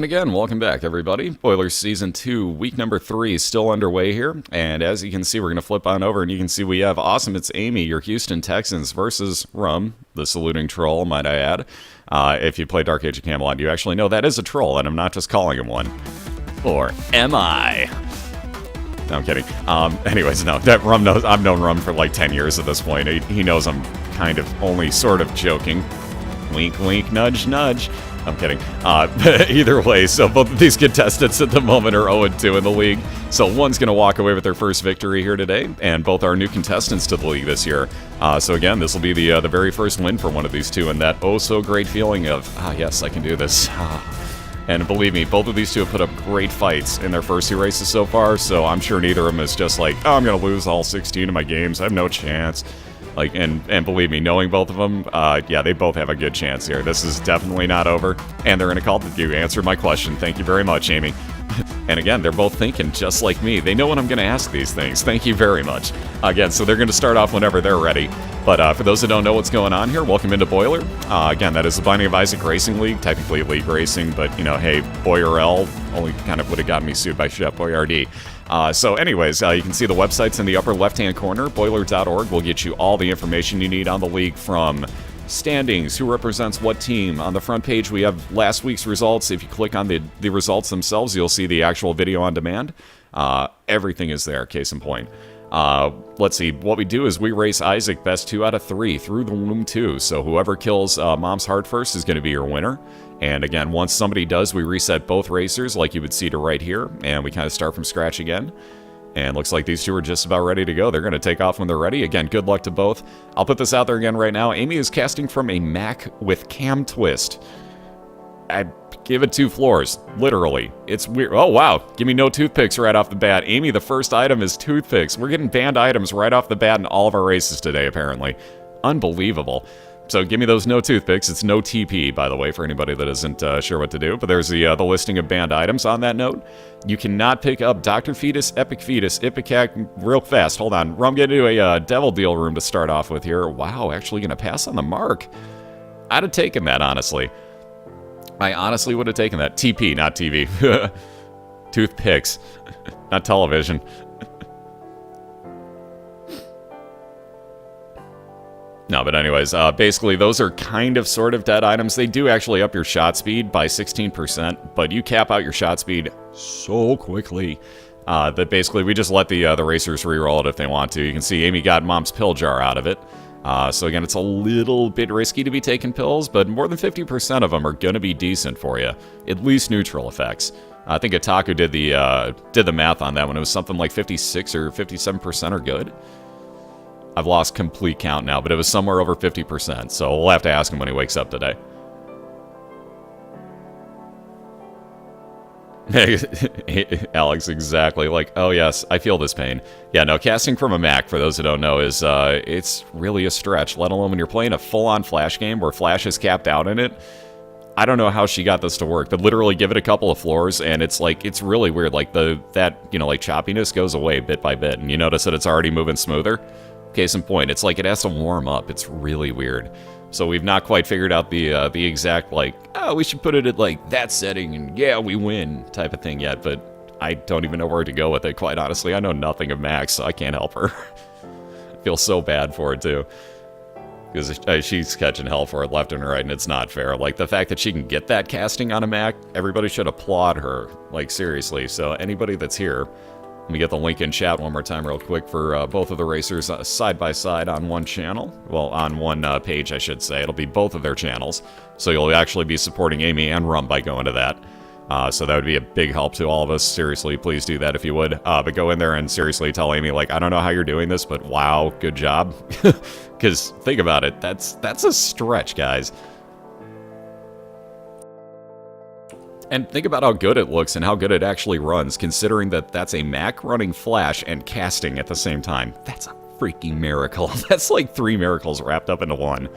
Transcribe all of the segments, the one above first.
And again, welcome back, everybody. BOILeR Season 2, week number 3 is still underway here. And as you can see, we're going to flip on over, and you can see we have AwesomeitsAmy, your Houston Texans, versus Rumn, the saluting troll, might I add. If you play Dark Age of Camelot, you actually know that is a troll, and I'm not just calling him one. Or am I? No, I'm kidding. Anyways, no, that Rumn knows. I've known Rumn for like 10 years at this point. He knows I'm kind of only sort of joking. Wink, wink, nudge, nudge. I'm kidding. Either way, so both of these contestants at the moment are 0-2 in the league. So one's going to walk away with their first victory here today, and both are new contestants to the league this year. So again, this will be the very first win for one of these two, and that oh-so-great feeling of, yes, I can do this. And believe me, both of these two have put up great fights in their first 2 races so far, so I'm sure neither of them is just like, oh, I'm going to lose all 16 of my games. I have no chance. Like, and believe me, knowing both of them, yeah, they both have a good chance here. This is definitely not over, and they're going to call you. Answered my question. Thank you very much, Amy. And again, they're both thinking just like me. They know when I'm going to ask these things. Thank you very much. Again, so they're going to start off whenever they're ready. But for those that don't know what's going on here, welcome into BOILeR. Again, that is the Binding of Isaac Racing League, technically League Racing, but, you know, hey, BOILeR only kind of would have gotten me sued by Chef Boyardee. So anyways, you can see the websites in the upper left-hand corner. BOILeR.org will get you all the information you need on the league, from standings, who represents what team. On the front page, we have last week's results. If you click on the results themselves, you'll see the actual video on demand. Everything is there, case in point. Let's see, what we do is we race Isaac best 2 out of 3 through the Womb 2. So whoever kills Mom's Heart first is going to be your winner. And again, once somebody does, we reset both racers like you would see to right here, and we kind of start from scratch again. And looks like these two are just about ready to go. They're going to take off when they're ready. Again, good luck to both. I'll put this out there again right now. Amy is casting from a Mac with cam twist. I give it 2 floors, literally. It's weird. Oh, wow. Give me no toothpicks right off the bat. Amy, the first item is toothpicks. We're getting banned items right off the bat in all of our races today, apparently. Unbelievable. So give me those no toothpicks. It's no TP, by the way, for anybody that isn't sure what to do. But there's the listing of banned items on that note. You cannot pick up Dr. Fetus, Epic Fetus, Ipecac, real fast. Hold on. I'm going to do a Devil Deal room to start off with here. Wow, actually going to pass on the mark. I'd have taken that, honestly. I honestly would have taken that. TP, not TV. Toothpicks, not television. No, but anyways, basically those are kind of sort of dead items. They do actually up your shot speed by 16%, but you cap out your shot speed so quickly that basically we just let the racers re-roll it if they want to. You can see Amy got Mom's pill jar out of it. So again, it's a little bit risky to be taking pills, but more than 50% of them are going to be decent for you. At least neutral effects. I think Otaku did the math on that one. It was something like 56 or 57% are good. I've lost complete count now, but it was somewhere over 50%, so we'll have to ask him when he wakes up today. Alex, exactly. Like, oh yes, I feel this pain. Yeah, no, casting from a Mac, for those who don't know, is it's really a stretch, let alone when you're playing a full-on Flash game where Flash is capped out in it. I don't know how she got this to work, but literally give it a couple of floors, and it's like, it's really weird. Like, that choppiness goes away bit by bit, and you notice that it's already moving smoother. Case in point, it's like it has to warm up. It's really weird. So we've not quite figured out the exact, like, oh, we should put it at, like, that setting, and yeah, we win type of thing yet, but I don't even know where to go with it, quite honestly. I know nothing of Max, so I can't help her. I feel so bad for it, too. Because she's catching hell for it left and right, and it's not fair. Like, the fact that she can get that casting on a Mac, everybody should applaud her. Like, seriously. So anybody that's here, let me get the link in chat one more time real quick for both of the racers side by side on one channel. Well, on one page, I should say. It'll be both of their channels. So you'll actually be supporting Amy and Rumn by going to that. So that would be a big help to all of us. Seriously, please do that if you would. But go in there and seriously tell Amy, like, I don't know how you're doing this, but wow, good job. Because think about it. That's a stretch, guys. And think about how good it looks and how good it actually runs, considering that that's a Mac running Flash and casting at the same time. That's a freaking miracle. That's like 3 miracles wrapped up into one.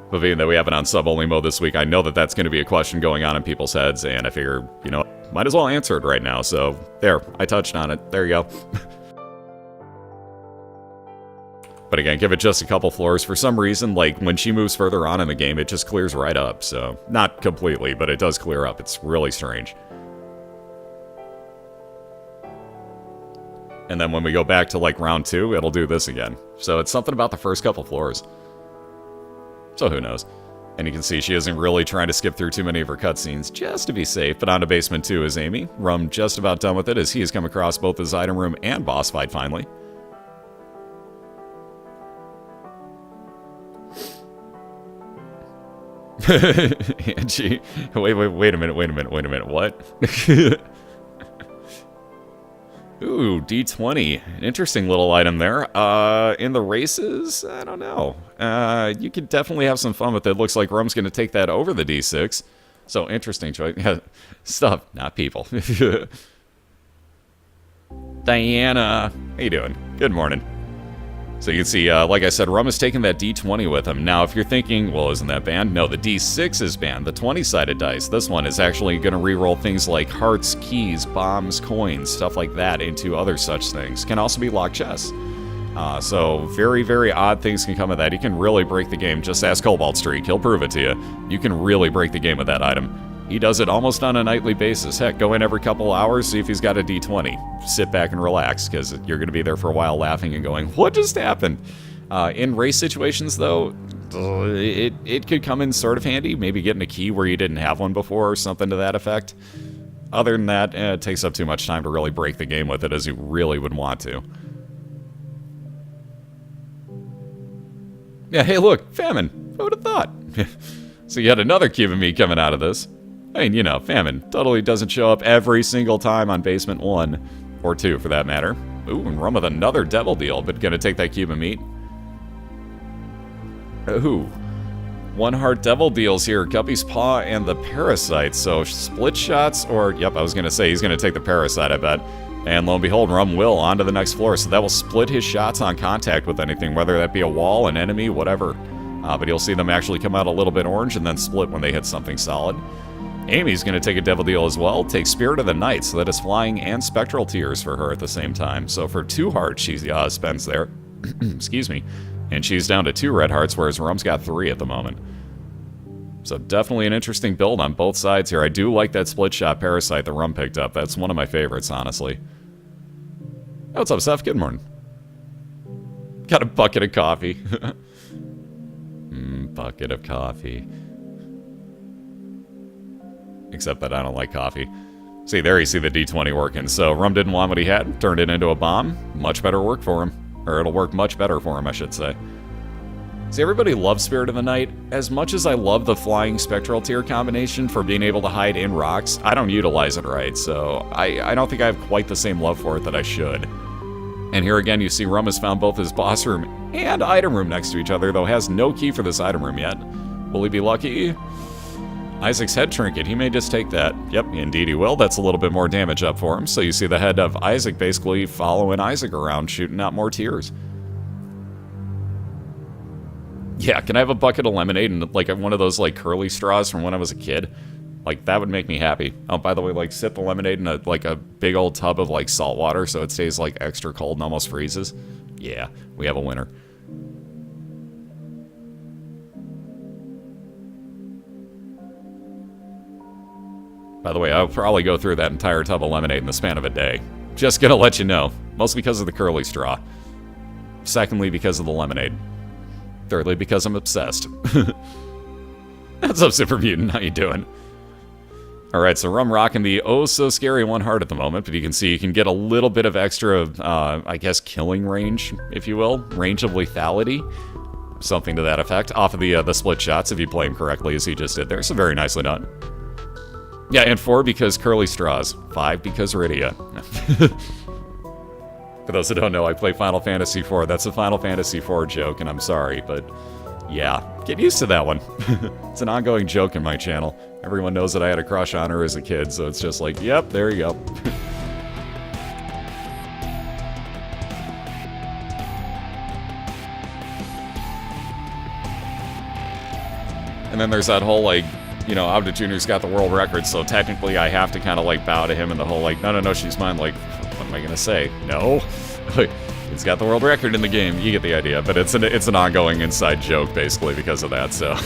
But being that we have it on sub-only mode this week, I know that that's going to be a question going on in people's heads, and I figure, you know, might as well answer it right now. So, there, I touched on it. There you go. But again, give it just a couple floors. For some reason, like, when she moves further on in the game, it just clears right up. So, not completely, but it does clear up. It's really strange. And then when we go back to, like, round 2, it'll do this again. So it's something about the first couple floors. So who knows? And you can see she isn't really trying to skip through too many of her cutscenes, just to be safe. But on to basement 2 is Amy. Rumn just about done with it as he has come across both his item room and boss fight finally. And she... Wait a minute, what? Ooh, D20. An interesting little item there. In the races? I don't know. You could definitely have some fun with it. Looks like Rumm's going to take that over the D6. So, interesting choice. Stuff, not people. Diana. How you doing? Good morning. So you can see, like I said, Rumm is taking that D20 with him. Now, if you're thinking, well, isn't that banned? No, the D6 is banned, the 20-sided dice. This one is actually going to reroll things like hearts, keys, bombs, coins, stuff like that into other such things. Can also be locked chests. So very, very odd things can come of that. You can really break the game. Just ask Cobalt Streak. He'll prove it to you. You can really break the game with that item. He does it almost on a nightly basis. Heck, go in every couple hours, see if he's got a D20. Sit back and relax, because you're going to be there for a while laughing and going, what just happened? In race situations, though, it could come in sort of handy. Maybe getting a key where you didn't have one before or something to that effect. Other than that, it takes up too much time to really break the game with it as you really would want to. Yeah, hey look, famine. Who would have thought? So you had another cube of meat coming out of this. I mean, you know, famine totally doesn't show up every single time on basement 1, or 2 for that matter. Ooh, and Rumn with another devil deal, but gonna take that cube of meat. Ooh. 1 heart devil deals here, Guppy's Paw and the Parasite. So split shots, or, yep, I was gonna say he's gonna take the Parasite, I bet. And lo and behold, Rumm will on to the next floor, so that will split his shots on contact with anything, whether that be a wall, an enemy, whatever. But you'll see them actually come out a little bit orange and then split when they hit something solid. Amy's going to take a devil deal as well, take Spirit of the Night, so that is flying and spectral tears for her at the same time. So for 2 hearts, she spends there. Excuse me. And she's down to 2 red hearts, whereas Rumm's got 3 at the moment. So definitely an interesting build on both sides here. I do like that split shot Parasite that Rumn picked up. That's one of my favorites, honestly. Oh, what's up, Seth? Good morning. Got a bucket of coffee. Bucket of coffee. Except that I don't like coffee. See, there you see the D20 working. So Rumm didn't want what he had, turned it into a bomb. Much better work for him. Or it'll work much better for him, I should say. See, everybody loves Spirit of the Night. As much as I love the flying spectral tier combination for being able to hide in rocks, I don't utilize it right. So I don't think I have quite the same love for it that I should. And here again, you see Rumm has found both his boss room and item room next to each other, though has no key for this item room yet. Will he be lucky? Isaac's head trinket, he may just take that. Yep, indeed he will. That's a little bit more damage up for him. So you see the head of Isaac basically following Isaac around, shooting out more tears. Yeah, can I have a bucket of lemonade and like one of those like curly straws from when I was a kid? Like, that would make me happy. Oh, by the way, like, sip the lemonade in a big old tub of, like, salt water so it stays, like, extra cold and almost freezes. Yeah, we have a winner. By the way, I'll probably go through that entire tub of lemonade in the span of a day. Just gonna let you know. Mostly because of the curly straw. Secondly, because of the lemonade. Thirdly, because I'm obsessed. What's up, Super Mutant? How you doing? Alright, so Rumm rocking the oh-so-scary 1 heart at the moment, but you can see you can get a little bit of extra, I guess, killing range, if you will. Range of lethality. Something to that effect. Off of the split shots, if you play him correctly, as he just did there. So very nicely done. Yeah, and 4 because curly straws. 5 because Rydia. For those that don't know, I play Final Fantasy IV. That's a Final Fantasy IV joke, and I'm sorry, but yeah, get used to that one. It's an ongoing joke in my channel. Everyone knows that I had a crush on her as a kid, so it's just like, yep, there you go. And then there's that whole, like, you know, Abda Jr.'s got the world record, so technically I have to kind of, like, bow to him and the whole, like, no, she's mine. Like, what am I going to say? No? Like, He's got the world record in the game. You get the idea, but it's an ongoing inside joke, basically, because of that, so...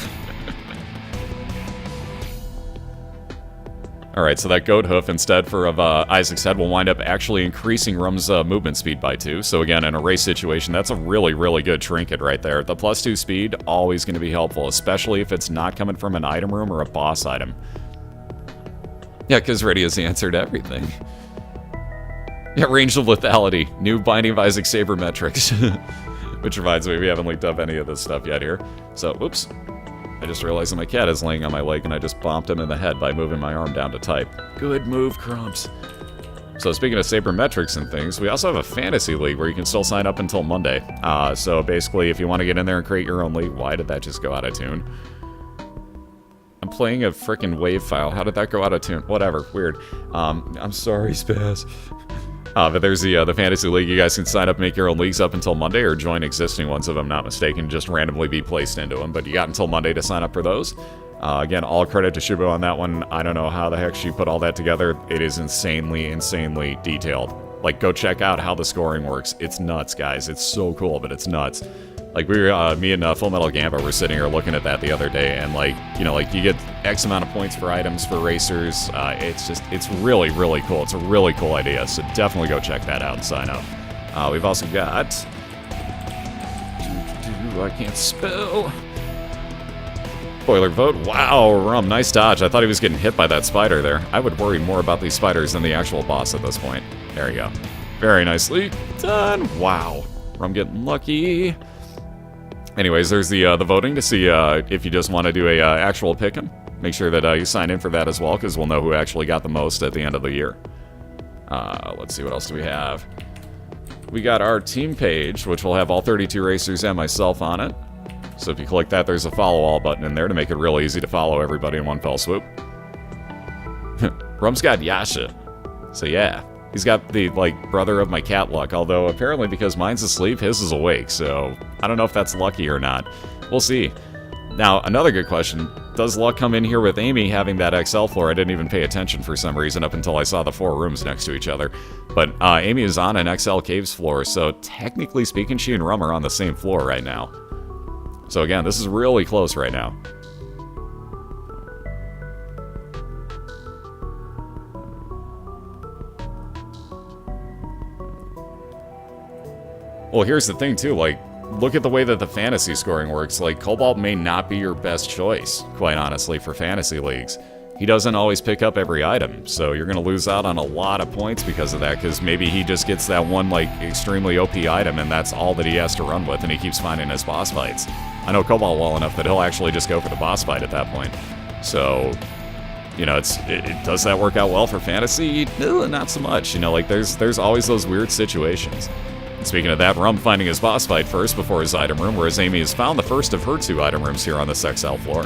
Alright, so that goat hoof instead of Isaac's head will wind up actually increasing Rumm's movement speed by 2. So again, in a race situation, that's a really, really good trinket right there. The +2 speed, always going to be helpful, especially if it's not coming from an item room or a boss item. Yeah, because ready is the answer to everything. Yeah, range of lethality. New Binding of Isaac's Saber metrics. Which reminds me, we haven't linked up any of this stuff yet here. So, oops. I just realized that my cat is laying on my leg and I just bomped him in the head by moving my arm down to type. Good move, Crumps. So speaking of sabermetrics and things, we also have a fantasy league where you can still sign up until Monday. So basically, if you want to get in there and create your own league, why did that just go out of tune? I'm playing a frickin' wave file. How did that go out of tune? Whatever, weird. I'm sorry, Spaz. But there's the fantasy league. You guys can sign up, make your own leagues up until Monday, or join existing ones if I'm not mistaken, just randomly be placed into them. But you got until Monday to sign up for those. Again, all credit to Shubo on that one. I don't know how the heck she put all that together. It is insanely, insanely detailed. Like, go check out how the scoring works. It's nuts, guys. It's so cool, but it's nuts. Like, we were, me and Full Metal Gambit were sitting here looking at that the other day, and like, you know, like, you get X amount of points for items for racers. It's really, really cool. It's a really cool idea, so definitely go check that out and sign up. We've also got... I can't spell... Boiler vote. Wow, Rumn, nice dodge. I thought he was getting hit by that spider there. I would worry more about these spiders than the actual boss at this point. There you go. Very nicely done. Wow. Rumn getting lucky. Anyways, there's the voting to see if you just want to do a actual pick'em. Make sure that you sign in for that as well, because we'll know who actually got the most at the end of the year. Let's see, what else do we have? We got our team page, which will have all 32 racers and myself on it. So if you click that, there's a follow all button in there to make it real easy to follow everybody in one fell swoop. Rumm's got Yasha. So yeah. He's got the, like, brother of my cat luck, although apparently because mine's asleep, his is awake, so I don't know if that's lucky or not. We'll see. Now, another good question, does luck come in here with Amy having that XL floor? I didn't even pay attention for some reason up until I saw the 4 rooms next to each other. But Amy is on an XL Caves floor, so technically speaking, she and Rumn are on the same floor right now. So again, this is really close right now. Well, here's the thing, too, like, look at the way that the fantasy scoring works. Like, Cobalt may not be your best choice, quite honestly, for fantasy leagues. He doesn't always pick up every item, so you're going to lose out on a lot of points because of that, because maybe he just gets that one, like, extremely OP item, and that's all that he has to run with, and he keeps finding his boss fights. I know Cobalt well enough that he'll actually just go for the boss fight at that point. So, you know, does that work out well for fantasy? No, not so much. You know, like, there's always those weird situations. Speaking of that, Rumn finding his boss fight first before his item room, whereas Amy has found the first of her 2 item rooms here on this XL floor.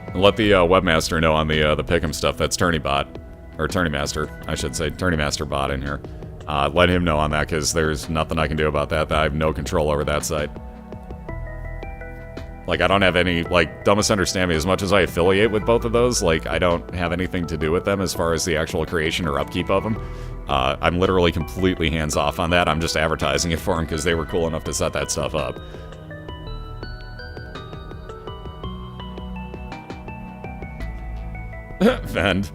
And let the webmaster know on the pick'em stuff. That's TourneyBot, or TourneyMaster, I should say, TourneyMaster bot in here. Let him know on that, because there's nothing I can do about that. I have no control over that site. Like, I don't have any, like, don't misunderstand me, as much as I affiliate with both of those, like, I don't have anything to do with them as far as the actual creation or upkeep of them. I'm literally completely hands-off on that. I'm just advertising it for them because they were cool enough to set that stuff up. Vend.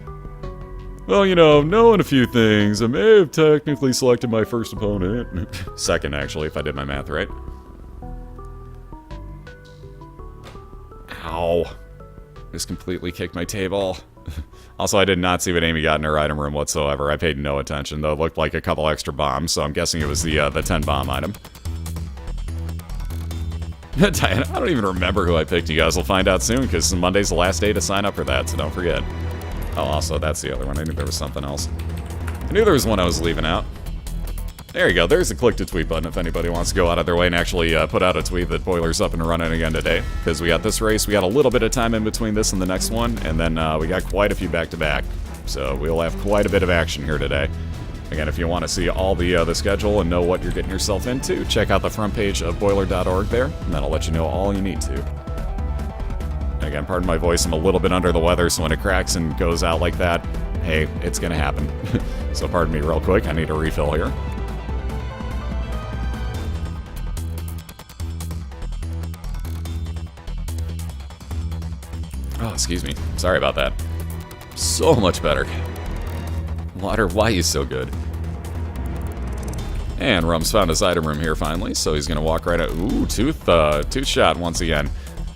Well, you know, knowing a few things, I may have technically selected my first opponent. Second, actually, if I did my math right. Ow. Just completely kicked my table. Also, I did not see what Amy got in her item room whatsoever. I paid no attention, though it looked like a couple extra bombs, so I'm guessing it was the 10 bomb item. Diana, I don't even remember who I picked. You guys will find out soon, because Monday's the last day to sign up for that, so don't forget. Oh, also, that's the other one. I knew there was something else. I knew there was one I was leaving out. There you go. There's the click to tweet button if anybody wants to go out of their way and actually put out a tweet that Boiler's up and running again today. Because we got this race, we got a little bit of time in between this and the next one, and then we got quite a few back-to-back. So we'll have quite a bit of action here today. Again, if you want to see all the schedule and know what you're getting yourself into, check out the front page of BOILeR.org there, and that'll let you know all you need to. Again, pardon my voice, I'm a little bit under the weather, so when it cracks and goes out like that, hey, it's gonna happen. So pardon me real quick, I need a refill here. Oh, excuse me. Sorry about that. So much better. Water, why are you so good? And Rumm's found his item room here finally, so he's gonna walk right out. Ooh, tooth shot once again.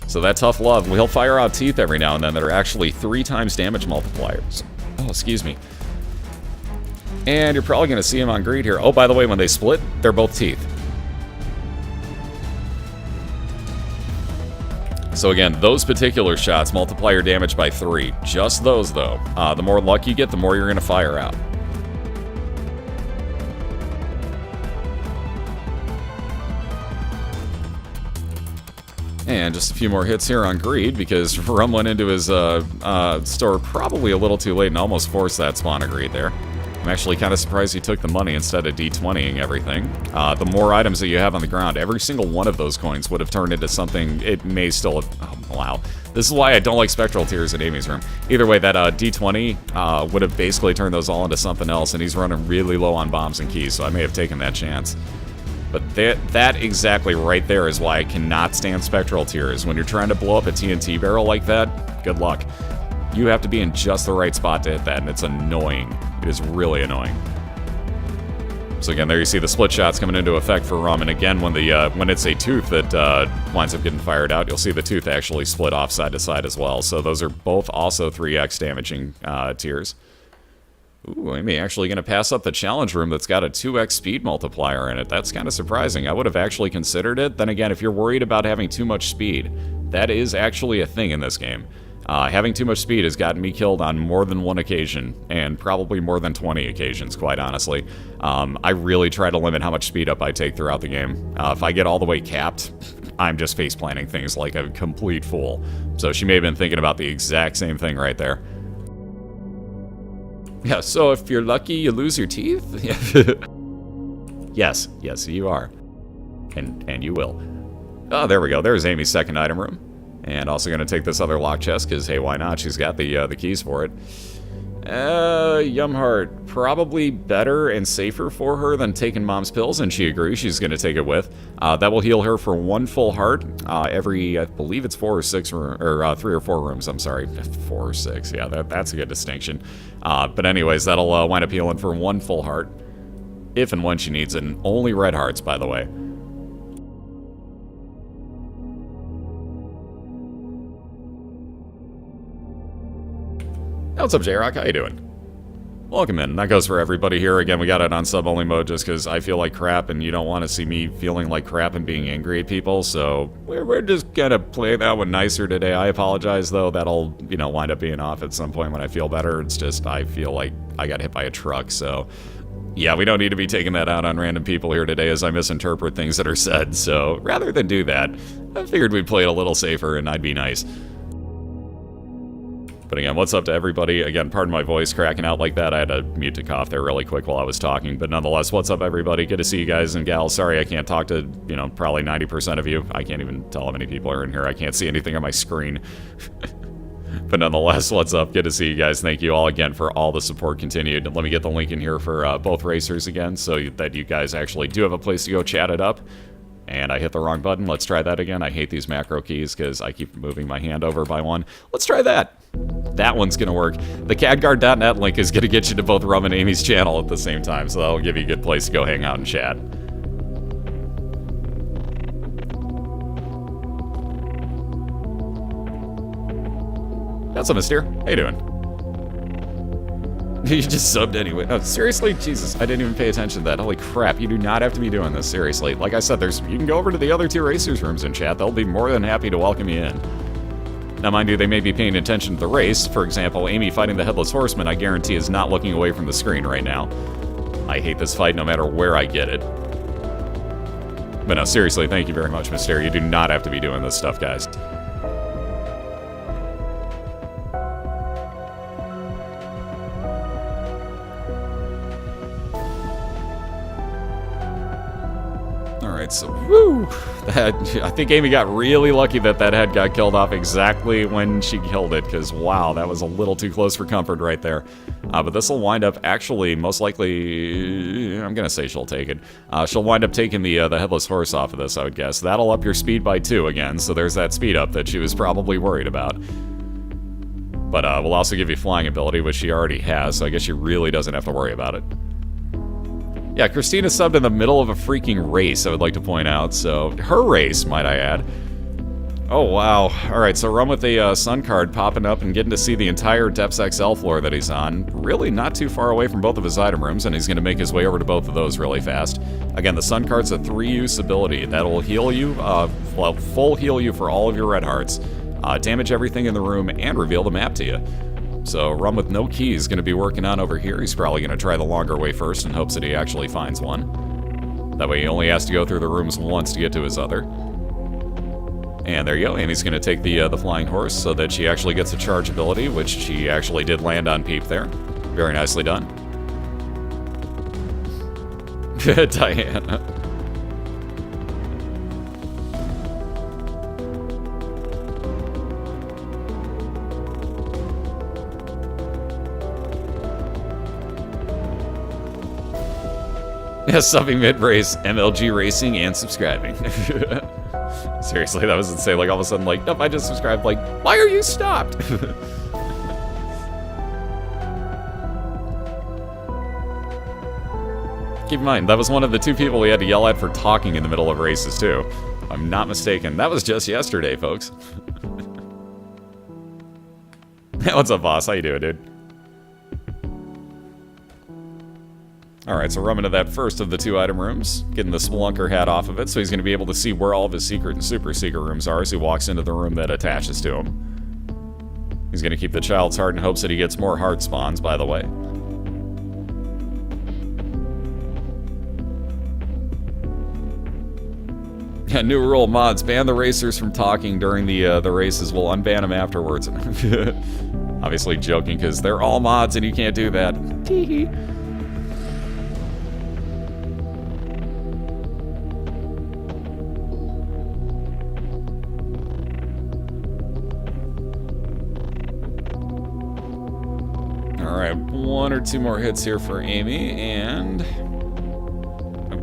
So that tough love, he'll fire out teeth every now and then that are actually 3 times damage multipliers. Oh, excuse me. And you're probably gonna see him on greed here. Oh, by the way, when they split, they're both teeth. So again, those particular shots multiply your damage by 3. Just those, though. The more luck you get, the more you're going to fire out. And just a few more hits here on greed, because Rumn went into his store probably a little too late and almost forced that spawn of greed there. I'm actually kind of surprised he took the money instead of D20ing everything. The more items that you have on the ground, every single one of those coins would have turned into something. It may still have... Oh, wow. This is why I don't like Spectral Tears in Amy's room. Either way, that D20 would have basically turned those all into something else, and he's running really low on bombs and keys, so I may have taken that chance. But that exactly right there is why I cannot stand Spectral Tears. When you're trying to blow up a TNT barrel like that, good luck. You have to be in just the right spot to hit that, and it's annoying. It is really annoying. So again, there you see the split shots coming into effect for Rumn, and again, when it's a tooth that winds up getting fired out, you'll see the tooth actually split off side to side as well. So those are both also 3x damaging tiers. Ooh, Amy actually going to pass up the challenge room that's got a 2x speed multiplier in it. That's kind of surprising. I would have actually considered it. Then again, if you're worried about having too much speed, that is actually a thing in this game. Having too much speed has gotten me killed on more than one occasion, and probably more than 20 occasions, quite honestly. I really try to limit how much speed up I take throughout the game. If I get all the way capped, I'm just face planting things like a complete fool. So she may have been thinking about the exact same thing right there. Yeah, so if you're lucky, you lose your teeth? Yes, you are. And you will. Oh, there we go. There's Amy's second item room. And also going to take this other lock chest, because, hey, why not? She's got the keys for it. Yumheart, probably better and safer for her than taking Mom's pills, and she agrees she's going to take it with. That will heal her for 1 full heart every, I believe it's 4 or 6, or 3 or 4 rooms, I'm sorry. 4 or 6, yeah, that's a good distinction. But anyways, that'll wind up healing for 1 full heart, if and when she needs it, and only red hearts, by the way. What's up, J-Rock? How you doing? Welcome in. That goes for everybody here. Again, we got it on sub-only mode just because I feel like crap and you don't want to see me feeling like crap and being angry at people, so we're just gonna play that one nicer today. I apologize, though. That'll, you know, wind up being off at some point when I feel better. It's just I feel like I got hit by a truck, so... Yeah, we don't need to be taking that out on random people here today as I misinterpret things that are said, so rather than do that, I figured we'd play it a little safer and I'd be nice. But again, what's up to everybody? Again, pardon my voice cracking out like that. I had to mute to cough there really quick while I was talking. But nonetheless, what's up, everybody? Good to see you guys and gals. Sorry I can't talk to, you know, probably 90% of you. I can't even tell how many people are in here. I can't see anything on my screen. But nonetheless, what's up? Good to see you guys. Thank you all again for all the support continued. Let me get the link in here for both racers again so that you guys actually do have a place to go chat it up. And I hit the wrong button. Let's try that again. I hate these macro keys because I keep moving my hand over by one. Let's try that. That one's going to work. The cadguard.net link is going to get you to both Rumn and Amy's channel at the same time, so that'll give you a good place to go hang out and chat. That's a Mysteer. How you doing? You just subbed anyway. Oh, seriously? Jesus, I didn't even pay attention to that. Holy crap, you do not have to be doing this, seriously. Like I said, you can go over to the other 2 racers' rooms and chat. They'll be more than happy to welcome you in. Now, mind you, they may be paying attention to the race. For example, Amy fighting the Headless Horseman, I guarantee, is not looking away from the screen right now. I hate this fight no matter where I get it. But no, seriously, thank you very much, Mysteer. You do not have to be doing this stuff, guys. Alright, so, woo! I think Amy got really lucky that that head got killed off exactly when she killed it, because, wow, that was a little too close for comfort right there. But this will wind up, actually, most likely, I'm going to say she'll take it. She'll wind up taking the headless horse off of this, I would guess. That'll up your speed by 2 again, so there's that speed up that she was probably worried about. But we'll also give you flying ability, which she already has, so I guess she really doesn't have to worry about it. Yeah, Christina subbed in the middle of a freaking race, I would like to point out. So, her race, might I add. Oh, wow. Alright, so Rumn with a Sun card popping up and getting to see the entire Depths XL floor that he's on. Really not too far away from both of his item rooms, and he's going to make his way over to both of those really fast. Again, the Sun card's a 3-use ability. That'll heal you, well, full heal you for all of your red hearts, damage everything in the room, and reveal the map to you. So Rumn with no keys is going to be working on over here. He's probably going to try the longer way first in hopes that he actually finds one. That way he only has to go through the rooms once to get to his other. And there you go. Amy's going to take the flying horse so that she actually gets a charge ability, which she actually did land on Peep there. Very nicely done. Diana. Yeah, subbing mid-race, MLG Racing, and subscribing. Seriously, that was insane. Like, all of a sudden, like, nope, I just subscribed. Like, why are you stopped? Keep in mind, that was one of the 2 people we had to yell at for talking in the middle of races, too. If I'm not mistaken. That was just yesterday, folks. What's up, boss? How you doing, dude? Alright, so Rumn into that first of the 2 item rooms, getting the Spelunker hat off of it, so he's going to be able to see where all of his secret and super secret rooms are as he walks into the room that attaches to him. He's going to keep the child's heart in hopes that he gets more heart spawns, by the way. Yeah, new rule, mods. Ban the racers from talking during the races. We'll unban them afterwards. Obviously joking, because they're all mods and you can't do that. Tee-hee. Alright, 1 or 2 more hits here for Amy, and...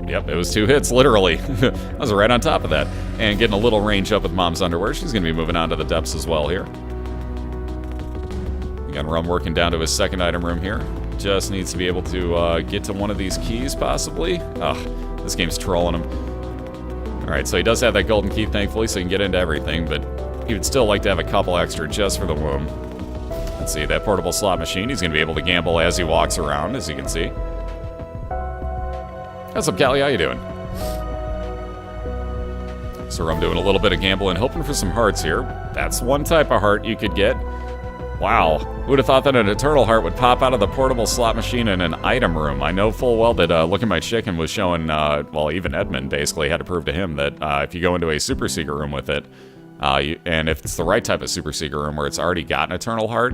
Yep, it was 2 hits, literally. I was right on top of that. And getting a little range up with Mom's underwear. She's going to be moving on to the depths as well here. Again, Rumn working down to his second item room here. Just needs to be able to get to one of these keys, possibly. Ugh, this game's trolling him. Alright, so he does have that golden key, thankfully, so he can get into everything, but he would still like to have a couple extra just for the womb. Let's see, that portable slot machine, he's going to be able to gamble as he walks around, as you can see. What's up, Callie? How you doing? So I'm doing a little bit of gambling, hoping for some hearts here. That's one type of heart you could get. Wow, who would have thought that an Eternal Heart would pop out of the portable slot machine in an item room? I know full well that Look at My Chicken was showing, well, even Edmund basically had to prove to him that if you go into a Super Secret room with it, and if it's the right type of Super Secret room where it's already got an Eternal Heart,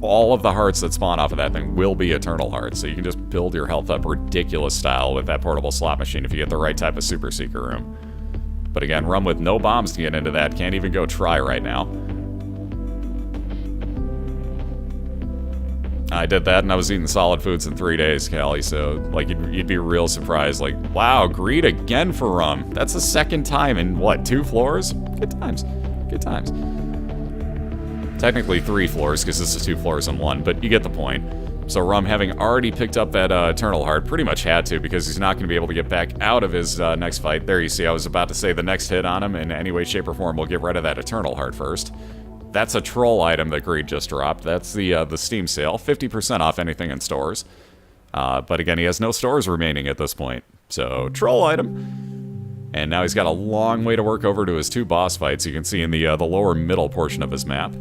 all of the hearts that spawn off of that thing will be Eternal Hearts. So you can just build your health up ridiculous style with that portable slot machine if you get the right type of Super Secret room. But again, Rumn with no bombs to get into that. Can't even go try right now. I did that and I was eating solid foods in 3 days, Callie, so like you'd be real surprised. Like, wow, greed again for Rumn. That's the second time in, what, 2 floors? Good times. Good times. Technically 3 floors, because this is 2 floors in 1, but you get the point. So Rumn, having already picked up that Eternal Heart, pretty much had to, because he's not going to be able to get back out of his next fight. There you see, I was about to say the next hit on him in any way, shape, or form will get rid of that Eternal Heart first. That's a troll item that Greed just dropped. That's the Steam sale. 50% off anything in stores. But again, he has no stores remaining at this point. So, troll item. And now he's got a long way to work over to his 2 boss fights. You can see in the lower middle portion of his map.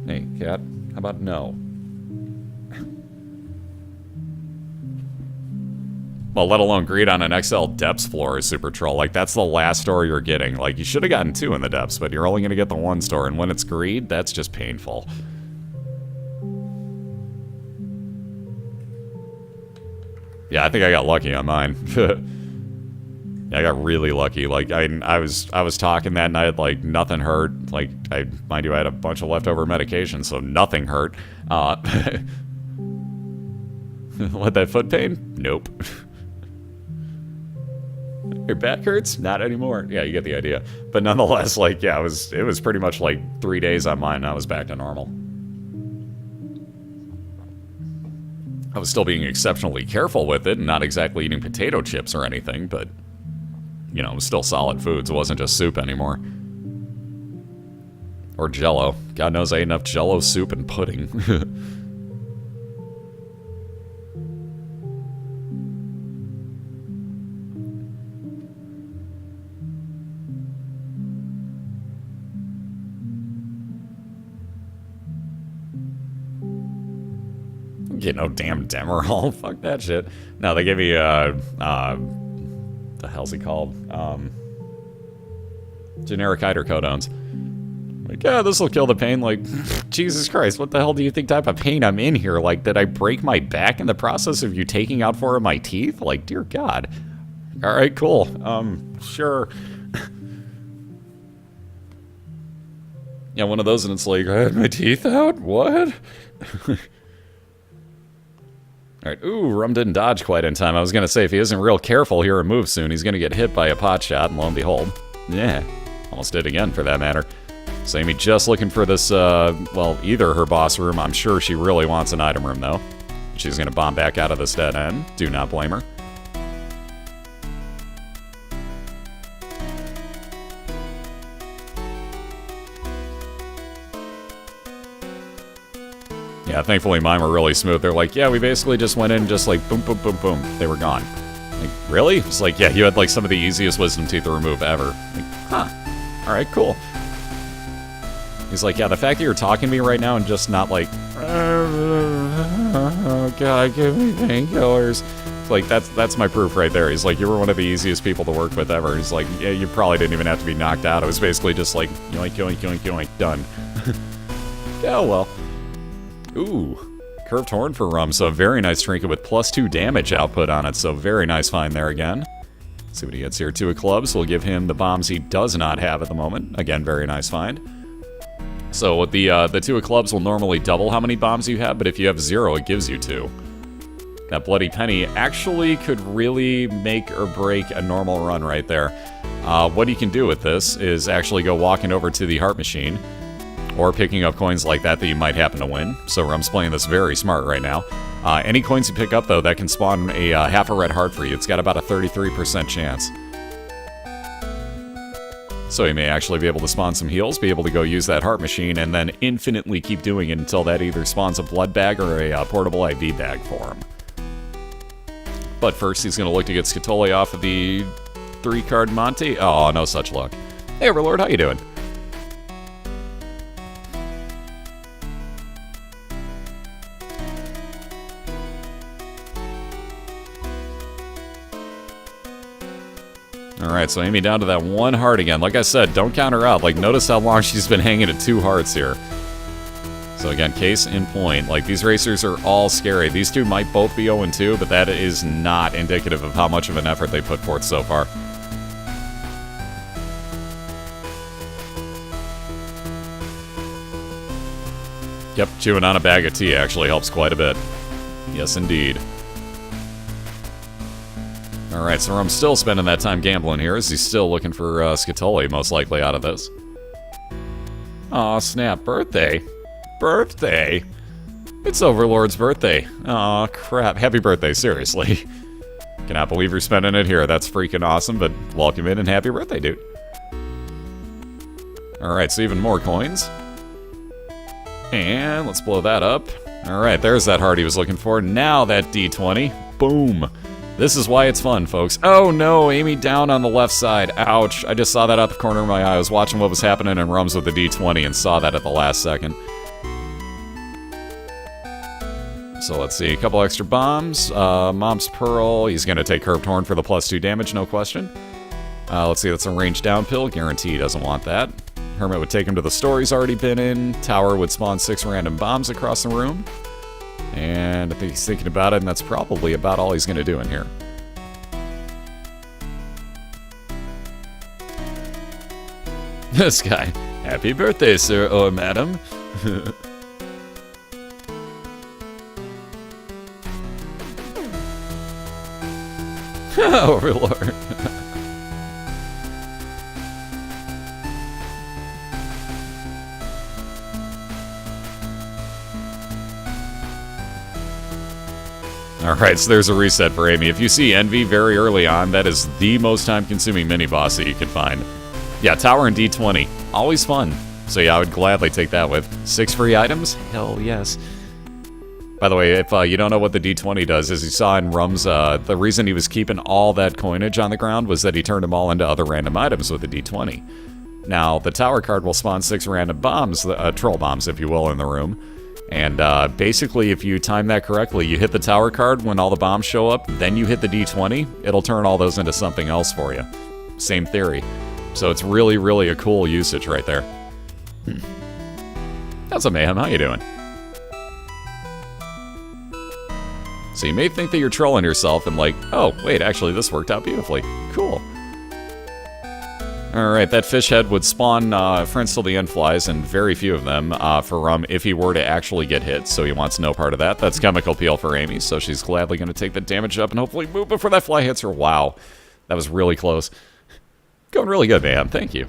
Hey, cat, how about no? Well, let alone Greed on an XL Depths floor is super troll. Like, that's the last store you're getting. Like, you should have gotten 2 in the Depths, but you're only going to get the 1 store, and when it's Greed, that's just painful. Yeah, I think I got lucky on mine. I got really lucky. Like, I was talking that night, like, nothing hurt. Like, mind you, I had a bunch of leftover medication, so nothing hurt. What, that foot pain? Nope. Your back hurts? Not anymore. Yeah, you get the idea. But nonetheless, like, yeah, it was pretty much like 3 days on mine, and I was back to normal. I was still being exceptionally careful with it, and not exactly eating potato chips or anything, but, you know, it was still solid foods. It wasn't just soup anymore. Or Jell-O. God knows I ate enough Jell-O, soup, and pudding. Get no damn Demerol. Fuck that shit. No, they gave me, the hell's he called? Generic hydrocodones. Like, yeah, this'll kill the pain. Like, Jesus Christ, what the hell do you think type of pain I'm in here? Like, did I break my back in the process of you taking out 4 of my teeth? Like, dear God. Alright, cool. Sure. Yeah, one of those, and it's like, I had my teeth out? What? Alright, ooh, Rumn didn't dodge quite in time. I was gonna say, if he isn't real careful here and moves soon, he's gonna get hit by a pot shot, and lo and behold. Yeah, almost did again, for that matter. So Amy just looking for this, well, either her boss room. I'm sure she really wants an item room, though. She's gonna bomb back out of this dead end. Do not blame her. Yeah, thankfully mine were really smooth. They're like, yeah, we basically just went in, just like, boom, boom, boom, boom. They were gone. Like, really? It's like, yeah, you had like some of the easiest wisdom teeth to remove ever. Like, huh. Alright, cool. He's like, yeah, the fact that you're talking to me right now and just not like, oh God, give me painkillers. It's like, that's my proof right there. He's like, you were one of the easiest people to work with ever. He's like, yeah, you probably didn't even have to be knocked out. It was basically just like, yoink, yoink, yoink, yoink, done. Yeah, well. Ooh, curved horn for Rumn, so a very nice trinket with +2 damage output on it, so very nice find there again. Let's see what he gets here. 2 of clubs will give him the bombs he does not have at the moment. Again, very nice find. So with the 2 of clubs will normally double how many bombs you have, but if you have 0, it gives you 2. That bloody penny actually could really make or break a normal run right there. What you can do with this is actually go walking over to the heart machine, or picking up coins like that you might happen to win. So Rumm's playing this very smart right now. Any coins you pick up, though, that can spawn a half a red heart for you. It's got about a 33% chance. So you may actually be able to spawn some heals, be able to go use that heart machine, and then infinitely keep doing it until that either spawns a blood bag or a portable IV bag for him. But first, he's going to look to get Scatoli off of the 3-card Monty. Oh, no such luck. Hey, Overlord, how you doing? Alright, so Amy down to that 1 heart again. Like I said, don't count her out. Like, notice how long she's been hanging at 2 hearts here. So again, case in point. Like, these racers are all scary. These two might both be 0-2, but that is not indicative of how much of an effort they put forth so far. Yep, chewing on a bag of tea actually helps quite a bit. Yes, indeed. Alright, so I'm still spending that time gambling here, as he's still looking for Scatoli, most likely, out of this. Aw, snap. Birthday. Birthday? It's Overlord's birthday. Aw, crap. Happy birthday, seriously. Cannot believe you're spending it here. That's freaking awesome, but welcome in and happy birthday, dude. Alright, so even more coins. And let's blow that up. Alright, there's that heart he was looking for. Now that D20. Boom. This is why it's fun, folks. Oh no, Amy down on the left side. Ouch. I just saw that out the corner of my eye. I was watching what was happening in Rumm's with the D20 and saw that at the last second. So let's see, a couple extra bombs. Mom's Pearl. He's going to take Curved Horn for the +2 damage, no question. Let's see, that's a range down pill. Guarantee he doesn't want that. Hermit would take him to the store he's already been in. Tower would spawn 6 random bombs across the room. And I think he's thinking about it, and that's probably about all he's going to do in here. This guy. Happy birthday, sir or madam. Overlord. Alright, so there's a reset for Amy. If you see Envy very early on, that is the most time-consuming mini-boss that you can find. Yeah, Tower and D20. Always fun. So yeah, I would gladly take that with 6 free items? Hell yes. By the way, if you don't know what the D20 does, as you saw in Rumm's, the reason he was keeping all that coinage on the ground was that he turned them all into other random items with the D20. Now, the Tower card will spawn 6 random bombs, troll bombs, if you will, in the room. And basically, if you time that correctly, you hit the Tower card when all the bombs show up, then you hit the D20, it'll turn all those into something else for you. Same theory. So it's really, really a cool usage right there. That's a Mayhem, how you doing? So you may think that you're trolling yourself and like, oh, wait, actually this worked out beautifully. Cool. Alright, that fish head would spawn friends till the end flies, and very few of them for Rumn if he were to actually get hit, so he wants no part of that. That's Chemical Peel for Amy, so she's gladly going to take the damage up and hopefully move before that fly hits her. Wow, that was really close. Going really good, man. Thank you.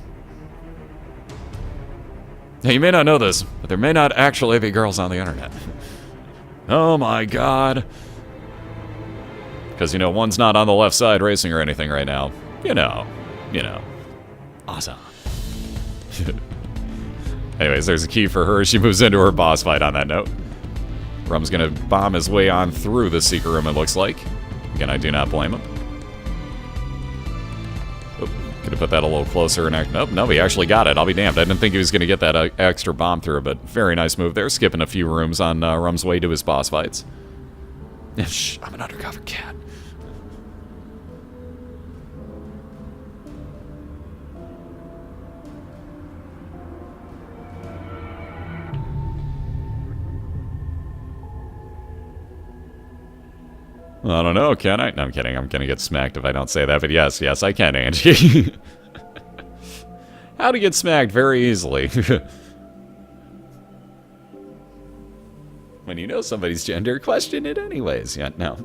Now, you may not know this, but there may not actually be girls on the internet. Oh my god. Because, you know, one's not on the left side racing or anything right now. You know. Awesome. Anyways, there's a key for her as she moves into her boss fight on that note. Rumm's gonna bomb his way on through the secret room, it looks like. Again, I do not blame him. Oop, could have put that a little closer and act. Nope, no, he actually got it. I'll be damned. I didn't think he was gonna get that extra bomb through, but very nice move there. Skipping a few rooms on Rumm's way to his boss fights. Shh, I'm an undercover cat. I don't know, can I? No, I'm kidding. I'm gonna get smacked if I don't say that, but yes, I can, Angie. How to get smacked very easily. When you know somebody's gender, question it anyways. Yeah, no.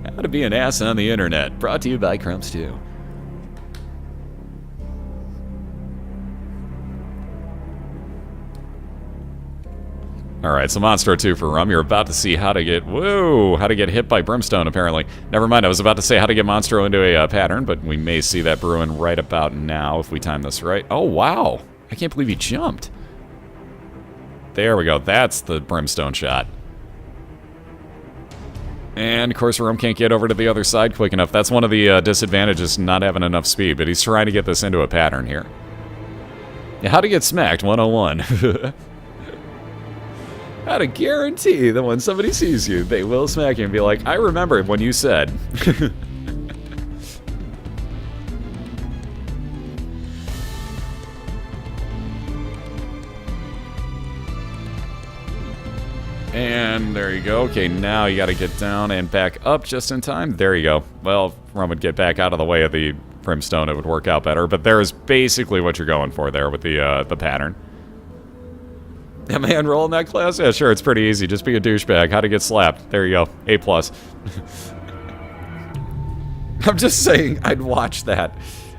How to be an ass on the internet. Brought to you by Crumbs 2. Alright, so Monstro 2 for Rumn. You're about to see how to get... Whoa! How to get hit by Brimstone, apparently. Never mind, I was about to say how to get Monstro into a pattern, but we may see that brewing right about now if we time this right. Oh, wow! I can't believe he jumped. There we go. That's the Brimstone shot. And, of course, Rumn can't get over to the other side quick enough. That's one of the disadvantages, not having enough speed, but he's trying to get this into a pattern here. Yeah, how to get smacked, 101. How to guarantee that when somebody sees you, they will smack you and be like, I remember when you said. And there you go. Okay, now you gotta get down and back up just in time. There you go. Well, Rumn would get back out of the way of the Brimstone, it would work out better, but there's basically what you're going for there with the pattern. Yeah, man, roll in that class? Yeah, sure, it's pretty easy. Just be a douchebag. How to get slapped. There you go. A+. I'm just saying, I'd watch that.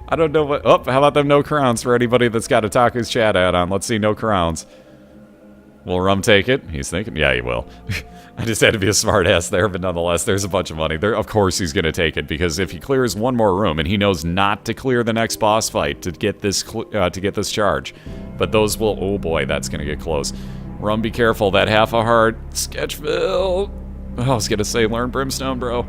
I don't know what... Oh, how about them no crowns for anybody that's got Otaku's chat ad on? Let's see, no crowns. Will Rumm take it? He's thinking, yeah, he will. I just had to be a smart ass there, but nonetheless, there's a bunch of money. There, of course he's going to take it, because if he clears one more room, and he knows not to clear the next boss fight to get this charge, but those will... Oh boy, that's going to get close. Rumm, be careful. That half a heart. Sketchville. Oh, I was going to say, learn Brimstone, bro.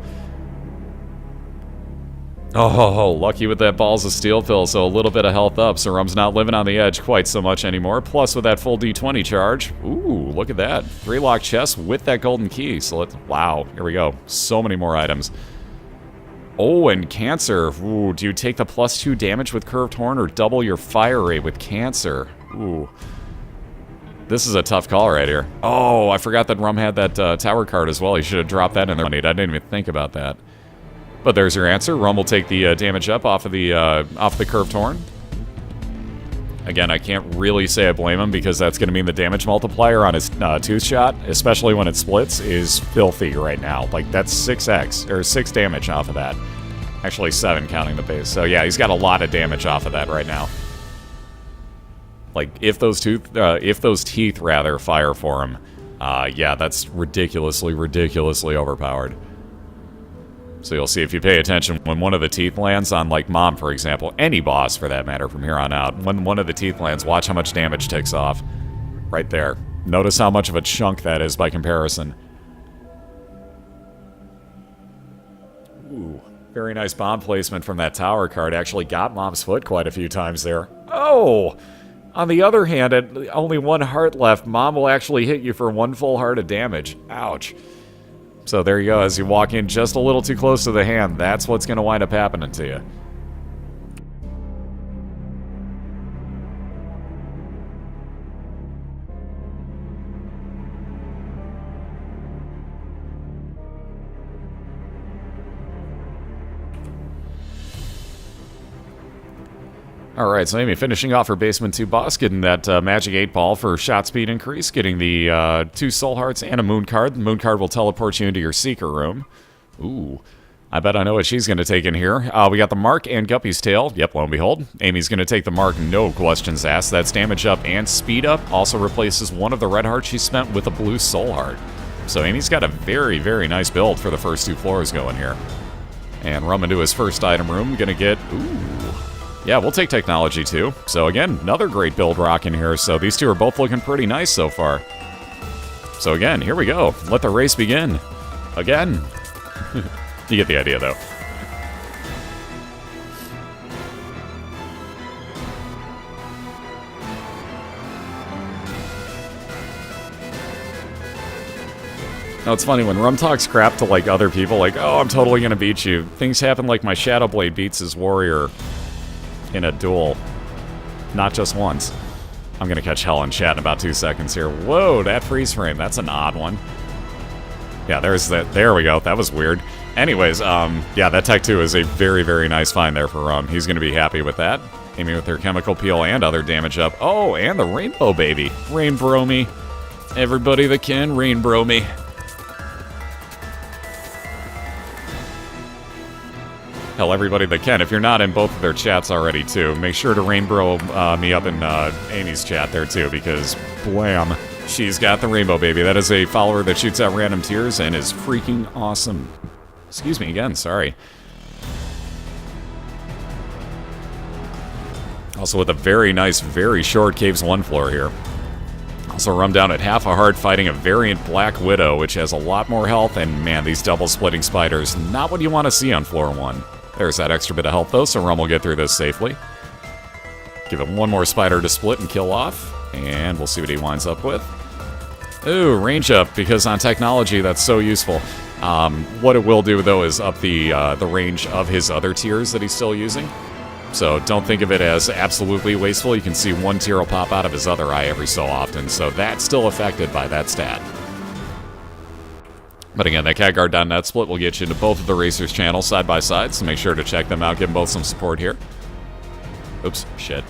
Oh, lucky with that Balls of Steel pill, so a little bit of health up, so Rumm's not living on the edge quite so much anymore. Plus, with that full D20 charge, ooh, look at that. 3 lock chests with that golden key, so let's... Wow, here we go. So many more items. Oh, and Cancer. Ooh, do you take the +2 damage with Curved Horn or double your fire rate with Cancer? Ooh. This is a tough call right here. Oh, I forgot that Rumn had that tower card as well. He should have dropped that in there. I didn't even think about that. But there's your answer. Rumn will take the damage up off of the curved horn. Again, I can't really say I blame him because that's going to mean the damage multiplier on his tooth shot, especially when it splits, is filthy right now. Like, that's 6x, or 6 damage off of that. Actually, 7 counting the base. So yeah, he's got a lot of damage off of that right now. Like, if those teeth rather fire for him, yeah, that's ridiculously overpowered. So you'll see if you pay attention, when one of the teeth lands on, like, Mom, for example, any boss for that matter from here on out, when one of the teeth lands, watch how much damage takes off. Right there. Notice how much of a chunk that is by comparison. Ooh, very nice bomb placement from that tower card. Actually got Mom's foot quite a few times there. Oh! On the other hand, at only 1 heart left, Mom will actually hit you for 1 full heart of damage. Ouch. So there you go, as you walk in just a little too close to the hand, that's what's going to wind up happening to you. Alright, so Amy finishing off her Basement 2 boss, getting that magic 8 ball for shot speed increase, getting the 2 soul hearts and a moon card. The moon card will teleport you into your secret room. Ooh, I bet I know what she's going to take in here. We got the mark and Guppy's tail. Yep, lo and behold. Amy's going to take the mark, no questions asked. That's damage up and speed up. Also replaces one of the red hearts she spent with a blue soul heart. So Amy's got a very, very nice build for the first 2 floors going here. And Rumn into his first item room, going to get... Ooh... Yeah, we'll take technology too. So again, another great build rock in here. So these two are both looking pretty nice so far. So again, here we go. Let the race begin. Again. You get the idea though. Now it's funny, when Rumn talks crap to like other people, like, oh, I'm totally gonna beat you. Things happen like my Shadow Blade beats his warrior in a duel. Not just once. I'm gonna catch hell in chat in about 2 seconds here. Whoa, that freeze frame, that's an odd one. Yeah, there's that. There we go. That was weird. Anyways, yeah, that Tech 2 is a very, very nice find there for Rumn. He's gonna be happy with that. Amy with her chemical peel and other damage up. Oh, and the rainbow baby. Rainbro me. Everybody that can, rainbro me. Hell, everybody that can. If you're not in both of their chats already, too, make sure to rainbow me up in Amy's chat there, too, because, blam, she's got the rainbow baby. That is a follower that shoots out random tears and is freaking awesome. Excuse me again, sorry. Also with a very nice, very short Caves 1 floor here. Also Rumn down at half a heart fighting a variant Black Widow, which has a lot more health, and man, these double splitting spiders, not what you want to see on floor 1. There's that extra bit of health though, so Rumm will get through this safely. Give him one more spider to split and kill off, and we'll see what he winds up with. Ooh, range up, because on technology that's so useful. What it will do though is up the range of his other tiers that he's still using. So don't think of it as absolutely wasteful. You can see one tier will pop out of his other eye every so often, so that's still affected by that stat. But again, that catguard.net split will get you into both of the racers' channels side by side, so make sure to check them out, give them both some support here. Oops, shit.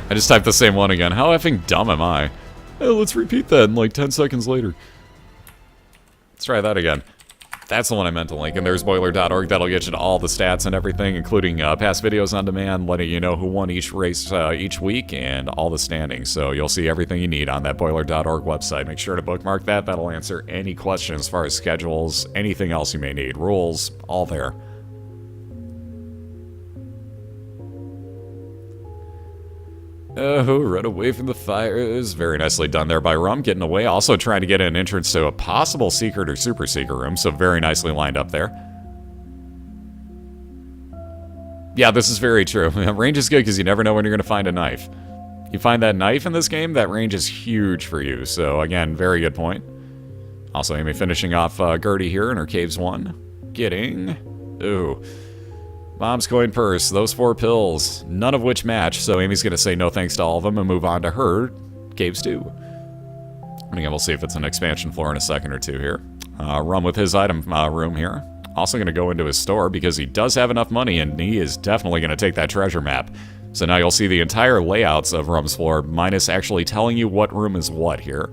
I just typed the same one again. How effing dumb am I? Hey, let's repeat that in like 10 seconds later. Let's try that again. That's the one I meant to link, and there's BOILeR.org. That'll get you to all the stats and everything, including past videos on demand, letting you know who won each race each week, and all the standings. So you'll see everything you need on that BOILeR.org website. Make sure to bookmark that. That'll answer any questions as far as schedules, anything else you may need, rules, all there. Oh, run away from the fires. Very nicely done there by Rumn, getting away. Also trying to get an entrance to a possible secret or super secret room, so very nicely lined up there. Yeah, this is very true. Range is good because you never know when you're going to find a knife. You find that knife in this game, that range is huge for you. So again, very good point. Also, Amy finishing off Gertie here in her Caves 1. Getting... Ooh... Mom's coin purse, those 4 pills, none of which match, so Amy's going to say no thanks to all of them and move on to her Caves 2. And again, we'll see if it's an expansion floor in a second or two here. Rumn with his item room here. Also going to go into his store because he does have enough money, and he is definitely going to take that treasure map. So now you'll see the entire layouts of Rumm's floor, minus actually telling you what room is what here.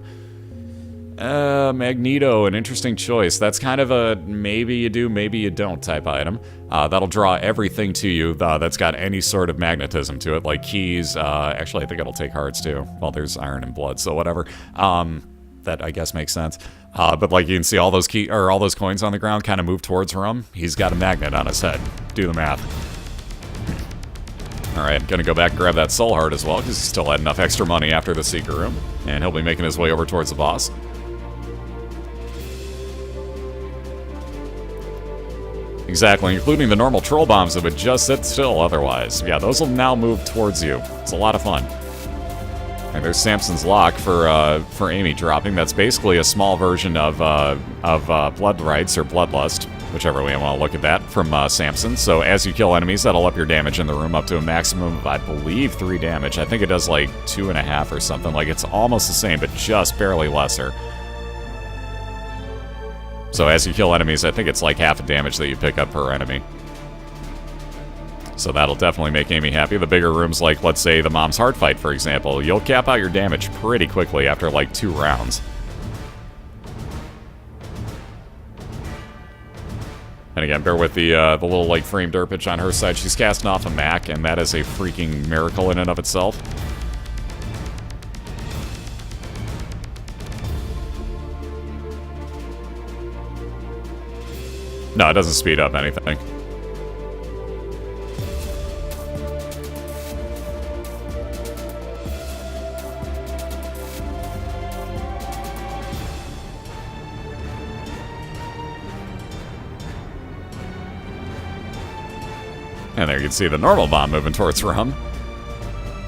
Magneto, an interesting choice. That's kind of a maybe you do, maybe you don't type item. That'll draw everything to you that's got any sort of magnetism to it, like keys. Actually, I think it'll take hearts too. Well, there's iron and blood, so whatever. That I guess makes sense. But like you can see all those all those coins on the ground kind of move towards Rumn. He's got a magnet on his head. Do the math. Alright, gonna go back and grab that soul heart as well, because he still had enough extra money after the secret room. And he'll be making his way over towards the boss. Exactly, including the normal troll bombs that would just sit still otherwise. Yeah, those will now move towards you. It's a lot of fun. And there's Samson's Lock for Amy dropping. That's basically a small version of Blood Rights or Bloodlust, whichever way I want to look at that, from Samson. So as you kill enemies, that'll up your damage in the room up to a maximum of, I believe, 3 damage. I think it does like 2.5 or something. Like it's almost the same, but just barely lesser. So as you kill enemies, I think it's like half the damage that you pick up per enemy. So that'll definitely make Amy happy. The bigger rooms, like, let's say, the Mom's Heart fight, for example, you'll cap out your damage pretty quickly after, like, 2 rounds. And again, bear with the little, like, frame derpage on her side. She's casting off a Mac, and that is a freaking miracle in and of itself. No, it doesn't speed up anything. And there you can see the normal bomb moving towards Rumn.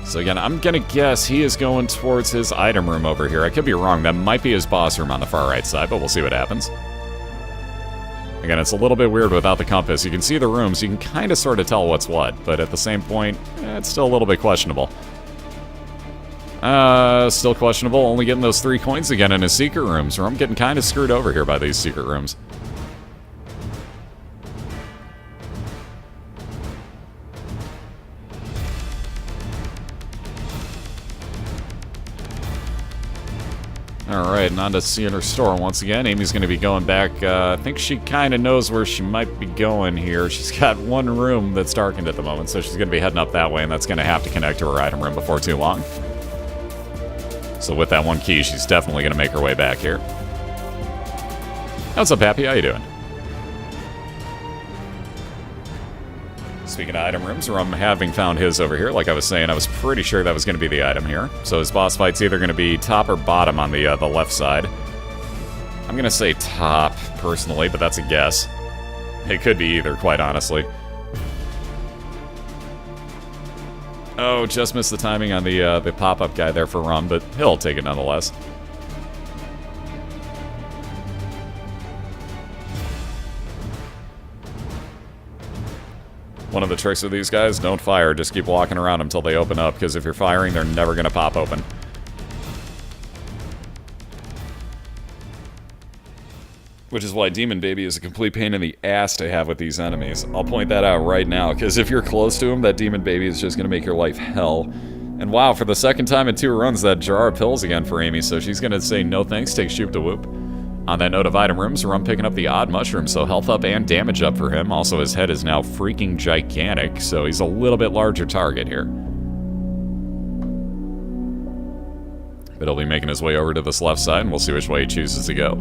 So again, I'm gonna guess he is going towards his item room over here. I could be wrong. That might be his boss room on the far right side, but we'll see what happens. Again, it's a little bit weird without the compass. You can see the rooms. You can kind of sort of tell what's what, but at the same point, it's still a little bit questionable. Still questionable. Only getting those 3 coins again in his secret rooms. Rumn getting kind of screwed over here by these secret rooms. Alright, and on to seeing her store once again. Amy's going to be going back. I think she kind of knows where she might be going here. She's got one room that's darkened at the moment, so she's going to be heading up that way, and that's going to have to connect to her item room before too long. So with that one key, she's definitely going to make her way back here. What's up, Happy? How you doing? Speaking of item rooms, Rumn having found his over here, like I was saying, I was pretty sure that was going to be the item here. So his boss fight's either going to be top or bottom on the left side. I'm going to say top, personally, but that's a guess. It could be either, quite honestly. Oh, just missed the timing on the pop-up guy there for Rumn, but he'll take it nonetheless. One of the tricks of these guys, don't fire, just keep walking around until they open up, because if you're firing, they're never going to pop open. Which is why Demon Baby is a complete pain in the ass to have with these enemies. I'll point that out right now, because if you're close to him, that Demon Baby is just going to make your life hell. And wow, for the second time in 2 runs, that jar of pills again for Amy, so she's going to say no thanks, take Shoop to Whoop. On that note of item rooms, Rumn picking up the odd mushroom, so health up and damage up for him. Also, his head is now freaking gigantic, so he's a little bit larger target here. But he'll be making his way over to this left side, and we'll see which way he chooses to go.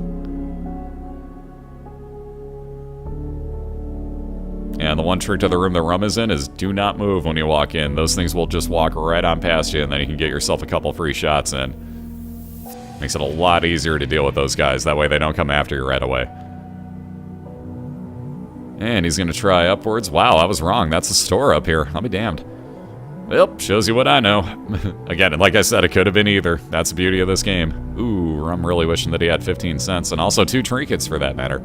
And the one trick to the room that Rumn is in is do not move when you walk in. Those things will just walk right on past you, and then you can get yourself a couple free shots in. Makes it a lot easier to deal with those guys. That way they don't come after you right away. And he's going to try upwards. Wow, I was wrong. That's a store up here. I'll be damned. Well, shows you what I know. Again, like I said, it could have been either. That's the beauty of this game. Ooh, I'm really wishing that he had 15 cents. And also 2 trinkets, for that matter.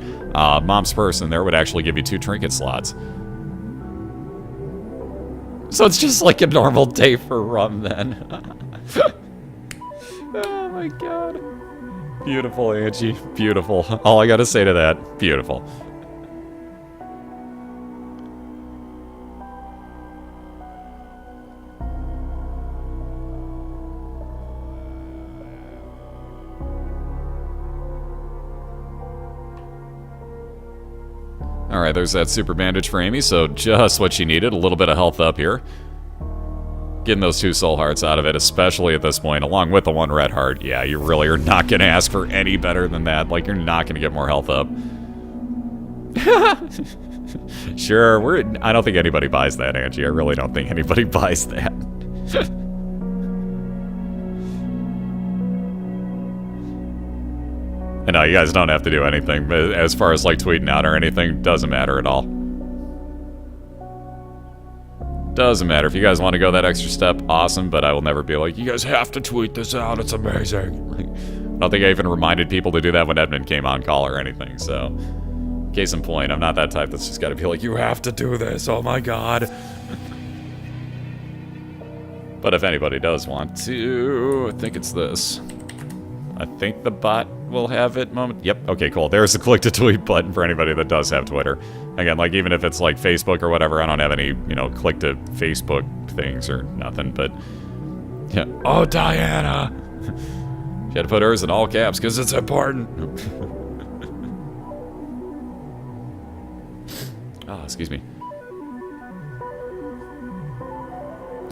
Mom's purse in there would actually give you 2 trinket slots. So it's just like a normal day for Rumn, then. Oh my god. Beautiful, Angie. Beautiful. All I gotta say to that, beautiful. Alright, there's that super bandage for Amy, so just what she needed. A little bit of health up here. Getting those 2 soul hearts out of it, especially at this point, along with the 1 red heart. Yeah, you really are not going to ask for any better than that. Like, you're not going to get more health up. Sure, I don't think anybody buys that, Angie. I really don't think anybody buys that. And no, you guys don't have to do anything, but as far as, like, tweeting out or anything, doesn't matter at all. Doesn't matter. If you guys want to go that extra step, awesome, but I will never be like, you guys have to tweet this out, it's amazing. I don't think I even reminded people to do that when Edmund came on call or anything, so... Case in point, I'm not that type that's just gotta be like, you have to do this, oh my god. But if anybody does want to, I think it's this. I think the bot will have it moment. Yep, okay, cool. There's the click to tweet button for anybody that does have Twitter. Again, like, even if it's like Facebook or whatever, I don't have any, you know, click to Facebook things or nothing, but yeah. Oh, Diana! She had to put hers in all caps because it's important. Oh, excuse me.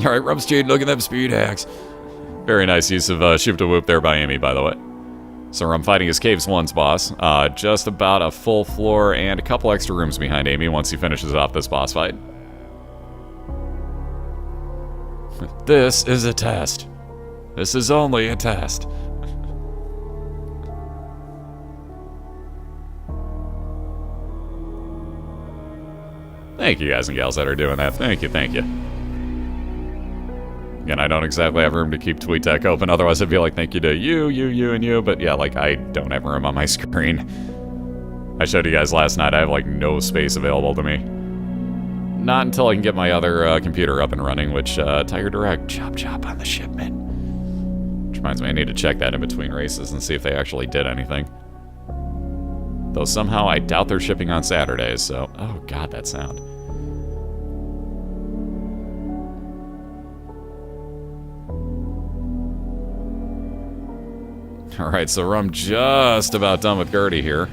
Alright, Rump's cheating, look at them speed hacks. Very nice use of Shoot to Whoop there by Amy, by the way. So I'm fighting his Caves 1's boss. Just about a full floor and a couple extra rooms behind Amy once he finishes off this boss fight. This is a test. This is only a test. Thank you guys and gals that are doing that. Thank you, thank you. Again, I don't exactly have room to keep TweetDeck open, otherwise I'd be like, thank you to you, and you, but yeah, like, I don't have room on my screen. I showed you guys last night, I have, like, no space available to me. Not until I can get my other computer up and running, which, Tiger Direct, chop on the shipment. Which reminds me, I need to check that in between races and see if they actually did anything. Though somehow I doubt they're shipping on Saturdays, so... Oh god, that sound. Alright, so Rumn just about done with Gertie here.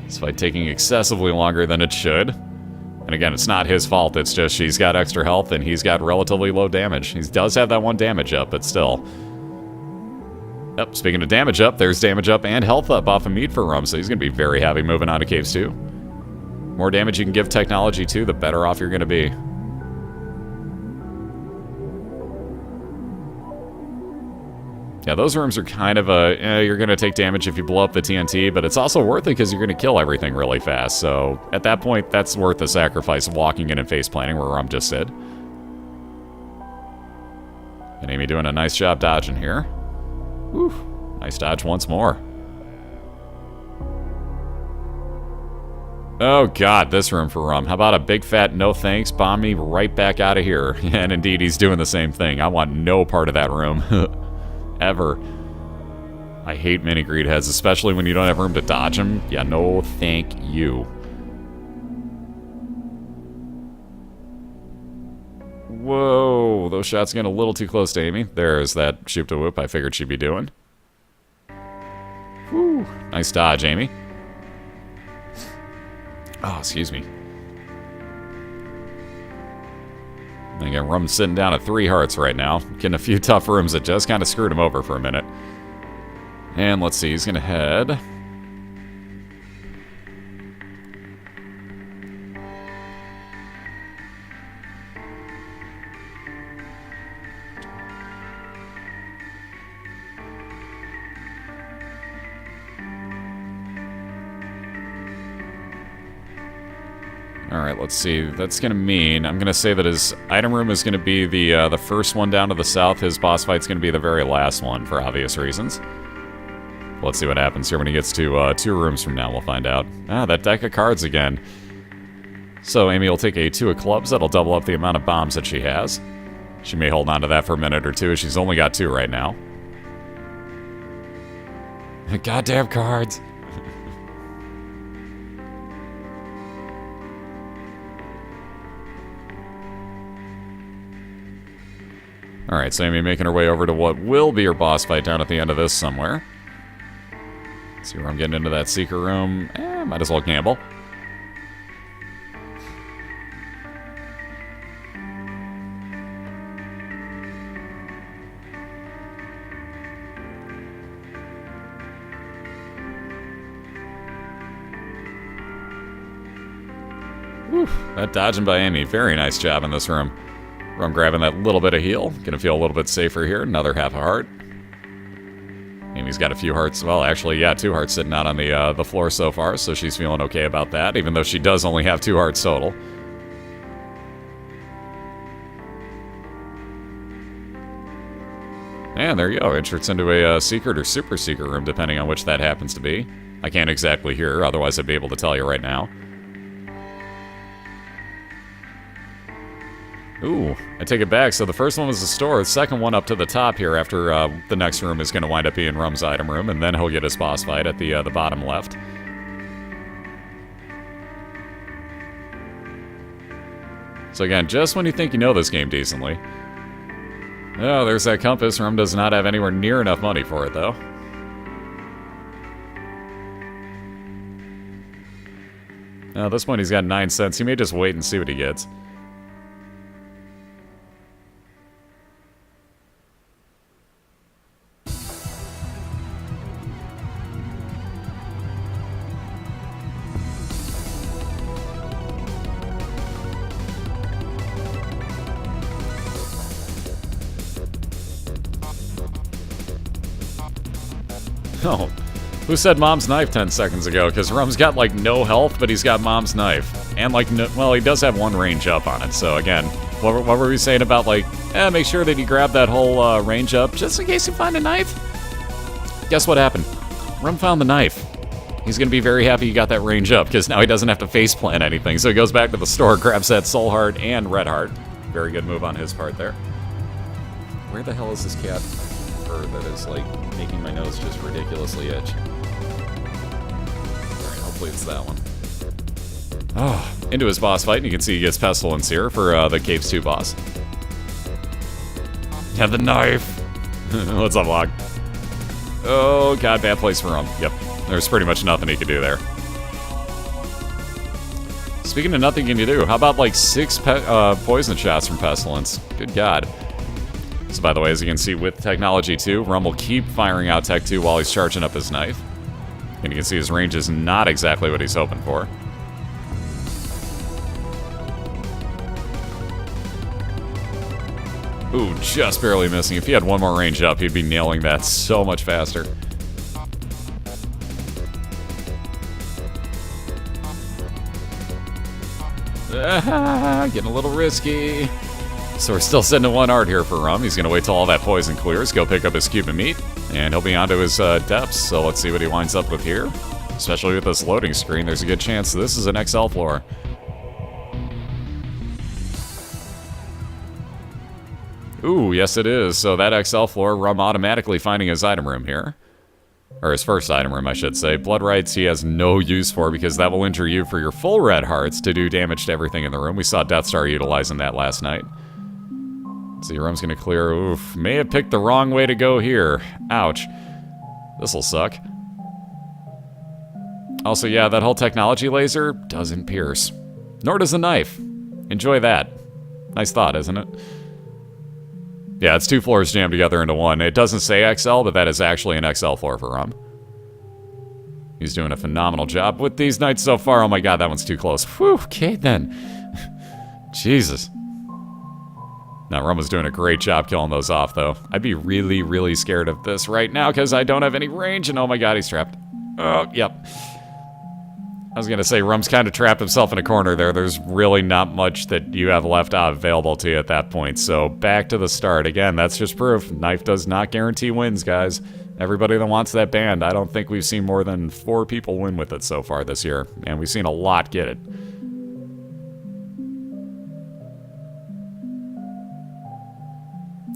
This fight taking excessively longer than it should. And again, it's not his fault, it's just she's got extra health and he's got relatively low damage. He does have that 1 damage up, but still. Yep, speaking of damage up, there's damage up and health up off of meat for Rumn, so he's going to be very happy moving on to Caves 2. More damage you can give technology to, the better off you're going to be. Yeah, those rooms are kind of a, you're going to take damage if you blow up the TNT, but it's also worth it because you're going to kill everything really fast. So at that point, that's worth the sacrifice of walking in and face planting where Rumn just did. And Amy doing a nice job dodging here. Whew, nice dodge once more. Oh god, this room for Rumn. How about a big fat no thanks, bomb me right back out of here. And indeed, he's doing the same thing. I want no part of that room. Ever. I hate mini greed heads, especially when you don't have room to dodge them. Yeah, no thank you. Whoa, those shots getting a little too close to Amy. There's that shoot to whoop I figured she'd be doing. Whew, nice dodge, Amy. Oh, excuse me. Again, Rumm's sitting down at 3 hearts right now. Getting a few tough rooms that just kind of screwed him over for a minute. And let's see, he's going to head... Alright, let's see. That's going to mean... I'm going to say that his item room is going to be the first one down to the south. His boss fight's going to be the very last one, for obvious reasons. Let's see what happens here when he gets to 2 rooms from now. We'll find out. Ah, that deck of cards again. So Amy will take a 2 of clubs. That'll double up the amount of bombs that she has. She may hold on to that for a minute or two. She's only got 2 right now. Goddamn cards. Alright, so Amy making her way over to what will be her boss fight down at the end of this somewhere. See where I'm getting into that secret room. Might as well gamble. Whew, that dodging by Amy. Very nice job in this room. I'm grabbing that little bit of heal. Gonna feel a little bit safer here. Another half a heart. Amy's got a few hearts. Well, actually, yeah, 2 hearts sitting out on the floor so far, so she's feeling okay about that, even though she does only have 2 hearts total. And there you go. Entrance into a secret or super secret room, depending on which that happens to be. I can't exactly hear, otherwise I'd be able to tell you right now. Ooh, I take it back. So the first one was the store. The second one up to the top here after the next room is going to wind up being Rumm's item room, and then he'll get his boss fight at the bottom left. So again, just when you think you know this game decently. Oh, there's that compass. Rumn does not have anywhere near enough money for it, though. Now, at this point, he's got 9 cents. He may just wait and see what he gets. Oh, who said Mom's knife 10 seconds ago? Because Rumm's got, like, no health, but he's got Mom's knife. And, like, no, well, he does have 1 range up on it. So, again, what were we saying about, like, make sure that you grab that whole range up just in case you find a knife? Guess what happened? Rumn found the knife. He's going to be very happy he got that range up, because now he doesn't have to faceplant anything. So he goes back to the store, grabs that soul heart and red heart. Very good move on his part there. Where the hell is this cat fur that is, like, making my nose just ridiculously itch? Alright, hopefully it's that one. Oh, into his boss fight, and you can see he gets Pestilence here for the Caves 2 boss. Have the knife! Let's unlock. Oh, god, bad place for him. Yep, there's pretty much nothing he could do there. Speaking of nothing can you do, how about like 6 poison shots from Pestilence? Good god. So by the way, as you can see with Technology 2, Rumn will keep firing out Tech 2 while he's charging up his knife. And you can see his range is not exactly what he's hoping for. Ooh, just barely missing. If he had 1 more range up, he'd be nailing that so much faster. Getting a little risky. So we're still sitting at 1 art here for Rumn. He's going to wait till all that poison clears, go pick up his cube of meat, and he'll be onto his depths. So let's see what he winds up with here. Especially with this loading screen, there's a good chance this is an XL floor. Ooh, yes it is. So that XL floor, Rumm automatically finding his item room here. Or his first item room, I should say. Blood Rights he has no use for because that will injure you for your full red hearts to do damage to everything in the room. We saw Death Star utilizing that last night. See, Rumm's gonna clear. Oof, may have picked the wrong way to go here. Ouch. This'll suck. Also, yeah, that whole technology laser doesn't pierce. Nor does the knife. Enjoy that. Nice thought, isn't it? Yeah, it's 2 floors jammed together into 1. It doesn't say XL, but that is actually an XL floor for Rumm. He's doing a phenomenal job with these knights so far. Oh my god, that one's too close. Whew, okay then. Jesus. Now, Rumm was doing a great job killing those off, though. I'd be really, really scared of this right now because I don't have any range, and oh my god, he's trapped. Oh, yep. I was going to say, Rumm's kind of trapped himself in a corner there. There's really not much that you have left available to you at that point. So, back to the start. Again, that's just proof. Knife does not guarantee wins, guys. Everybody that wants that band, I don't think we've seen more than 4 people win with it so far this year. And we've seen a lot get it.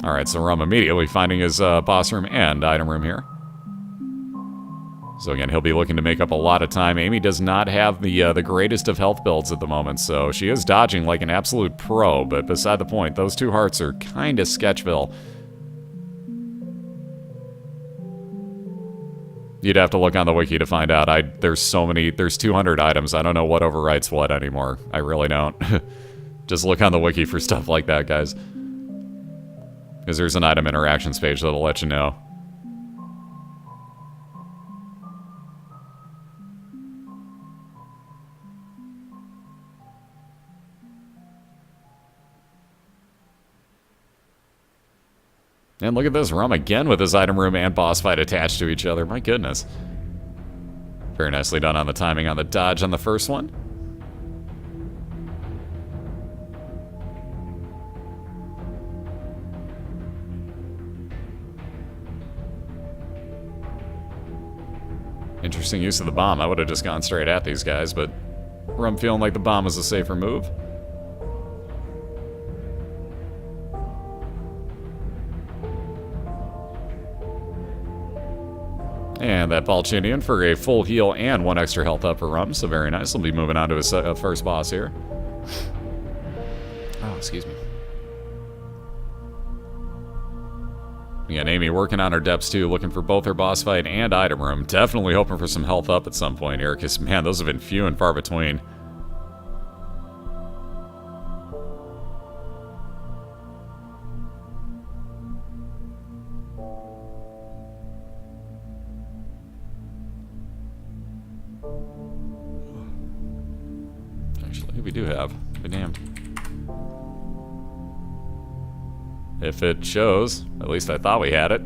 Alright, so Rumm immediately finding his boss room and item room here. So again, he'll be looking to make up a lot of time. Amy does not have the greatest of health builds at the moment, so she is dodging like an absolute pro, but beside the point, those 2 hearts are kind of Sketchville. You'd have to look on the wiki to find out. There's 200 items. I don't know what overwrites what anymore. I really don't. Just look on the wiki for stuff like that, guys. Because there's an item interactions page that'll let you know. And look at this, Rumn again with his item room and boss fight attached to each other. My goodness. Very nicely done on the timing on the dodge on the first one. Interesting use of the bomb. I would have just gone straight at these guys, but Rumn feeling like the bomb was a safer move. And that Balchinian for a full heal and 1 extra health up for Rumn, so very nice. He'll be moving on to his first boss here. Oh, excuse me. Again, Amy working on her depths too, looking for both her boss fight and item room. Definitely hoping for some health up at some point here, because, man, those have been few and far between. Actually, we do have. Be damned. If it shows, at least I thought we had it.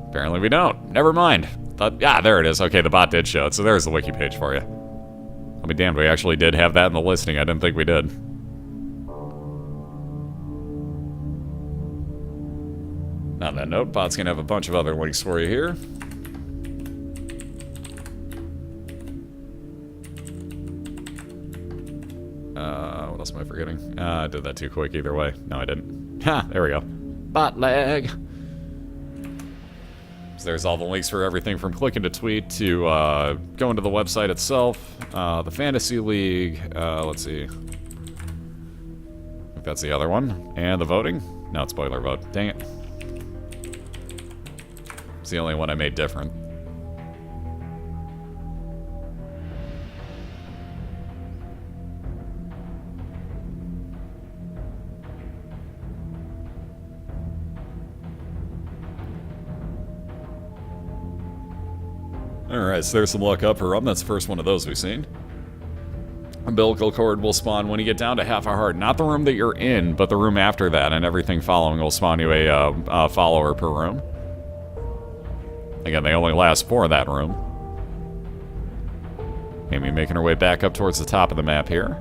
Apparently we don't. Never mind. There it is. Okay, the bot did show it, so there's the wiki page for you. I'll be damned, we actually did have that in the listing. I didn't think we did. On that note, bot's gonna have a bunch of other links for you here. What else am I forgetting? I did that too quick either way. No, I didn't. Ha! There we go. Bot lag. So there's all the links for everything from clicking to tweet to going to the website itself, the Fantasy League, let's see. I think that's the other one. And the voting. No, it's BOILeR vote. Dang it. It's the only one I made different. Alright, so there's some luck up for Rumn. That's the first one of those we've seen. Umbilical cord will spawn when you get down to half a heart. Not the room that you're in, but the room after that, and everything following will spawn you a follower per room. Again, they only last for that room. Amy making her way back up towards the top of the map here.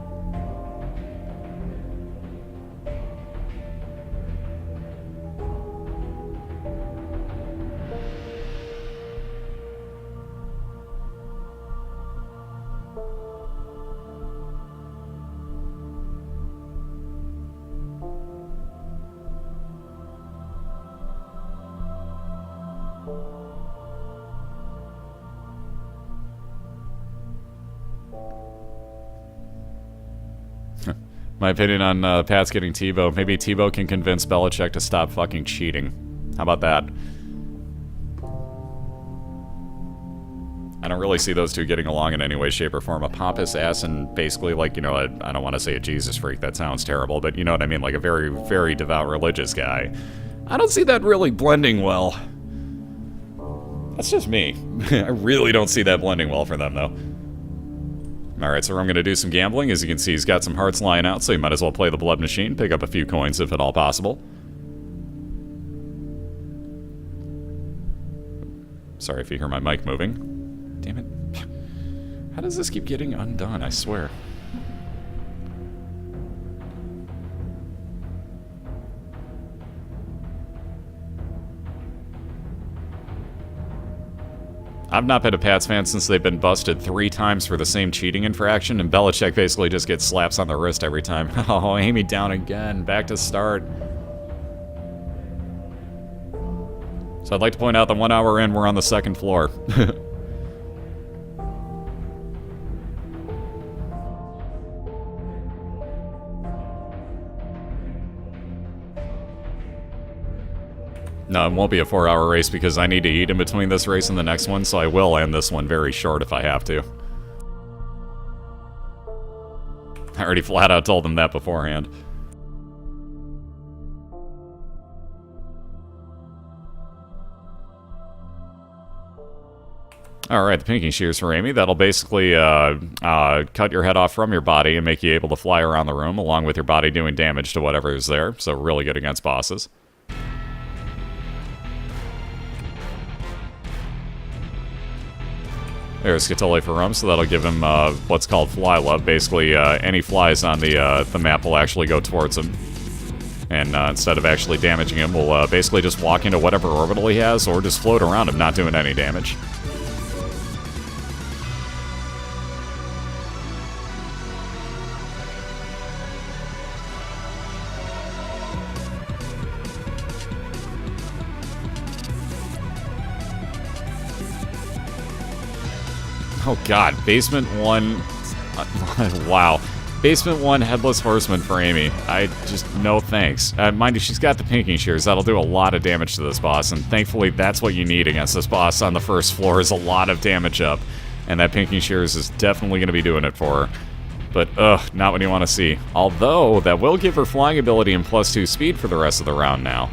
My opinion on Pat's getting Tebow. Maybe Tebow can convince Belichick to stop fucking cheating. How about that? I don't really see those two getting along in any way, shape, or form. A pompous ass and basically, like, you know, I don't want to say a Jesus freak. That sounds terrible, but you know what I mean? Like a very, very devout religious guy. I don't see that really blending well. That's just me. I really don't see that blending well for them, though. Alright, so I'm going to do some gambling. As you can see, he's got some hearts lying out, so you might as well play the blood machine, pick up a few coins if at all possible. Sorry if you hear my mic moving. Damn it. How does this keep getting undone, I swear? I've not been a Pats fan since they've been busted 3 times for the same cheating infraction, and Belichick basically just gets slaps on the wrist every time. Oh, Amy down again. Back to start. So I'd like to point out that 1 hour in, we're on the 2nd floor. No, it won't be a 4-hour race because I need to eat in between this race and the next one, so I will end this one very short if I have to. I already flat out told them that beforehand. Alright, the pinking shears for Amy. That'll basically cut your head off from your body and make you able to fly around the room, along with your body doing damage to whatever is there. So really good against bosses. There's Scatoli for Rumn, so that'll give him what's called fly love. Basically, any flies on the map will actually go towards him. And instead of actually damaging him, we'll basically just walk into whatever orbital he has, or just float around him, not doing any damage. Oh god, Basement 1... wow. Basement 1 Headless Horseman for Amy. I just... no thanks. Mind you, she's got the pinking shears. That'll do a lot of damage to this boss, and thankfully that's what you need against this boss on the first floor, is a lot of damage up. And that pinking shears is definitely going to be doing it for her. But, not what you want to see. Although, that will give her flying ability and +2 speed for the rest of the round now.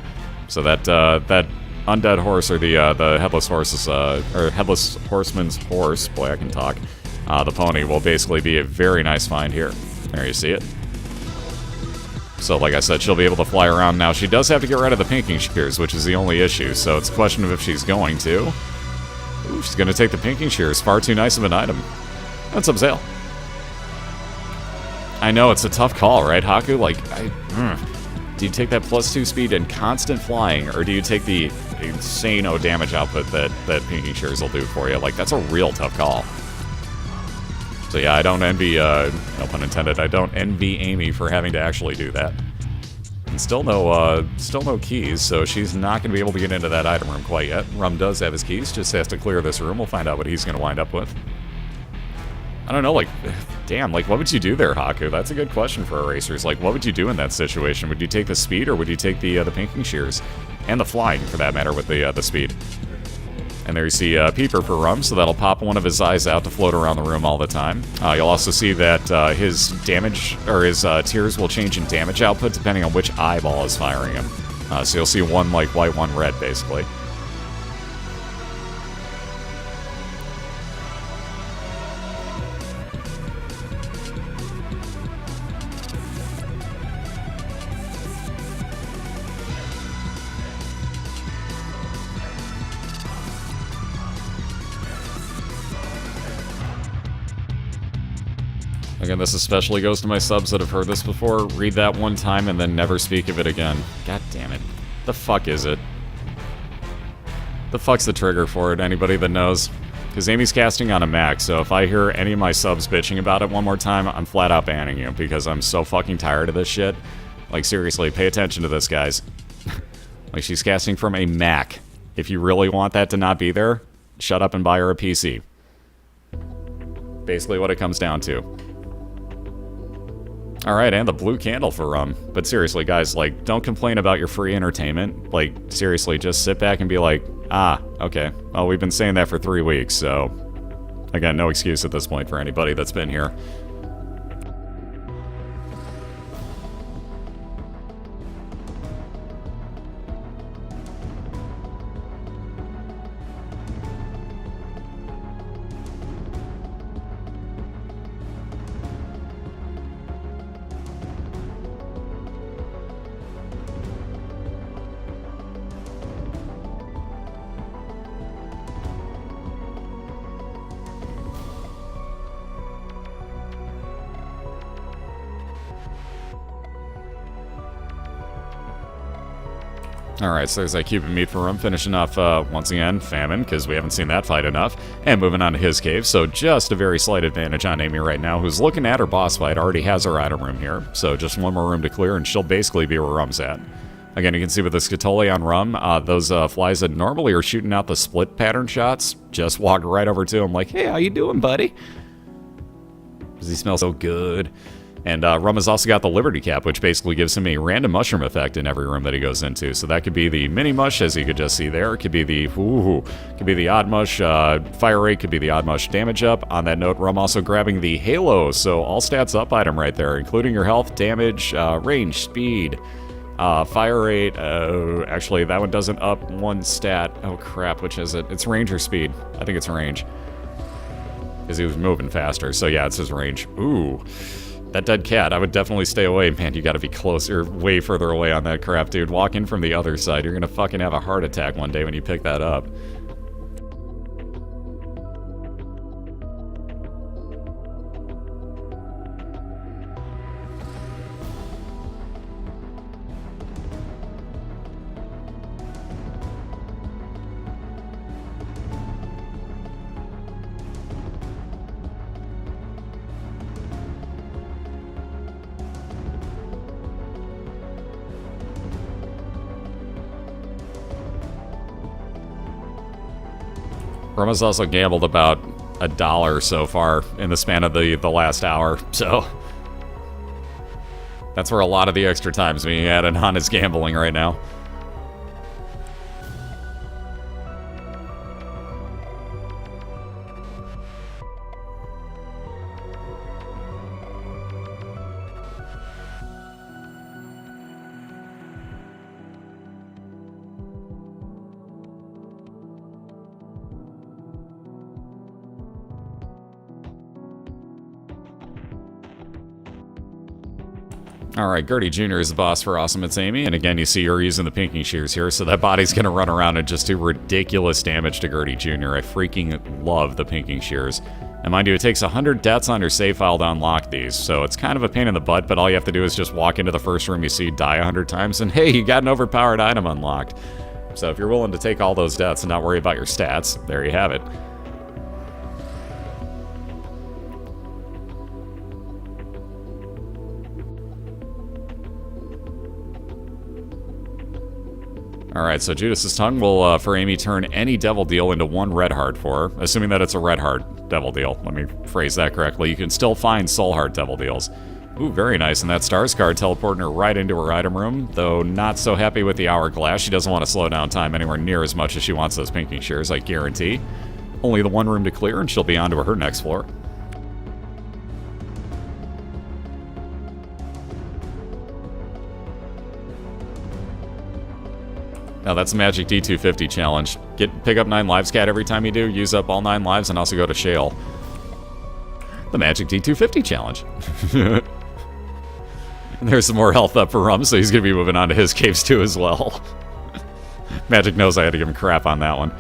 So that Undead Horse, or the Headless Horse's, or Headless Horseman's horse, boy I can talk, the pony, will basically be a very nice find here. There you see it. So like I said, she'll be able to fly around now. She does have to get rid of the pinking shears, which is the only issue, so it's a question of if she's going to. Ooh, she's going to take the pinking shears. Far too nice of an item. What's up, Zale? I know, it's a tough call, right, Haku? Like, do you take that +2 speed and constant flying, or do you take the insane-o damage output that pinking shears will do for you? Like, that's a real tough call. So yeah, I don't envy, no pun intended, I don't envy Amy for having to actually do that. And still no keys, so she's not going to be able to get into that item room quite yet. Rumn does have his keys, just has to clear this room. We'll find out what he's going to wind up with. I don't know, like, damn, like, what would you do there, Haku? That's a good question for erasers. Like, what would you do in that situation? Would you take the speed, or would you take the pinking shears? And the flying, for that matter, with the speed. And there you see Peeper for Rumn, so that'll pop one of his eyes out to float around the room all the time. You'll also see that his damage, or his tears will change in damage output depending on which eyeball is firing him. So you'll see one like white, one red, basically. Again, this especially goes to my subs that have heard this before. Read that one time and then never speak of it again. God damn it. The fuck is it? The fuck's the trigger for it? Anybody that knows? Because Amy's casting on a Mac, so if I hear any of my subs bitching about it one more time, I'm flat out banning you, because I'm so fucking tired of this shit. Like, seriously, pay attention to this, guys. Like, she's casting from a Mac. If you really want that to not be there, shut up and buy her a PC. Basically what it comes down to. Alright, and the blue candle for Rumn. But seriously, guys, like, don't complain about your free entertainment. Like, seriously, just sit back and be like, ah, okay. Well, we've been saying that for 3 weeks, so... Again, no excuse at this point for anybody that's been here. Alright, so there's that Cupid meat for Rumn, finishing off, once again, Famine, because we haven't seen that fight enough, and moving on to his cave, so just a very slight advantage on Amy right now, who's looking at her boss fight, already has her item room here, so just one more room to clear, and she'll basically be where Rumm's at. Again, you can see with the Scatoli on Rumn, those flies that normally are shooting out the split pattern shots, just walked right over to him like, hey, how you doing, buddy? Does he smell so good? And Rumm has also got the Liberty Cap, which basically gives him a random mushroom effect in every room that he goes into. So that could be the mini mush, as you could just see there. It could be the odd mush fire rate, could be the odd mush damage up. On that note, Rumm also grabbing the Halo, so all stats up item right there, including your health, damage, range, speed, fire rate. Actually, that one doesn't up one stat. Oh crap, which is it? It's range or speed? I think it's range, because he was moving faster. So yeah, it's his range. Ooh. That dead cat, I would definitely stay away. Man, you gotta be closer, way further away on that crap, dude. Walk in from the other side. You're gonna fucking have a heart attack one day when you pick that up. Rumm has also gambled about $1 so far in the span of the last hour, so that's where a lot of the extra time's being added on his gambling right now. Alright, Gertie Jr. is the boss for AwesomeitsAmy, and again, you see her using the pinking shears here, so that body's gonna run around and just do ridiculous damage to Gertie Jr. I freaking love the pinking shears. And mind you, it takes 100 deaths on your save file to unlock these, so it's kind of a pain in the butt, but all you have to do is just walk into the first room you see, die 100 times, and hey, you got an overpowered item unlocked. So if you're willing to take all those deaths and not worry about your stats, there you have it. Alright, so Judas's Tongue will, for Amy, turn any devil deal into one red heart for her, assuming that it's a red heart devil deal. Let me phrase that correctly. You can still find soul heart devil deals. Ooh, very nice. And that stars card teleporting her right into her item room, though not so happy with the hourglass. She doesn't want to slow down time anywhere near as much as she wants those pinking shears, I guarantee. Only the one room to clear, and she'll be on to her next floor. Now that's a Magic D250 challenge. Pick up 9 lives, cat, every time you do. Use up all 9 lives and also go to Shale. The Magic D250 challenge. And there's some more health up for Rumm, so he's going to be moving on to his caves too as well. Magic knows I had to give him crap on that one.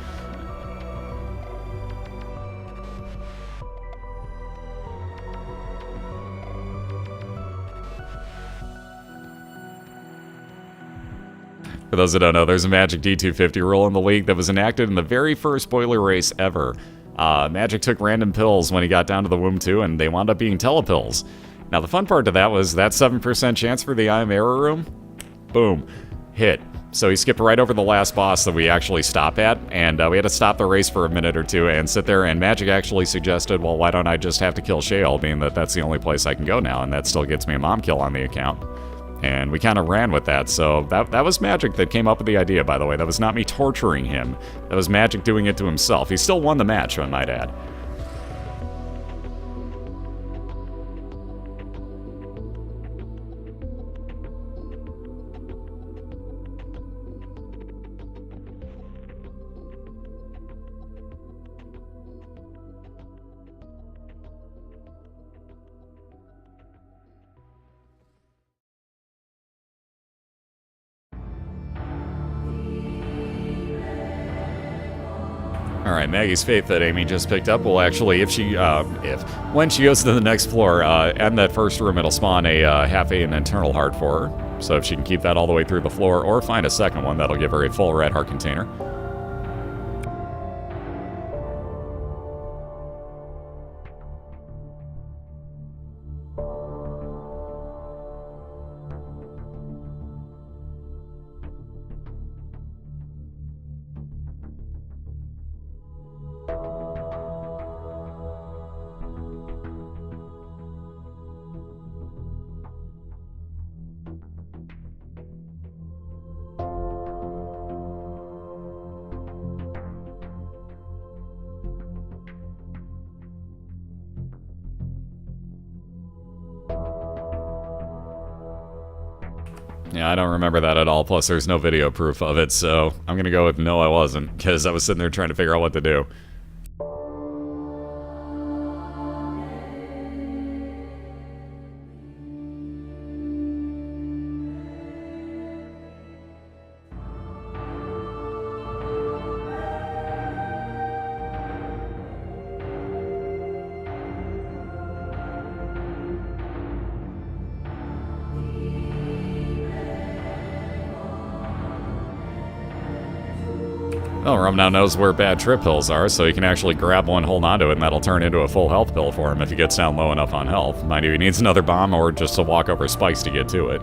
For those that don't know, there's a Magic D250 rule in the league that was enacted in the very first BOILeR race ever. Magic took random pills when he got down to the womb 2, and they wound up being telepills. Now, the fun part to that was that 7% chance for the I Am Error room, boom, hit. So he skipped right over the last boss that we actually stop at, and we had to stop the race for a minute or two and sit there, and Magic actually suggested, well, why don't I just have to kill Shale, being that that's the only place I can go now, and that still gets me a mom kill on the account. And we kind of ran with that, so that was Magic that came up with the idea, by the way. That was not me torturing him. That was Magic doing it to himself. He still won the match, I might add. Alright, Maggie's Faith that Amy just picked up will actually, when she goes to the next floor, end that first room, it'll spawn a half an internal heart for her. So if she can keep that all the way through the floor, or find a second one, that'll give her a full red heart container. Yeah, I don't remember that at all, plus there's no video proof of it, so I'm gonna go with no, I wasn't, because I was sitting there trying to figure out what to do. Well, Rumn now knows where bad trip pills are, so he can actually grab one, hold onto it, and that'll turn into a full health pill for him if he gets down low enough on health. Mind you, he needs another bomb or just to walk over spikes to get to it.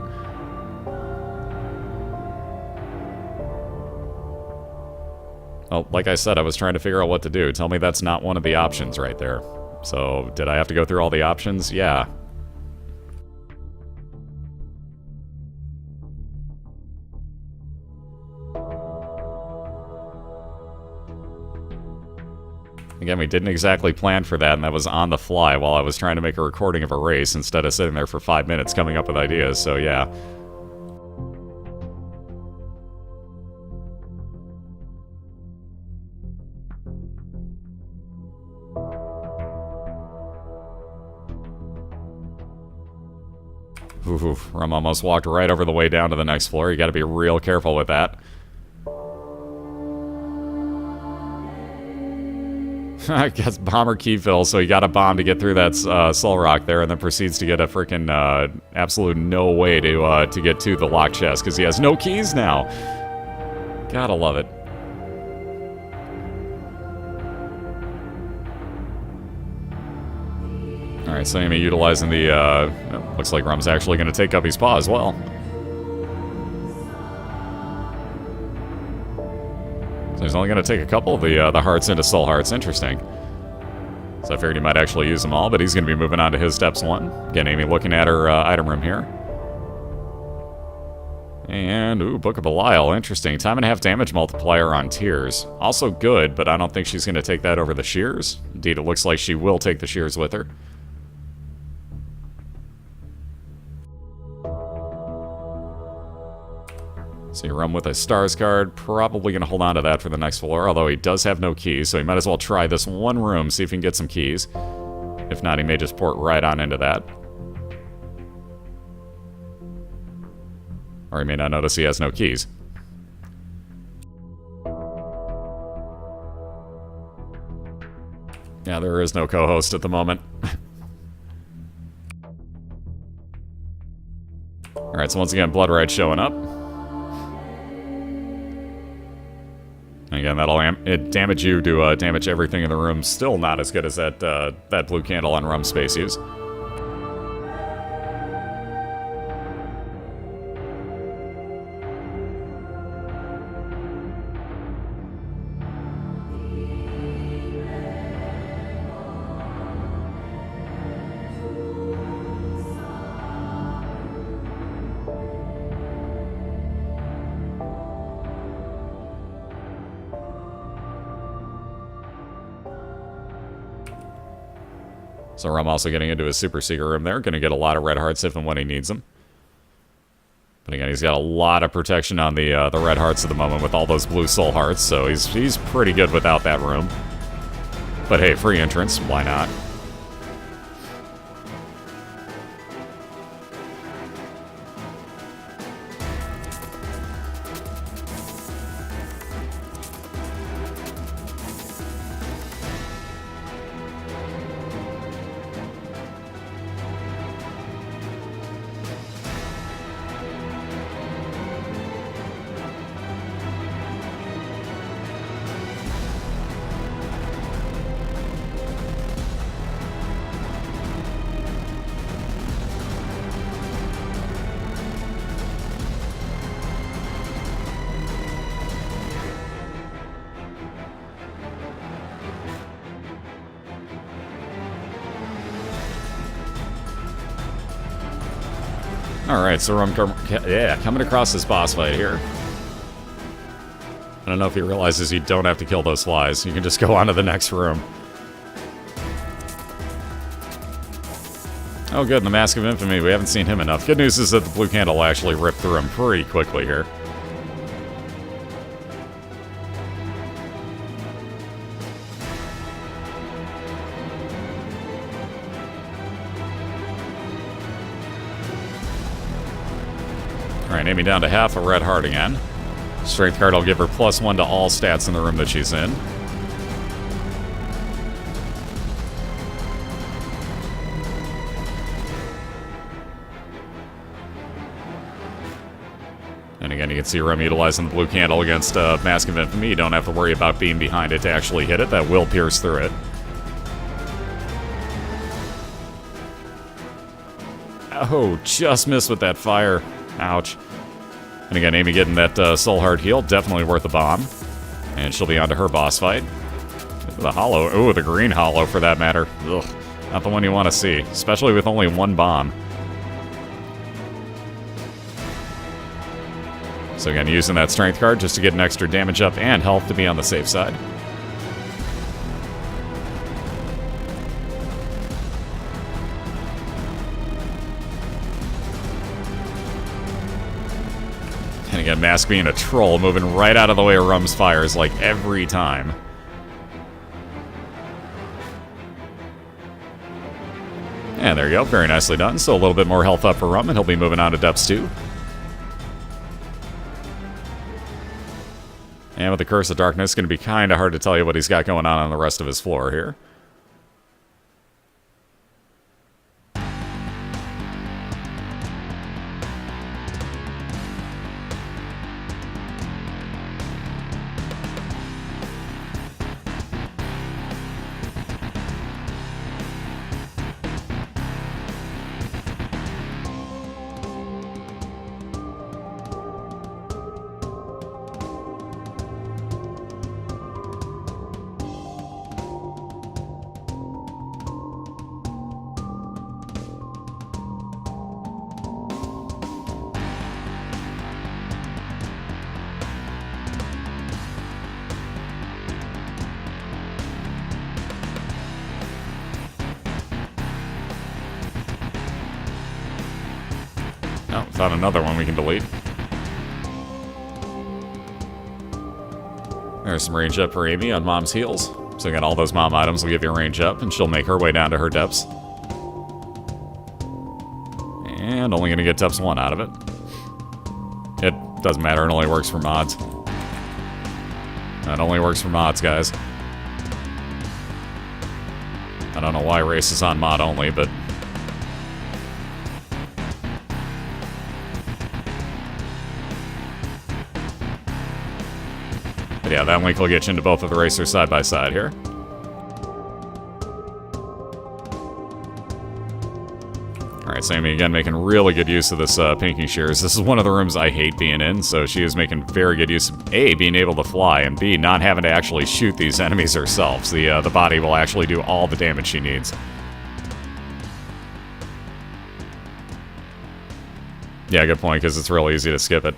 Well, like I said, I was trying to figure out what to do. Tell me that's not one of the options right there. So, did I have to go through all the options? Yeah. Again, we didn't exactly plan for that, and that was on the fly while I was trying to make a recording of a race instead of sitting there for 5 minutes coming up with ideas, so yeah. Oof, Rumn almost walked right over the way down to the next floor. You gotta be real careful with that. I guess bomber key fill, so he got a bomb to get through that Soul Rock there, and then proceeds to get a freaking absolute no way to get to the lock chest, because he has no keys now. Gotta love it. Alright, so Amy utilizing the, looks like Rumm's actually going to take up his paw as well. So he's only going to take a couple of the hearts into soul hearts. Interesting. So I figured he might actually use them all, but he's going to be moving on to his steps 1. Again, Amy looking at her item room here. And, ooh, Book of BOILeR. Interesting. Time and a half damage multiplier on tears. Also good, but I don't think she's going to take that over the shears. Indeed, it looks like she will take the shears with her. See Rumn with a stars card, probably going to hold on to that for the next floor, although he does have no keys, so he might as well try this one room, see if he can get some keys. If not, he may just port right on into that. Or he may not notice he has no keys. Yeah, there is no co-host at the moment. Alright, so once again, Blood Rite showing up. Again, that'll damage you to damage everything in the room. Still not as good as that blue candle on Rumn space use. So Rumm also getting into his super secret room there. Going to get a lot of red hearts if and when he needs them. But again, he's got a lot of protection on the red hearts at the moment with all those blue soul hearts, so he's pretty good without that room. But hey, free entrance, why not? Alright, so Rumn coming across this boss fight here. I don't know if he realizes you don't have to kill those flies. You can just go on to the next room. Oh good, the Mask of Infamy, we haven't seen him enough. Good news is that the blue candle actually ripped through him pretty quickly here. Alright, Amy down to half a red heart again. Strength card will give her +1 to all stats in the room that she's in. And again, you can see Rumn utilizing the blue candle against Mask of Infamy. You don't have to worry about being behind it to actually hit it. That will pierce through it. Oh, just missed with that fire. Ouch. And again, Amy getting that soul heart heal, definitely worth a bomb. And she'll be on to her boss fight. The hollow, ooh, the green hollow for that matter. Ugh, not the one you want to see, especially with only one bomb. So again, using that strength card just to get an extra damage up and health to be on the safe side. And again, Mask being a troll, moving right out of the way of Rumm's fires, like every time. And there you go, very nicely done. So a little bit more health up for Rumn, and he'll be moving on to depths 2. And with the Curse of Darkness, it's going to be kind of hard to tell you what he's got going on the rest of his floor here. Oh, found another one we can delete. There's some range up for Amy on Mom's heals. So again, all those Mom items will give you a range up, and she'll make her way down to her depths. And only going to get depths 1 out of it. It doesn't matter, it only works for mods. That only works for mods, guys. I don't know why race is on mod only, but... But yeah, that link will get you into both of the racers side by side here. Alright, so Amy again making really good use of this pinking shears. This is one of the rooms I hate being in, so she is making very good use of A, being able to fly, and B, not having to actually shoot these enemies herself. So the body will actually do all the damage she needs. Yeah, good point, because it's real easy to skip it.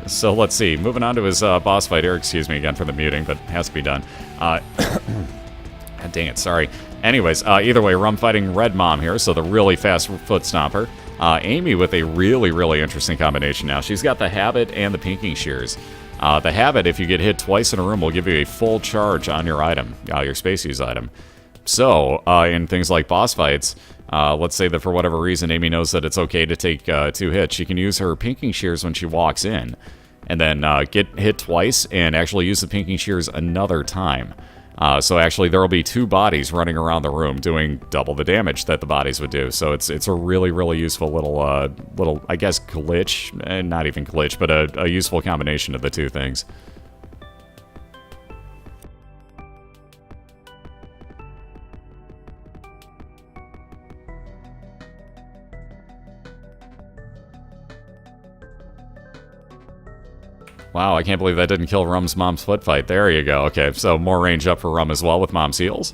So let's see. Moving on to his boss fight here. Excuse me again for the muting, but it has to be done. Dang it, sorry. Anyways, either way, Rumn fighting Red Mom here, so the really fast foot stomper. Amy with a really, really interesting combination now. She's got the Habit and the Pinking Shears. The Habit, if you get hit twice in a room, will give you a full charge on your item, your space use item. So, in things like boss fights, let's say that for whatever reason Amy knows that it's okay to take 2 hits. She can use her Pinking Shears when she walks in. and then get hit twice and actually use the pinking shears another time. So actually there will be 2 bodies running around the room doing double the damage that the bodies would do. So it's a really, really useful little, I guess, glitch. Not even glitch, but a useful combination of the 2 things. Wow, I can't believe that didn't kill Rumm's mom's foot fight. There you go. Okay, so more range up for Rumn as well with mom's heals.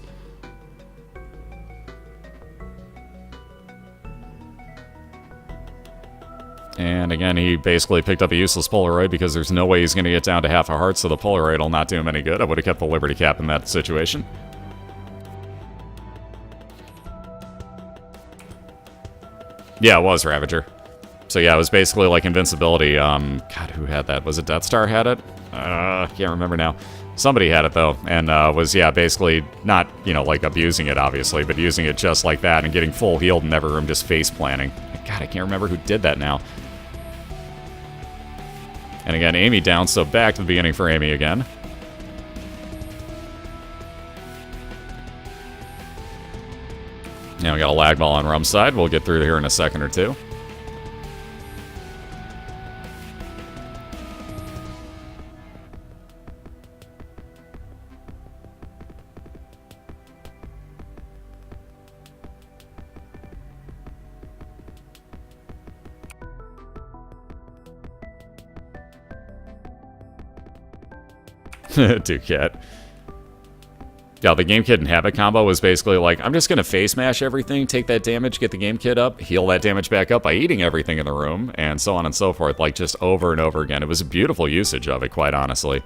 And again, he basically picked up a useless Polaroid because there's no way he's going to get down to half a heart, so the Polaroid will not do him any good. I would have kept the Liberty Cap in that situation. Yeah, it was Ravager. So yeah, it was basically like invincibility. God, who had that? Was it Death Star had it? Can't remember now. Somebody had it though, and was, yeah, basically not, you know, like abusing it obviously, but using it just like that and getting full healed in every room, just face planting. God, I can't remember who did that now. And again, Amy down, so back to the beginning for Amy again. Now we got a lag ball on Rumm's side. We'll get through here in a second or two. Ducat. Yeah, the Game Kit and Habit combo was basically like, I'm just going to face mash everything, take that damage, get the Game Kit up, heal that damage back up by eating everything in the room, and so on and so forth, like just over and over again. It was a beautiful usage of it, quite honestly.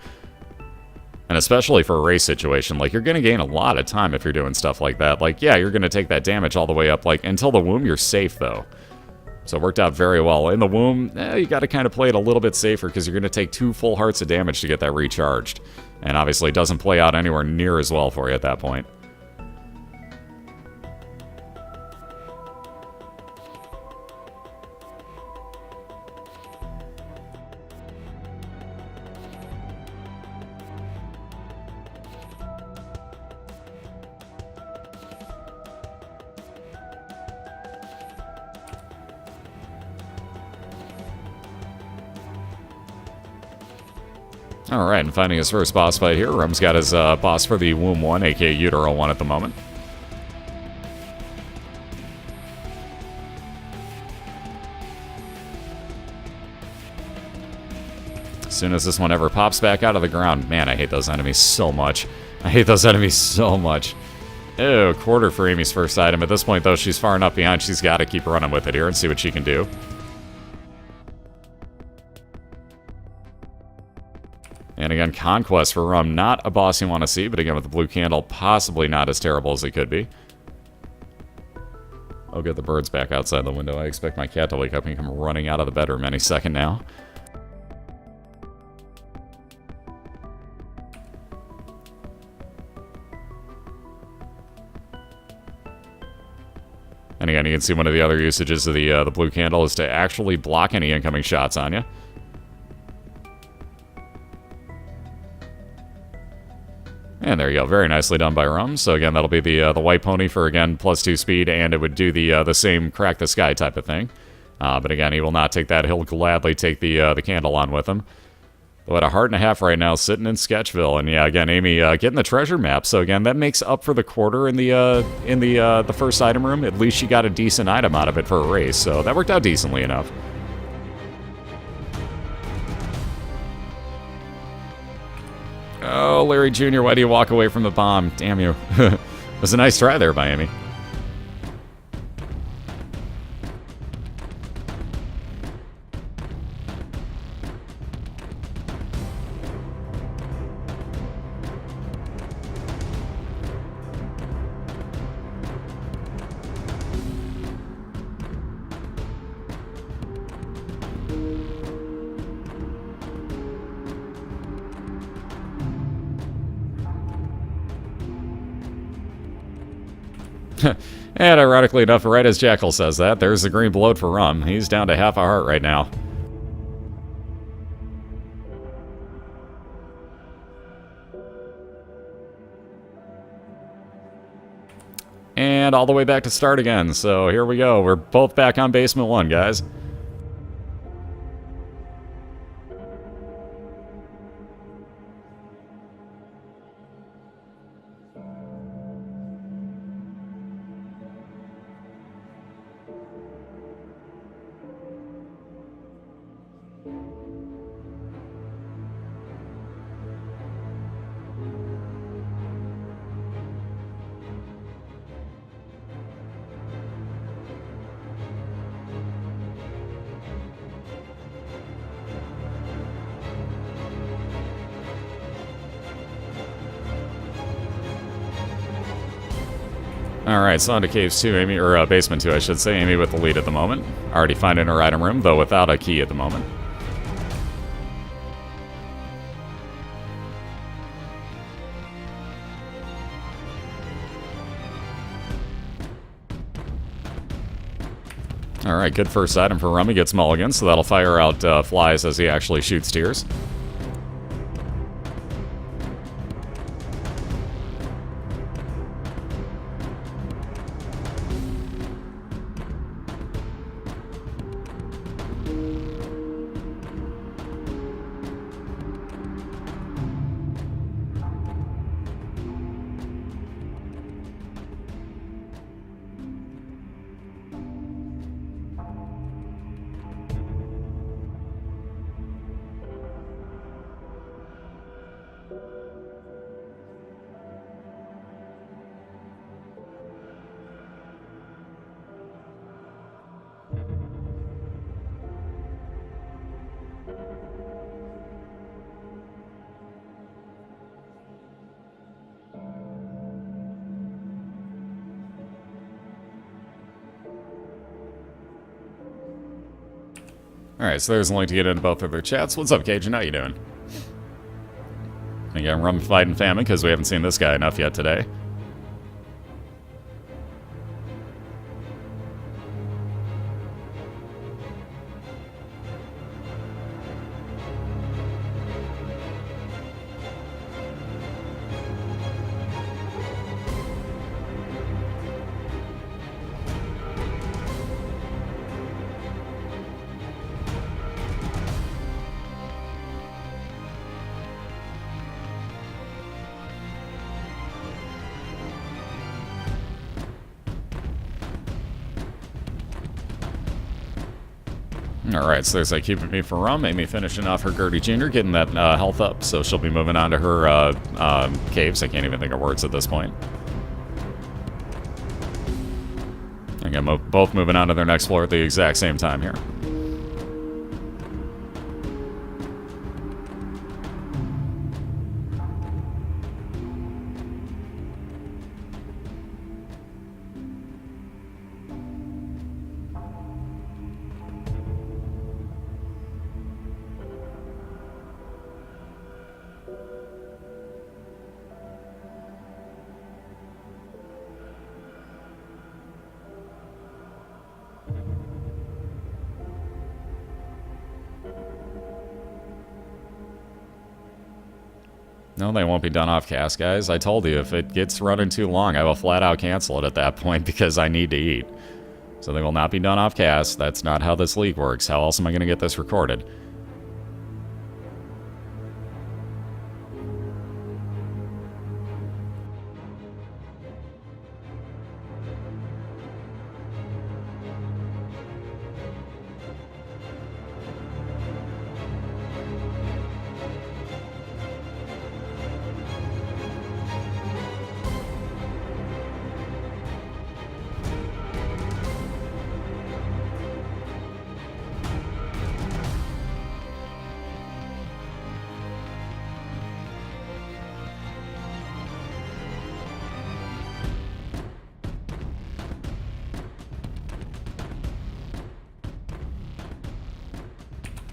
And especially for a race situation, like, you're going to gain a lot of time if you're doing stuff like that. Like, yeah, you're going to take that damage all the way up, like, until the womb, you're safe, though. So it worked out very well. In the womb, you got to kind of play it a little bit safer because you're going to take 2 full hearts of damage to get that recharged. And obviously it doesn't play out anywhere near as well for you at that point. Alright, and finding his first boss fight here. Rumm's got his boss for the Womb 1, aka Utero 1 at the moment. As soon as this one ever pops back out of the ground, man, I hate those enemies so much. I hate those enemies so much. Ew, quarter for Amy's first item. At this point, though, she's far enough behind, she's got to keep running with it here and see what she can do. And again, Conquest for Rumn, not a boss you want to see, but again, with the blue candle, possibly not as terrible as it could be. I'll get the birds back outside the window. I expect my cat to wake up and come running out of the bedroom any second now. And again, you can see one of the other usages of the blue candle is to actually block any incoming shots on you. And there you go, very nicely done by Rumn. So again, that'll be the white pony for, again, +2 speed, and it would do the same crack the sky type of thing. But again, he will not take that. He'll gladly take the candle on with him. Though at 1.5 hearts right now, sitting in Sketchville, and yeah, again, Amy getting the treasure map. So again, that makes up for the quarter in the first item room. At least she got a decent item out of it for a race, so that worked out decently enough. Oh, Larry Jr., why do you walk away from the bomb? Damn you. It was a nice try there by Amy. And ironically enough, right as Jackal says that, there's the green bloat for Rumn. He's down to 0.5 heart right now. and all the way back to start again. So here we go. We're both back on basement 1, guys. Alright, so on to Caves 2, Amy, or Basement 2, I should say. Amy with the lead at the moment. Already finding her item room, though without a key at the moment. Alright, good first item for Rummy. Gets mulligan, so that'll fire out flies as he actually shoots tears. Alright, so there's a link to get into both of their chats. What's up, Cajun? How you doing? Again, Rummy fighting famine because we haven't seen this guy enough yet today. Alright, so there's that keeping me for Rumn. Amy finishing off her Gertie Jr., getting that health up, so she'll be moving on to her caves. I can't even think of words at this point. Again, both moving on to their next floor at the exact same time here. No, they won't be done off cast, guys. I told you, if it gets running too long, I will flat out cancel it at that point because I need to eat. So they will not be done off cast. That's not how this league works. How else am I going to get this recorded?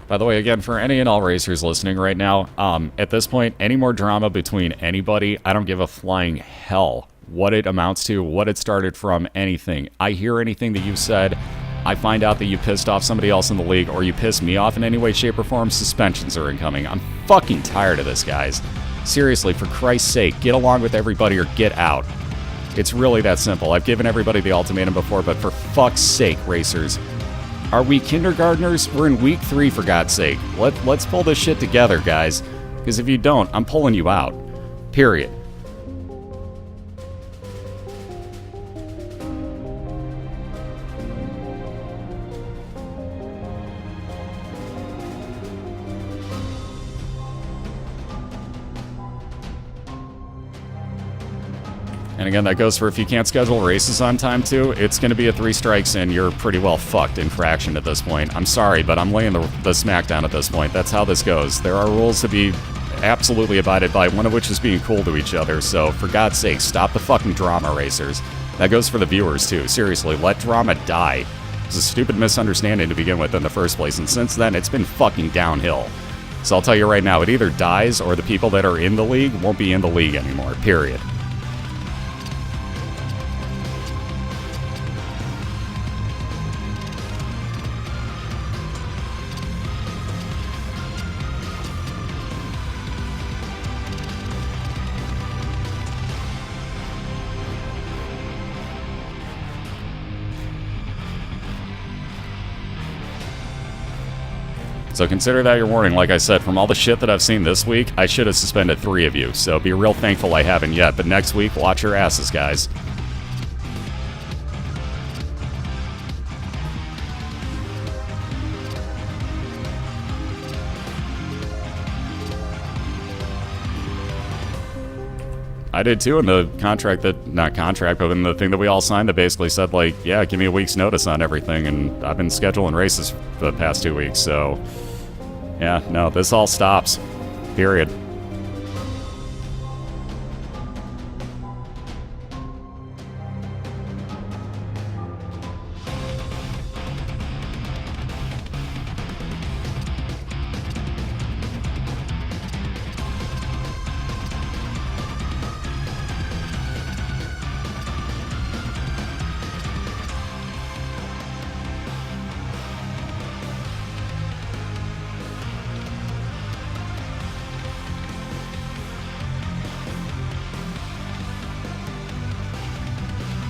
By the way, again, for any and all racers listening right now, at this point, any more drama between anybody, I don't give a flying hell what it amounts to, what it started from, anything. I hear anything that you've said, I find out that you pissed off somebody else in the league, or you piss me off in any way, shape, or form, suspensions are incoming. I'm fucking tired of this, guys. Seriously, for Christ's sake, get along with everybody or get out. It's really that simple. I've given everybody the ultimatum before, but for fuck's sake, racers. Are we kindergartners? We're in week 3, for God's sake. Let's pull this shit together, guys. Because if you don't, I'm pulling you out. Period. And again, that goes for if you can't schedule races on time too, it's going to be a 3 strikes and you're pretty well fucked in fraction at this point. I'm sorry, but I'm laying the smackdown at this point. That's how this goes. There are rules to be absolutely abided by, one of which is being cool to each other, so for God's sake, stop the fucking drama, racers. That goes for the viewers too. Seriously, let drama die. It's a stupid misunderstanding to begin with in the first place, and since then, it's been fucking downhill. So I'll tell you right now, it either dies or the people that are in the league won't be in the league anymore, period. So consider that your warning. Like I said, from all the shit that I've seen this week, I should have suspended 3 of you, so be real thankful I haven't yet, but next week, watch your asses, guys. I did too in the contract that, not contract, but in the thing that we all signed that basically said, like, yeah, give me a week's notice on everything, and I've been scheduling races for the past 2 weeks, so yeah, no, this all stops. Period.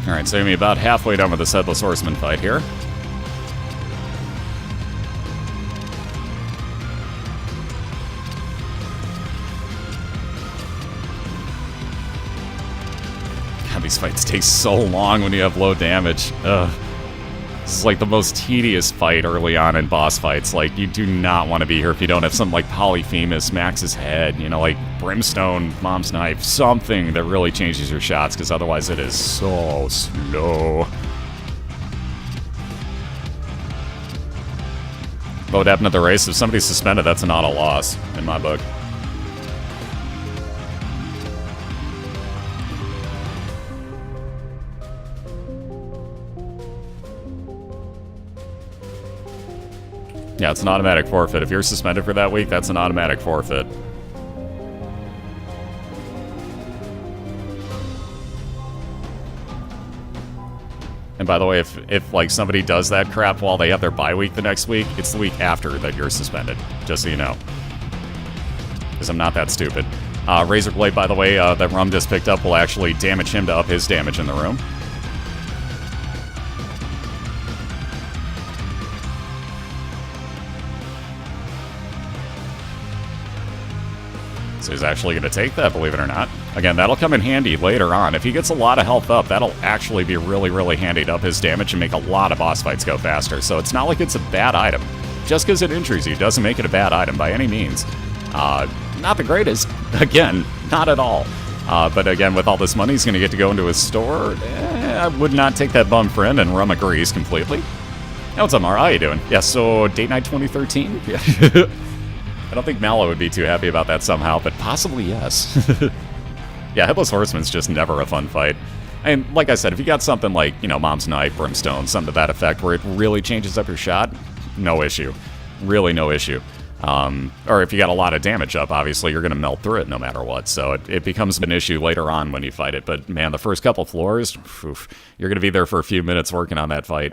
Alright, so Amy, about halfway done with this Headless Horseman fight here. God, these fights take so long when you have low damage. Ugh. This is like the most tedious fight early on in boss fights. Like, you do not want to be here if you don't have something like Polyphemus, Max's Head, you know, like Brimstone, Mom's Knife, something that really changes your shots, because otherwise it is so slow. What would happen at the race? If somebody's suspended, that's an auto loss, in my book. Yeah, it's an automatic forfeit. If you're suspended for that week, that's an automatic forfeit. And by the way, if like somebody does that crap while they have their bye week the next week, it's the week after that you're suspended, just so you know. Because I'm not that stupid. Razor Blade, by the way, that Rumn just picked up will actually damage him to up his damage in the room. So he's actually going to take that, believe it or not. Again, that'll come in handy later on. If he gets a lot of health up, that'll actually be really, really handy to up his damage and make a lot of boss fights go faster. So it's not like it's a bad item. Just because it injures you doesn't make it a bad item by any means. Not the greatest. Again, not at all. But again, with all this money he's going to get to go into his store, I would not take that bum friend, and Rumn agrees completely. Hey, what's up, Mara? How you doing? Yeah, so date night 2013? Yeah. I don't think Mallow would be too happy about that somehow, but possibly yes. Yeah, Headless Horseman's just never a fun fight. And like I said, if you got something like, you know, Mom's Knife, Brimstone, something to that effect where it really changes up your shot, no issue. Really no issue. Or if you got a lot of damage up, obviously you're going to melt through it no matter what, so it becomes an issue later on when you fight it. But man, the first couple floors, oof, you're going to be there for a few minutes working on that fight.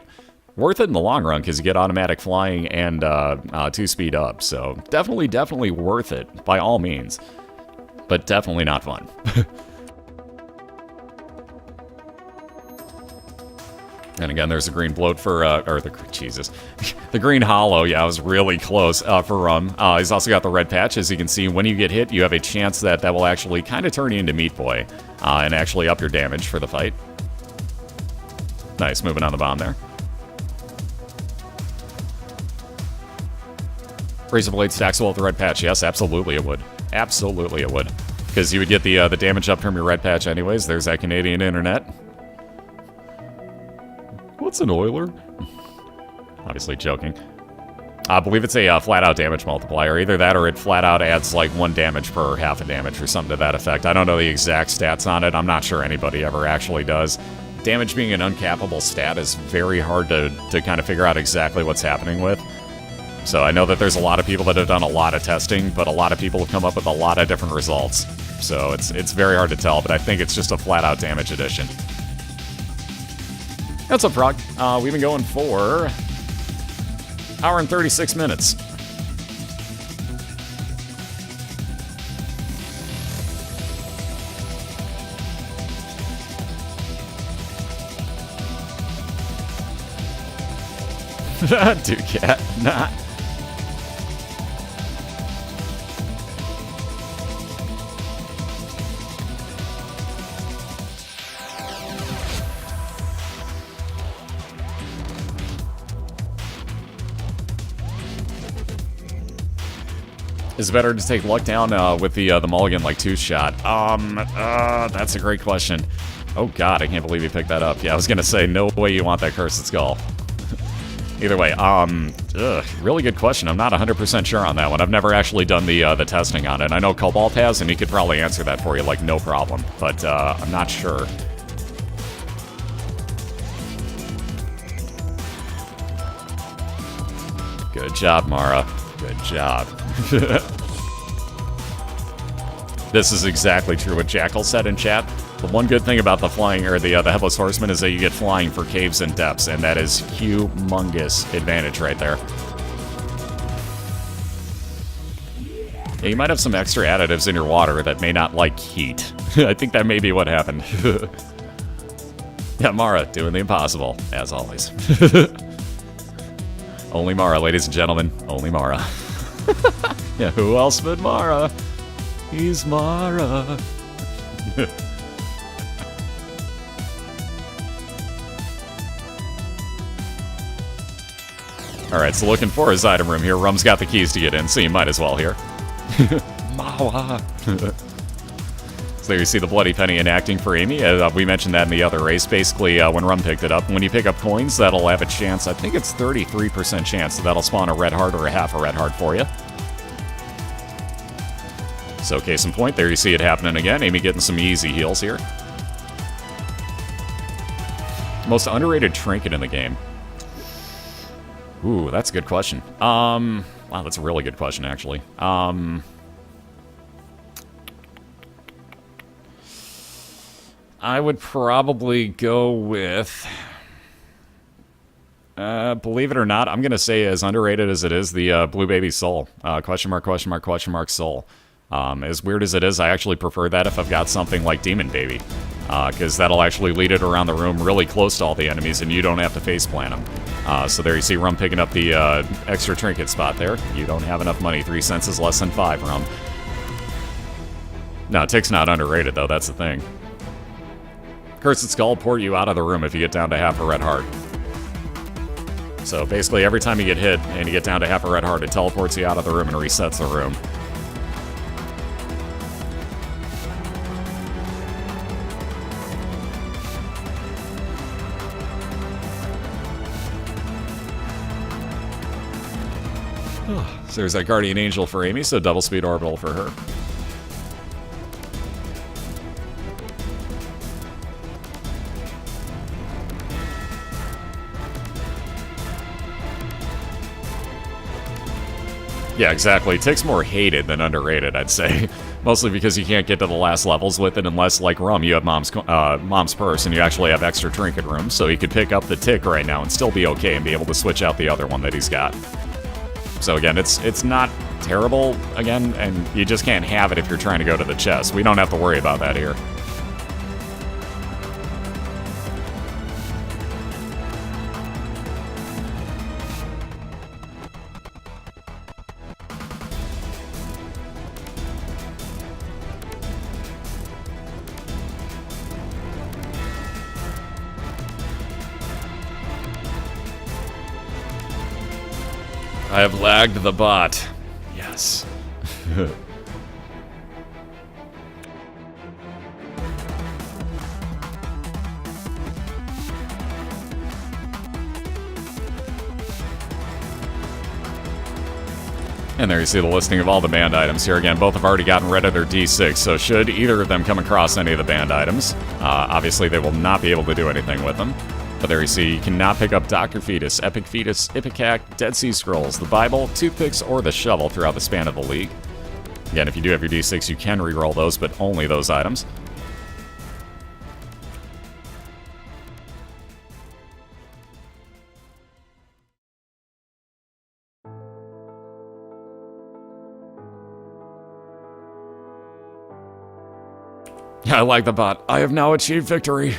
Worth it in the long run, because you get automatic flying and 2-speed up, so definitely worth it, by all means. But definitely not fun. And again, there's a green bloat for, Jesus. The green hollow, yeah, I was really close for Rumn. He's also got the red patch. As you can see, when you get hit, you have a chance that will actually kind of turn you into Meat Boy and actually up your damage for the fight. Nice, moving on the bomb there. Razor Blade stacks well with the red patch. Yes, absolutely it would. Absolutely it would. Because you would get the damage up from your red patch anyways. There's that Canadian internet. What's an oiler? Obviously joking. I believe it's a flat-out damage multiplier. Either that or it flat-out adds like 1 damage per half a damage or something to that effect. I don't know the exact stats on it. I'm not sure anybody ever actually does. Damage being an uncappable stat is very hard to kind of figure out exactly what's happening with. So I know that there's a lot of people that have done a lot of testing, but a lot of people have come up with a lot of different results. So it's very hard to tell, but I think it's just a flat-out damage addition. What's up, Frog? We've been going for hour and 36 minutes. Dude, cat, nah. Is it better to take luck down with the mulligan like 2-shot? That's a great question. Oh god, I can't believe you picked that up. Yeah, I was gonna say, no way you want that Cursed Skull. Either way, really good question. I'm not 100% sure on that one. I've never actually done the testing on it. I know Cobalt has, and he could probably answer that for you, like, no problem. But I'm not sure. Good job, Mara. Good job. This is exactly true what Jackal said in chat. The one good thing about the flying, or the Headless Horseman, is that you get flying for caves and depths, and that is humongous advantage right there. Yeah, you might have some extra additives in your water that may not like heat. I think that may be what happened. Yeah, Mara, doing the impossible, as always. Only Mara, ladies and gentlemen. Only Mara. Yeah, who else but Mara? He's Mara. Alright, so looking for his item room here. Rumm's got the keys to get in, so you might as well here. Mawa. So there you see the Bloody Penny enacting for Amy. We mentioned that in the other race. Basically, when Rumn picked it up, when you pick up coins, that'll have a chance, I think it's 33% chance that that'll spawn a red heart or a half a red heart for you. So case in point, there you see it happening again. Amy getting some easy heals here. Most underrated trinket in the game. Ooh, that's a good question. Wow, that's a really good question, actually. I would probably go with... believe it or not, I'm going to say as underrated as it is, the Blue Baby Soul. Question mark, question mark, question mark, Soul. As weird as it is, I actually prefer that if I've got something like Demon Baby. Because that'll actually lead it around the room really close to all the enemies, and you don't have to faceplant them. So there you see Rumn picking up the extra trinket spot there. You don't have enough money. 3 cents is less than 5, Rumn. No, Tick's not underrated, though. That's the thing. Cursed Skull will port you out of the room if you get down to half a red heart. So basically, every time you get hit and you get down to half a red heart, it teleports you out of the room and resets the room. So there's that Guardian Angel for Amy, so double speed orbital for her. Yeah, exactly. Tick's more hated than underrated, I'd say. Mostly because you can't get to the last levels with it unless, like Rumn, you have Mom's Purse and you actually have extra trinket room, so you could pick up the Tick right now and still be okay and be able to switch out the other one that he's got. So again, it's not terrible, again, and you just can't have it if you're trying to go to the chest. We don't have to worry about that here. I have lagged the bot. Yes. And there you see the listing of all the banned items here. Again, both have already gotten rid of their D6, so should either of them come across any of the banned items, obviously they will not be able to do anything with them. But there you see, you cannot pick up Dr. Fetus, Epic Fetus, Ipecac, Dead Sea Scrolls, the Bible, toothpicks, or the shovel throughout the span of the league. Again, if you do have your D6, you can reroll those, but only those items. I like the bot. I have now achieved victory.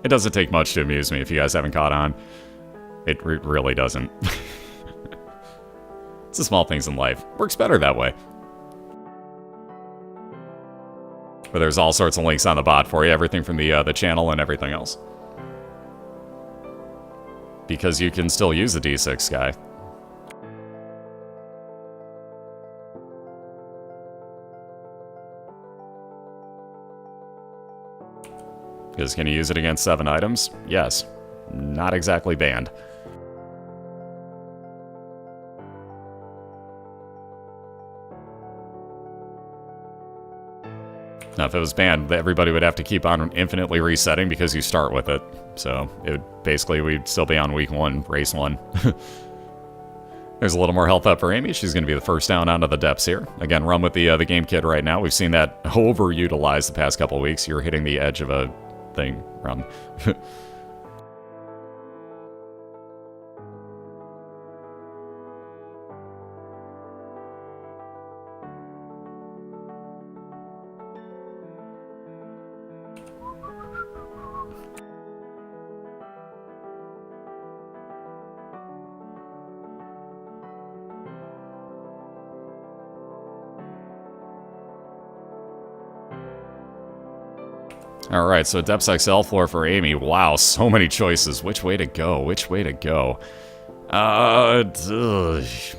It doesn't take much to amuse me if you guys haven't caught on. It really doesn't. It's the small things in life. Works better that way. But there's all sorts of links on the bot for you. Everything from the channel and everything else. Because you can still use the D6 guy. Because can you use it against 7 items? Yes. Not exactly banned. Now, if it was banned, everybody would have to keep on infinitely resetting because you start with it. So, it would basically, we'd still be on week 1, race 1. There's a little more health up for Amy. She's going to be the first down onto the depths here. Again, Rumn with the game kit right now. We've seen that overutilized the past couple of weeks. You're hitting the edge of a thing, Rumn. Alright, so Depths XL floor for Amy. Wow, so many choices. Which way to go? Which way to go?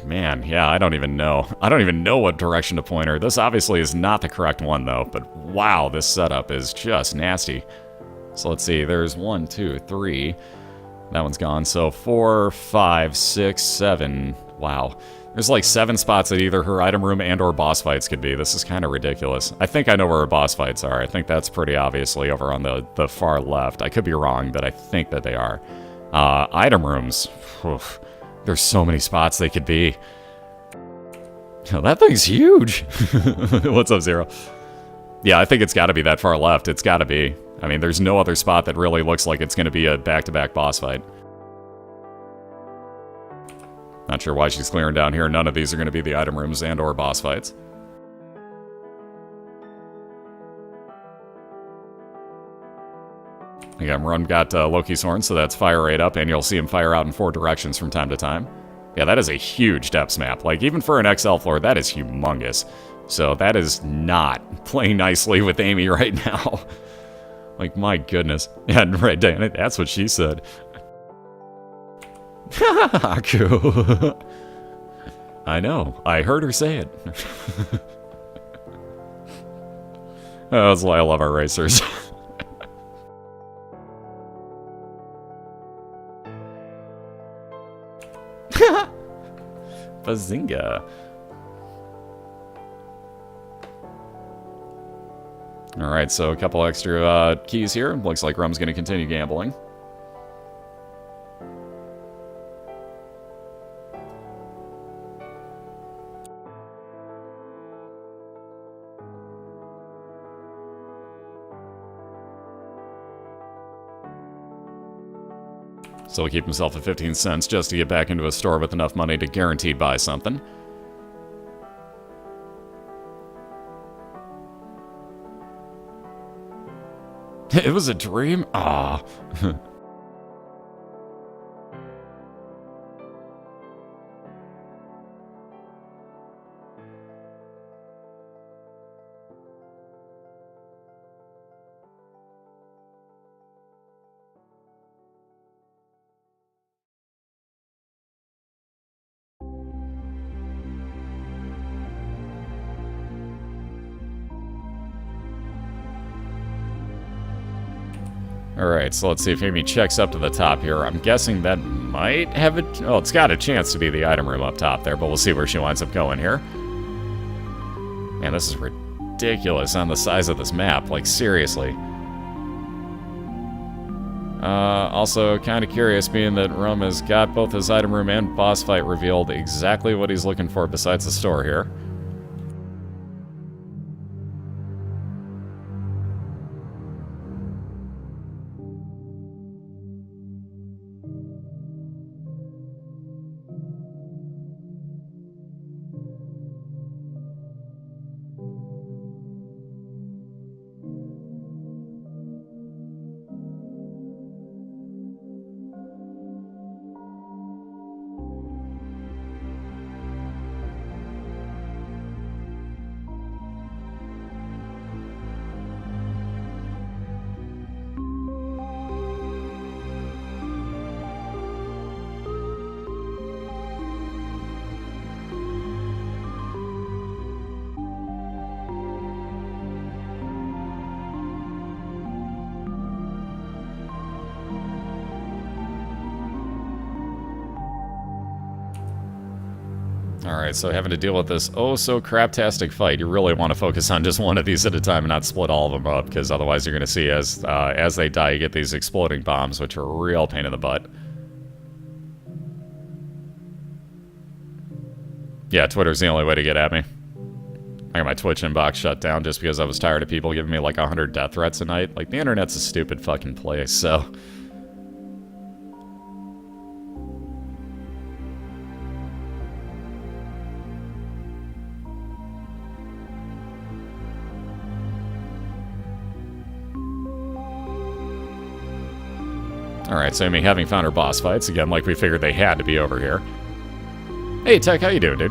Man, yeah, I don't even know. I don't even know what direction to point her. This obviously is not the correct one, though. But wow, this setup is just nasty. So let's see. There's 1, 2, 3. That one's gone. So 4, 5, 6, 7. Wow. There's like 7 spots that either her item room and or boss fights could be. This is kind of ridiculous. I think I know where her boss fights are. I think that's pretty obviously over on the far left. I could be wrong, but I think that they are. Item rooms. Oof. There's so many spots they could be. Oh, that thing's huge. What's up, Zero? Yeah, I think it's got to be that far left. It's got to be. I mean, there's no other spot that really looks like it's going to be a back-to-back boss fight. Not sure why she's clearing down here. None of these are going to be the item rooms and or boss fights. Again, Rumn got Loki's horn, so that's fire rate up, and you'll see him fire out in 4 directions from time to time. Yeah, that is a huge depths map. Like, even for an XL floor, that is humongous. So that is not playing nicely with Amy right now. Like, my goodness. Yeah, right, Dan, that's what she said. Cool. I know. I heard her say it. Oh, that's why I love our racers. Bazinga. Alright, so a couple extra keys here. Looks like Rumm's going to continue gambling. So he'll keep himself at 15 cents just to get back into a store with enough money to guaranteed buy something. It was a dream? Ah. Alright, so let's see if Amy checks up to the top here. I'm guessing that might have it. Oh, it's got a chance to be the item room up top there, but we'll see where she winds up going here. Man, this is ridiculous on the size of this map. Like, seriously. Also, kind of curious, being that Rumn has got both his item room and boss fight revealed exactly what he's looking for besides the store here. Alright, so having to deal with this oh-so-craptastic fight, you really want to focus on just one of these at a time and not split all of them up, because otherwise you're going to see as they die, you get these exploding bombs, which are a real pain in the butt. Yeah, Twitter's the only way to get at me. I got my Twitch inbox shut down just because I was tired of people giving me like 100 death threats a night. Like, the internet's a stupid fucking place, so... Alright, so Amy, having found her boss fights, again, like we figured they had to be over here. Hey, Tech, how you doing, dude?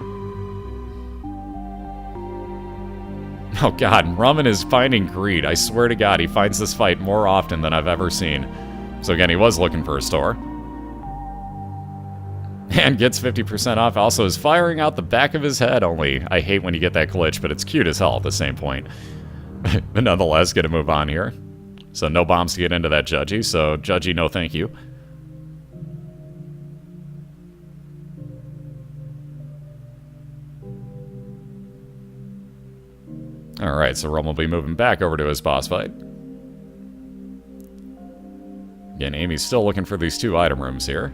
Oh god, Rumman is finding greed. I swear to god, he finds this fight more often than I've ever seen. So again, he was looking for a store. And gets 50% off, also is firing out the back of his head only. I hate when you get that glitch, but it's cute as hell at the same point. But nonetheless, gonna move on here. So no bombs to get into that Judgy, so Judgy, no thank you. Alright, so Rumn will be moving back over to his boss fight. Again, Amy's still looking for these two item rooms here.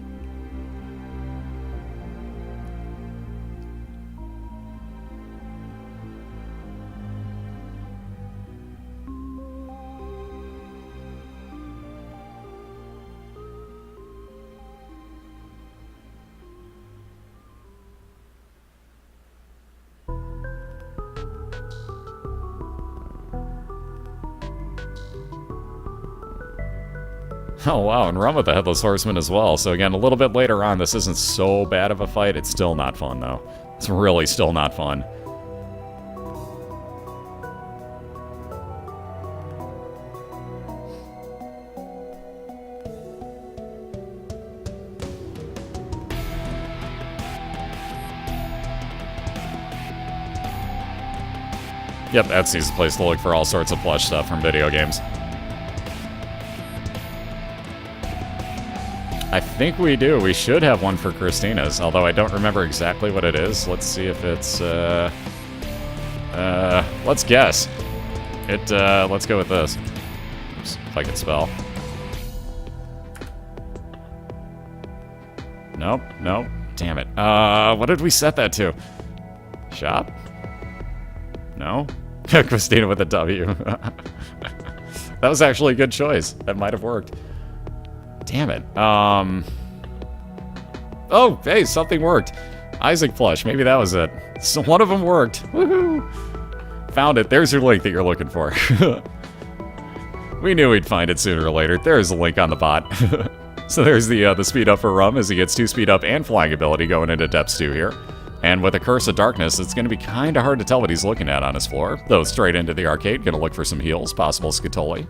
Oh wow, and Rumn with the Headless Horseman as well. So again, a little bit later on, this isn't so bad of a fight. It's still not fun, though. It's really still not fun. Yep, Etsy's the place to look for all sorts of plush stuff from video games. I think we do. We should have one for Christina's, although I don't remember exactly what it is. Let's see if it's, let's guess. Let's go with this. Oops, if I can spell. Nope, nope. Damn it. What did we set that to? Shop? No? Christina with a W. That was actually a good choice. That might have worked. Damn it. Oh, hey, something worked. Isaac plush. Maybe that was it. So one of them worked. Woohoo! Found it. There's your link that you're looking for. We knew we'd find it sooner or later. There's a link on the bot. So there's the speed up for Rumn as he gets 2 speed up and flying ability going into Depths 2 here. And with a Curse of Darkness, it's going to be kind of hard to tell what he's looking at on his floor. Though straight into the arcade, going to look for some heals, possible Scatoli.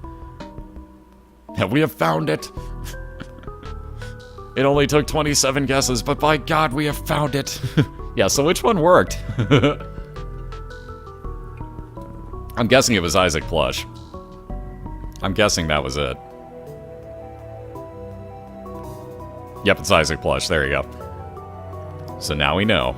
And we have found it. It only took 27 guesses, but by God, we have found it. Yeah, so which one worked? I'm guessing it was Isaac plush. I'm guessing that was it. Yep, it's Isaac Plush. There you go. So now we know.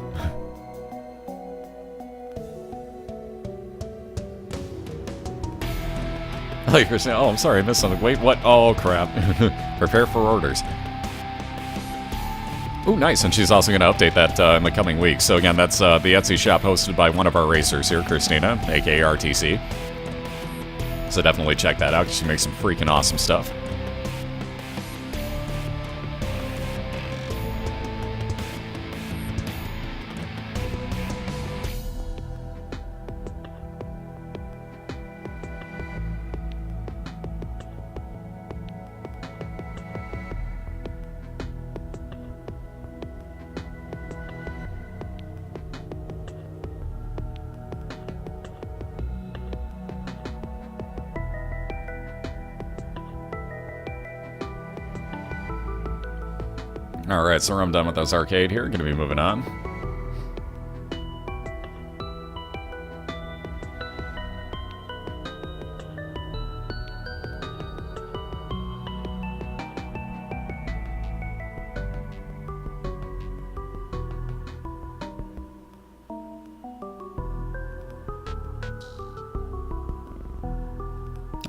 Oh, you're saying, oh, I'm sorry, I missed something. Wait, what? Oh, crap. Prepare for orders. Ooh, nice, and she's also going to update that in the coming weeks. So again, that's the Etsy shop hosted by one of our racers here, Christina, aka RTC. So definitely check that out, because she makes some freaking awesome stuff. Alright, so I'm done with this arcade here. Gonna be moving on.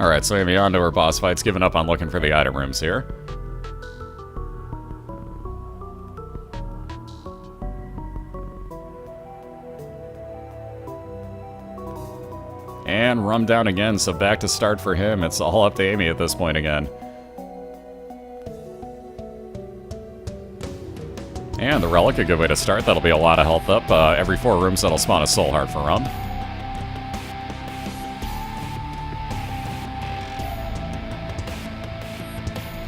Alright, so maybe on to our boss fights, giving up on looking for the item rooms here. And Rumn down again, so back to start for him. It's all up to Amy at this point again. And the relic, a good way to start. That'll be a lot of health up. Every 4 rooms, that'll spawn a soul heart for Rumn.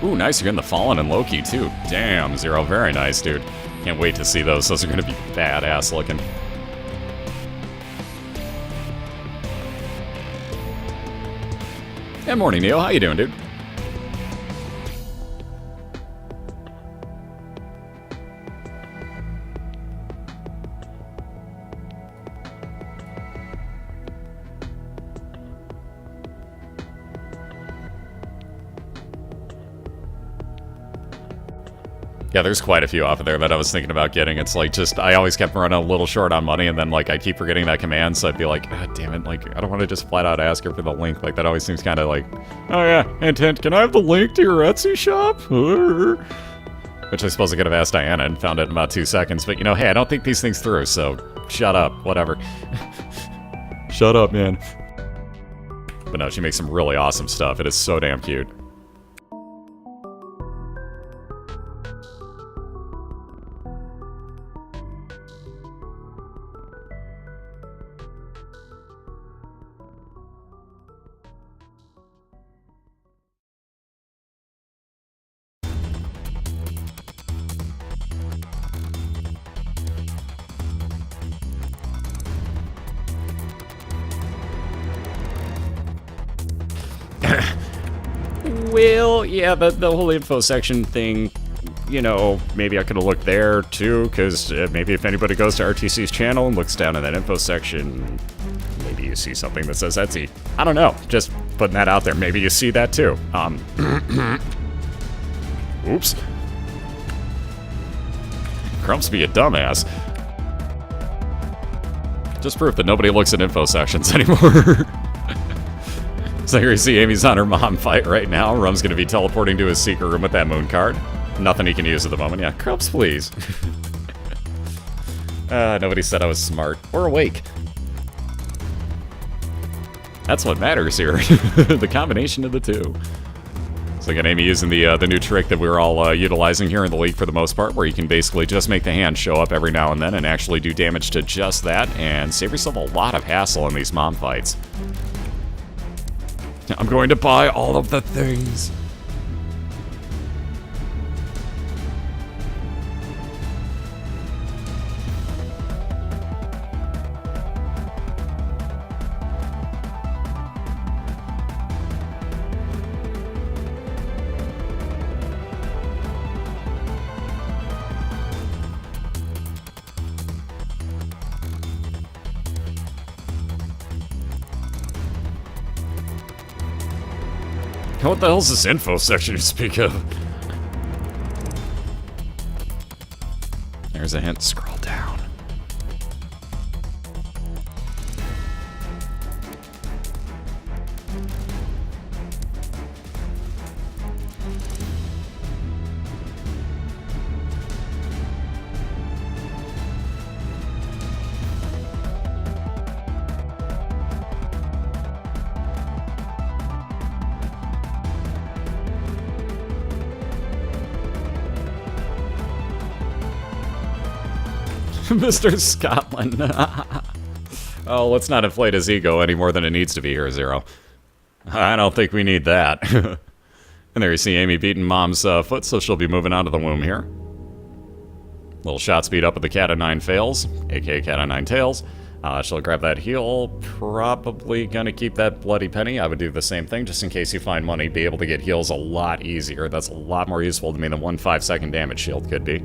Ooh, nice. You're getting the Fallen and Loki, too. Damn, Zero. Very nice, dude. Can't wait to see those. Those are going to be badass looking. Good morning, Neil. How you doing, dude? Yeah, there's quite a few off of there that I was thinking about getting. It's like just, I always kept running a little short on money, and then like I keep forgetting that command, so I'd be like, ah, damn it, like I don't want to just flat out ask her for the link. Like that always seems kind of like, oh yeah, hint, can I have the link to your Etsy shop? Which I suppose I could have asked Diana and found it in about 2 seconds, but you know, hey, I don't think these things through, so shut up, whatever. Shut up, man. But no, she makes some really awesome stuff. It is so damn cute. Well, yeah, the whole info section thing, you know, maybe I could have looked there too, because maybe if anybody goes to RTC's channel and looks down in that info section, maybe you see something that says Etsy. I don't know, just putting that out there. Maybe you see that too. Oops. Crumps be a dumbass. Just proof that nobody looks at info sections anymore. So here you see Amy's on her mom fight right now. Rumm's going to be teleporting to his secret room with that moon card. Nothing he can use at the moment. Yeah, Crumps, please. Nobody said I was smart. Or awake. That's what matters here. The combination of the two. So again, Amy using the new trick that we're all utilizing here in the league for the most part, where you can basically just make the hand show up every now and then and actually do damage to just that, and save yourself a lot of hassle in these mom fights. I'm going to buy all of the things. What the hell's this info section you speak of? Here's a hint. Scroll down. Mr. Scotland. Oh, let's not inflate his ego any more than it needs to be here, Zero. I don't think we need that. And there you see Amy beating Mom's foot, so she'll be moving on to the womb here. Little shot speed up with the cat of 9 fails, aka cat of 9 tails. She'll grab that heal, probably gonna keep that bloody penny. I would do the same thing just in case you find money. Be able to get heals a lot easier. That's a lot more useful to me than 1 5-second damage shield could be.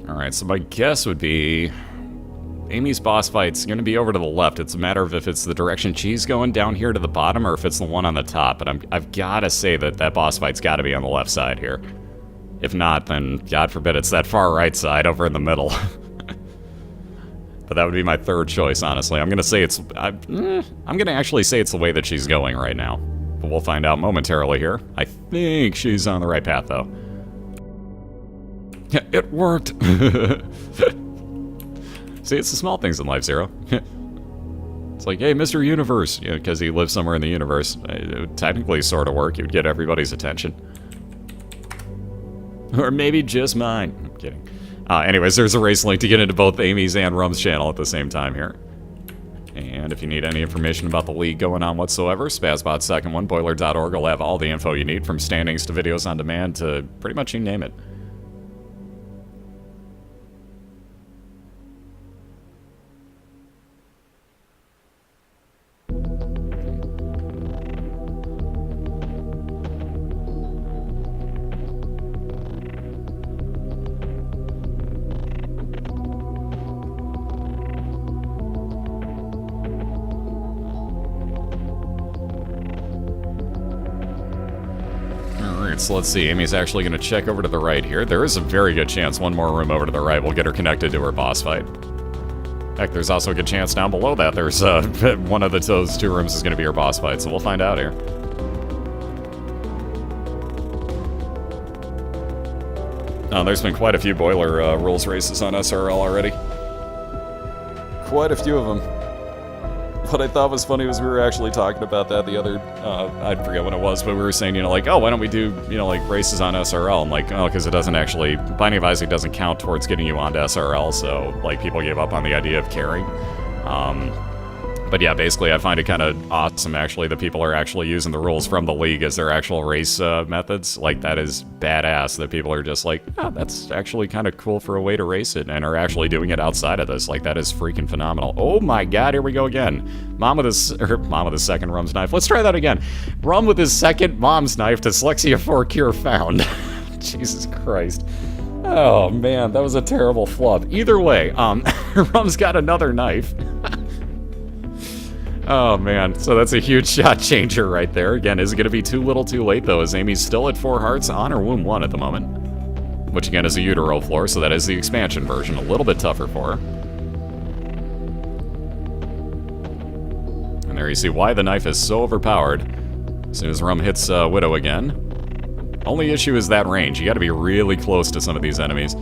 Alright, so my guess would be Amy's boss fight's going to be over to the left. It's a matter of if it's the direction she's going down here to the bottom or if it's the one on the top. But I've got to say that boss fight's got to be on the left side here. If not, then God forbid it's that far right side over in the middle. But that would be my third choice, honestly. I'm going to say it's... I'm going to actually say it's the way that she's going right now. But we'll find out momentarily here. I think she's on the right path, though. Yeah, it worked! See, it's the small things in life, Zero. It's like, hey, Mr. Universe, you know, because he lives somewhere in the universe. It would technically sort of work. You'd get everybody's attention. Or maybe just mine. I'm kidding. Anyways, there's a race link to get into both Amy's and Rumm's channel at the same time here. And if you need any information about the league going on whatsoever, Spazbot's second one, BOILeR.org, will have all the info you need, from standings to videos on demand to pretty much you name it. So let's see, Amy's actually going to check over to the right here. There is a very good chance one more room over to the right will get her connected to her boss fight. In fact, there's also a good chance down below that there's one of those 2 rooms is going to be her boss fight, so we'll find out here. There's been quite a few BOILeR rules races on SRL already. Quite a few of them. What I thought was funny was we were actually talking about that the other, I forget what it was, but we were saying, you know, like, oh, why don't we do, you know, like, races on SRL? And like, oh, because it doesn't actually, Binding of Isaac doesn't count towards getting you onto SRL, so, like, people gave up on the idea of carrying. But yeah, basically I find it kind of awesome, actually, that people are actually using the rules from the league as their actual race methods. Like, that is badass, that people are just like, oh, that's actually kind of cool for a way to race it, and are actually doing it outside of this. Like, that is freaking phenomenal. Oh my god, here we go again. Mom with his second Rumm's knife. Let's try that again. Rumn with his second Mom's knife, dyslexia 4 cure found. Jesus Christ. Oh man, that was a terrible flub. Either way, Rumm's got another knife. Oh man, so that's a huge shot changer right there. Again, is it going to be too little too late though, as Amy's still at 4 hearts on her womb 1 at the moment. Which again is a utero floor, so that is the expansion version, a little bit tougher for her. And there you see why the knife is so overpowered. As soon as Rumn hits Widow again. Only issue is that range. You got to be really close to some of these enemies.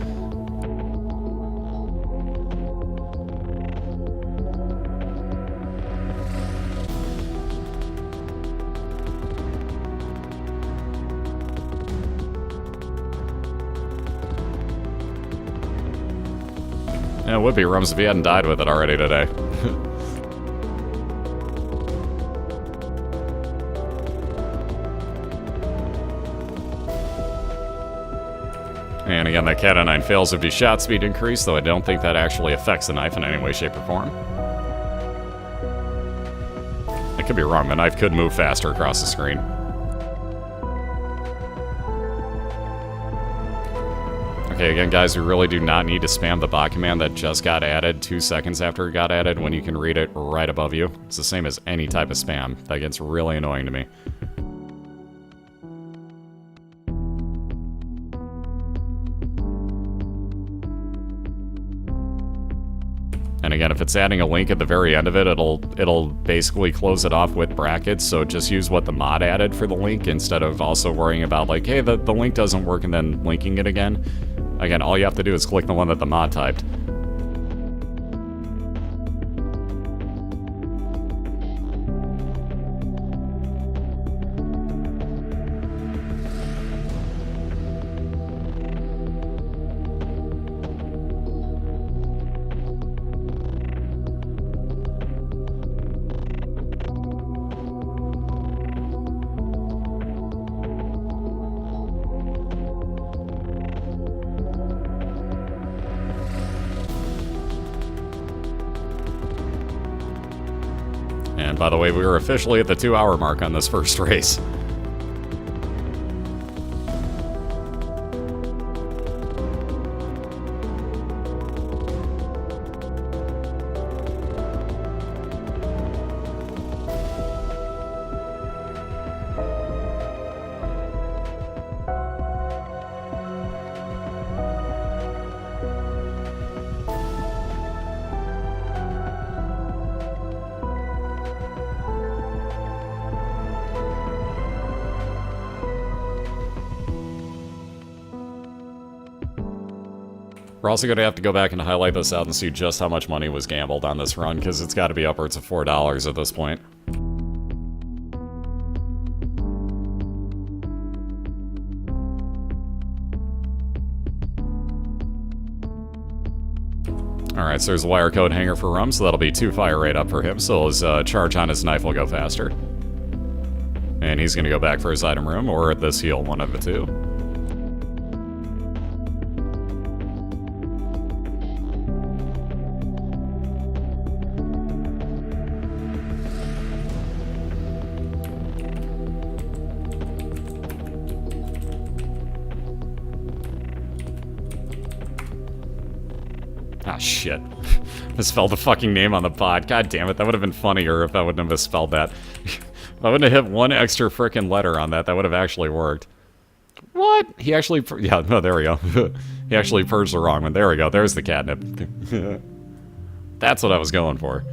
That would be Rumm's if he hadn't died with it already today. And again, that cat o' nine fails would be shot speed increase, though I don't think that actually affects the knife in any way, shape, or form. I could be wrong, the knife could move faster across the screen. Okay, again, guys, we really do not need to spam the bot command that just got added 2 seconds after it got added when you can read it right above you. It's the same as any type of spam. That gets really annoying to me. And again, if it's adding a link at the very end of it, it'll basically close it off with brackets, so just use what the mod added for the link instead of also worrying about like, hey, the link doesn't work and then linking it again. Again, all you have to do is click the one that the mod typed. And by the way, we were officially at the 2-hour mark on this first race. We're also going to have to go back and highlight this out and see just how much money was gambled on this run, because it's got to be upwards of $4 at this point. Alright, so there's a wire code hanger for Rumn, so that'll be 2 fire rate up for him, so his charge on his knife will go faster. And he's going to go back for his item room, or at this heal, one of the two. Ah, shit. Misspelled the fucking name on the pod. God damn it, that would have been funnier if I wouldn't have misspelled that. If I wouldn't have hit one extra frickin' letter on that, that would have actually worked. What? He actually... Yeah, no, there we go. He actually purged the wrong one. There we go. There's the catnip. That's what I was going for.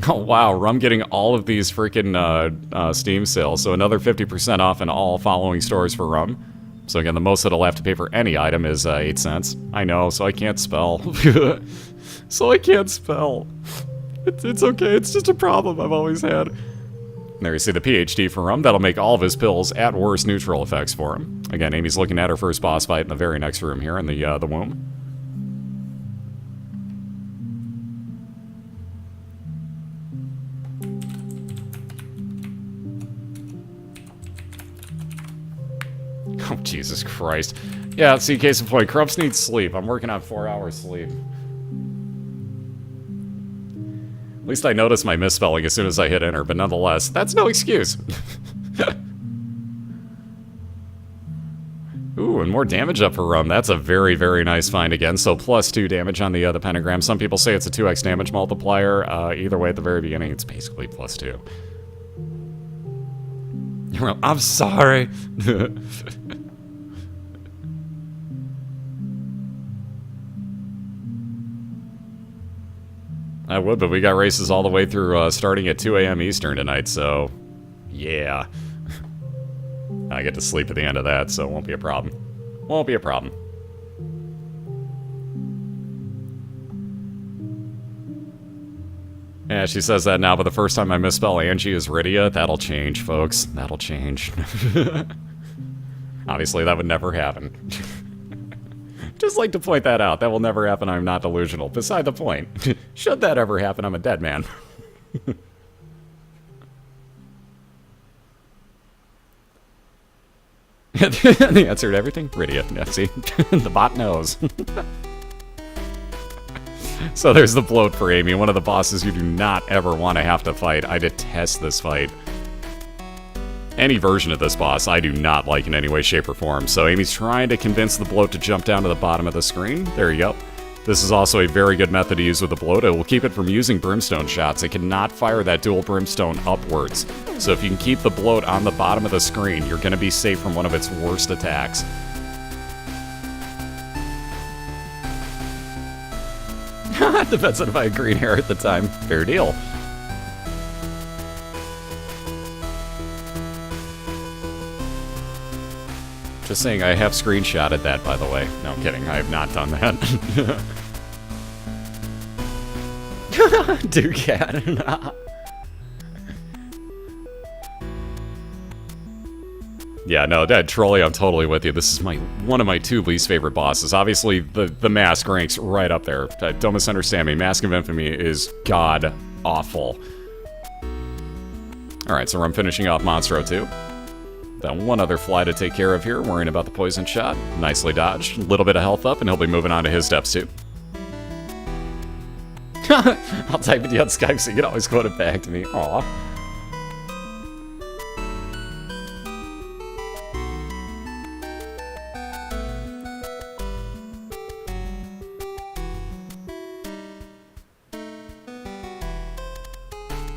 Oh wow, Rumn getting all of these freaking Steam sales, so another 50% off in all following stores for Rumn. So again, the most that I'll have to pay for any item is 8 cents. I know, so I can't spell. So I can't spell. It's okay, it's just a problem I've always had. There you see the PhD for Rumn. That'll make all of his pills at worst neutral effects for him. Again, Amy's looking at her first boss fight in the very next room here in the womb. Oh, Jesus Christ. Yeah, see, case in point, Krumps needs sleep. I'm working on 4 hours sleep. At least I noticed my misspelling as soon as I hit enter, but nonetheless, that's no excuse. Ooh, and more damage up for Rumn. That's a very, very nice find again. So +2 damage on the pentagram. Some people say it's a 2x damage multiplier. Either way, at the very beginning, it's basically +2. I'm sorry. I would, but we got races all the way through starting at 2 a.m. Eastern tonight, so yeah. I get to sleep at the end of that, so it won't be a problem. Won't be a problem. Yeah, she says that now, but the first time I misspell Angie is Rydia. That'll change, folks. That'll change. Obviously, that would never happen. Just like to point that out. That will never happen. I'm not delusional. Beside the point. Should that ever happen, I'm a dead man. The answer to everything? Rydia. Yeah, see? The bot knows. So there's the bloat for Amy, one of the bosses you do not ever want to have to fight. I detest this fight. Any version of this boss I do not like in any way, shape, or form. So Amy's trying to convince the bloat to jump down to the bottom of the screen. There you go. This is also a very good method to use with the bloat. It will keep it from using brimstone shots. It cannot fire that dual brimstone upwards. So if you can keep the bloat on the bottom of the screen, you're going to be safe from one of its worst attacks. Depends on if I had green hair at the time. Fair deal. Just saying, I have screenshotted that, by the way. No, I'm kidding. I have not done that. Ducat. Yeah, no, that Trolley, I'm totally with you. This is one of my two least favorite bosses. Obviously, the Mask ranks right up there. Don't misunderstand me. Mask of Infamy is god-awful. Alright, so I'm finishing off Monstro 2. Got one other fly to take care of here, worrying about the poison shot. Nicely dodged. A little bit of health up, and he'll be moving on to his steps, too. I'll type it to you on Skype so you can always quote it back to me. Aw.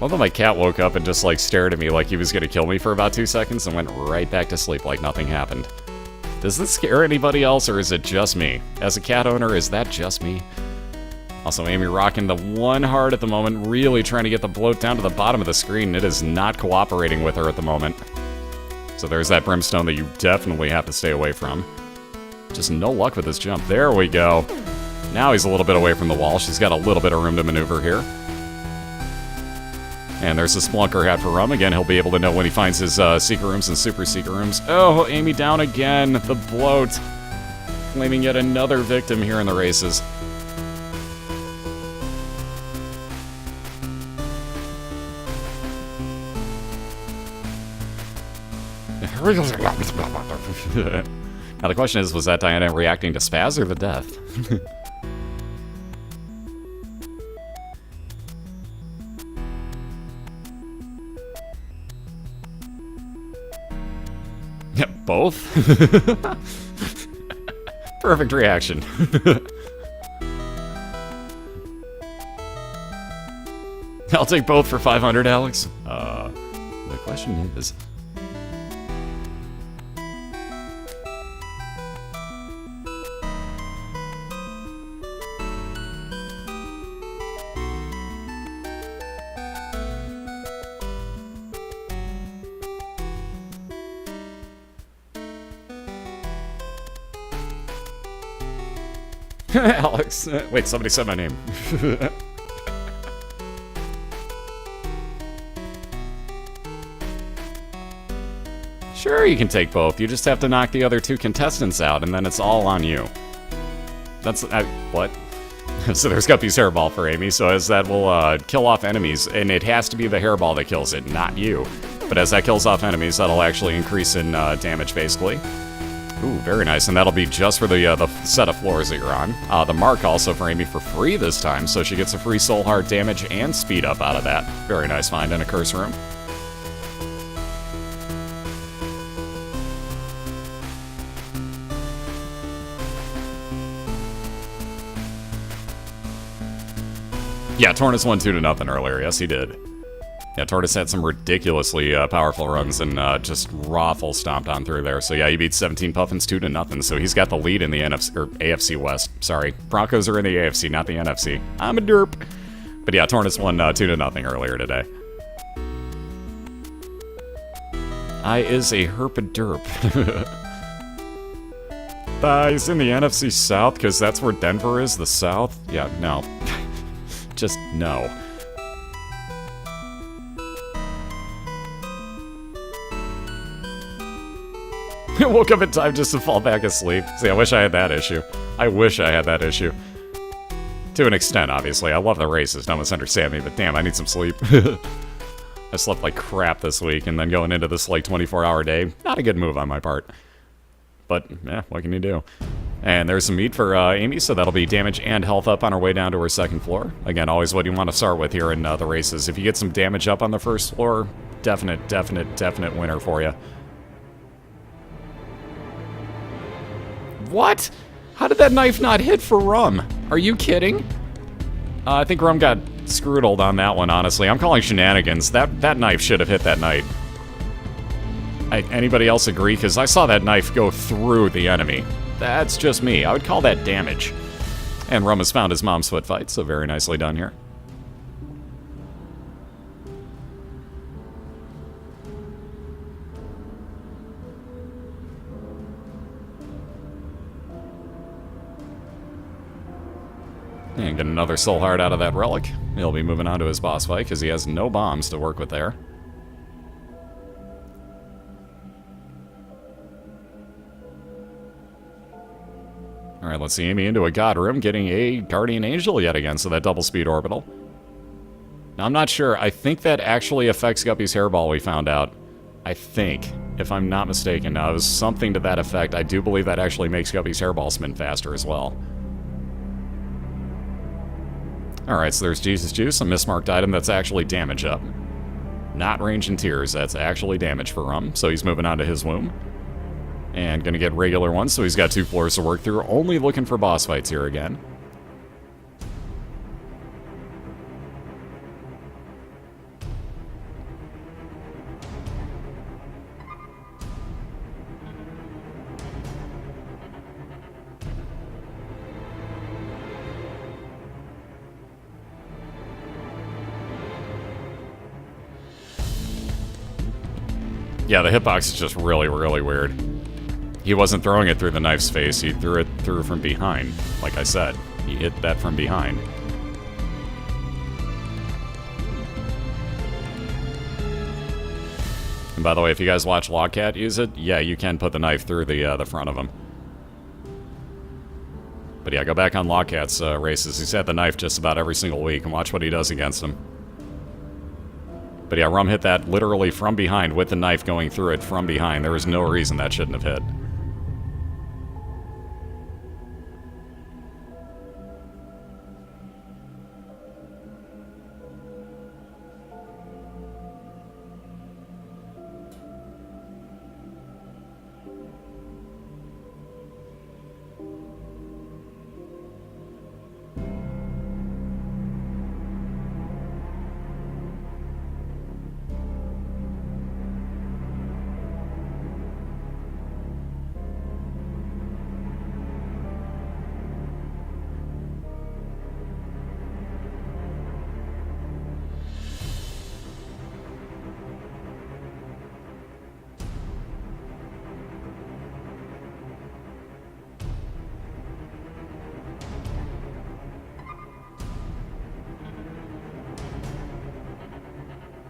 Although my cat woke up and just, like, stared at me like he was gonna kill me for about 2 seconds and went right back to sleep like nothing happened. Does this scare anybody else, or is it just me? As a cat owner, is that just me? Also, Amy rocking the one heart at the moment, really trying to get the bloat down to the bottom of the screen. It is not cooperating with her at the moment. So there's that brimstone that you definitely have to stay away from. Just no luck with this jump. There we go. Now he's a little bit away from the wall. She's got a little bit of room to maneuver here. And there's the Splunker hat for Rumn. Again, he'll be able to know when he finds his secret rooms and super secret rooms. Oh, Amy down again. The bloat. Claiming yet another victim here in the races. Now the question is, was that Diana reacting to spaz or the death? Yeah, both? Perfect reaction. I'll take both for 500, Alex. The question is... Alex. Wait, somebody said my name. Sure, you can take both. You just have to knock the other two contestants out, and then it's all on you. That's... what? So there's Guppy's hairball for Amy, so as that will kill off enemies, and it has to be the hairball that kills it, not you. But as that kills off enemies, that'll actually increase in damage, basically. Ooh, very nice, and that'll be just for the set of floors that you're on. The mark also for Amy for free this time, so she gets a free soul heart damage and speed up out of that. Very nice find in a curse room. Yeah, Tornus won 2-0 earlier, yes he did. Yeah, Tortoise had some ridiculously powerful runs and just raffle stomped on through there. So yeah, he beat 17 Puffins 2-0. So he's got the lead in the NFC or AFC West. Sorry, Broncos are in the AFC, not the NFC. I'm a derp. But yeah, Tortoise won 2-0 earlier today. I is a herp-a-derp. He's in the NFC South because that's where Denver is, the South. Yeah, no. Just no. Woke up in time just to fall back asleep. See, I wish I had that issue. I wish I had that issue. To an extent, obviously. I love the races, don't misunderstand me, but damn, I need some sleep. I slept like crap this week, and then going into this like 24-hour day, not a good move on my part. But, what can you do? And there's some meat for Amy, so that'll be damage and health up on her way down to her second floor. Again, always what you want to start with here in the races. If you get some damage up on the first floor, definite winner for you. What? How did that knife not hit for Rumn? Are you kidding? I think Rumn got screwed on that one, honestly. I'm calling shenanigans. That knife should have hit that knight. Anybody else agree? Because I saw that knife go through the enemy. That's just me. I would call that damage. And Rumn has found his mom's foot fight, so very nicely done here. And get another soul heart out of that relic. He'll be moving on to his boss fight because he has no bombs to work with there. Alright, let's see Amy into a God Room, getting a Guardian Angel yet again, so that double speed orbital. Now, I'm not sure. I think that actually affects Guppy's hairball, we found out. I think, if I'm not mistaken. Now, it was something to that effect. I do believe that actually makes Guppy's hairball spin faster as well. Alright, so there's Jesus Juice, a mismarked item that's actually damage up. Not Range and Tears, that's actually damage for Rumn, so he's moving on to his womb. And gonna get regular ones, so he's got 2 floors to work through. Only looking for boss fights here again. Yeah, the hitbox is just really weird. He wasn't throwing it through the knife's face, he threw it through from behind. Like I said, he hit that from behind. And by the way, if you guys watch Logcat use it, yeah, you can put the knife through the front of him. But yeah, go back on Logcat's races. He's had the knife just about every single week, and watch what he does against him. But yeah, Rumn hit that literally from behind with the knife going through it from behind. There was no reason that shouldn't have hit.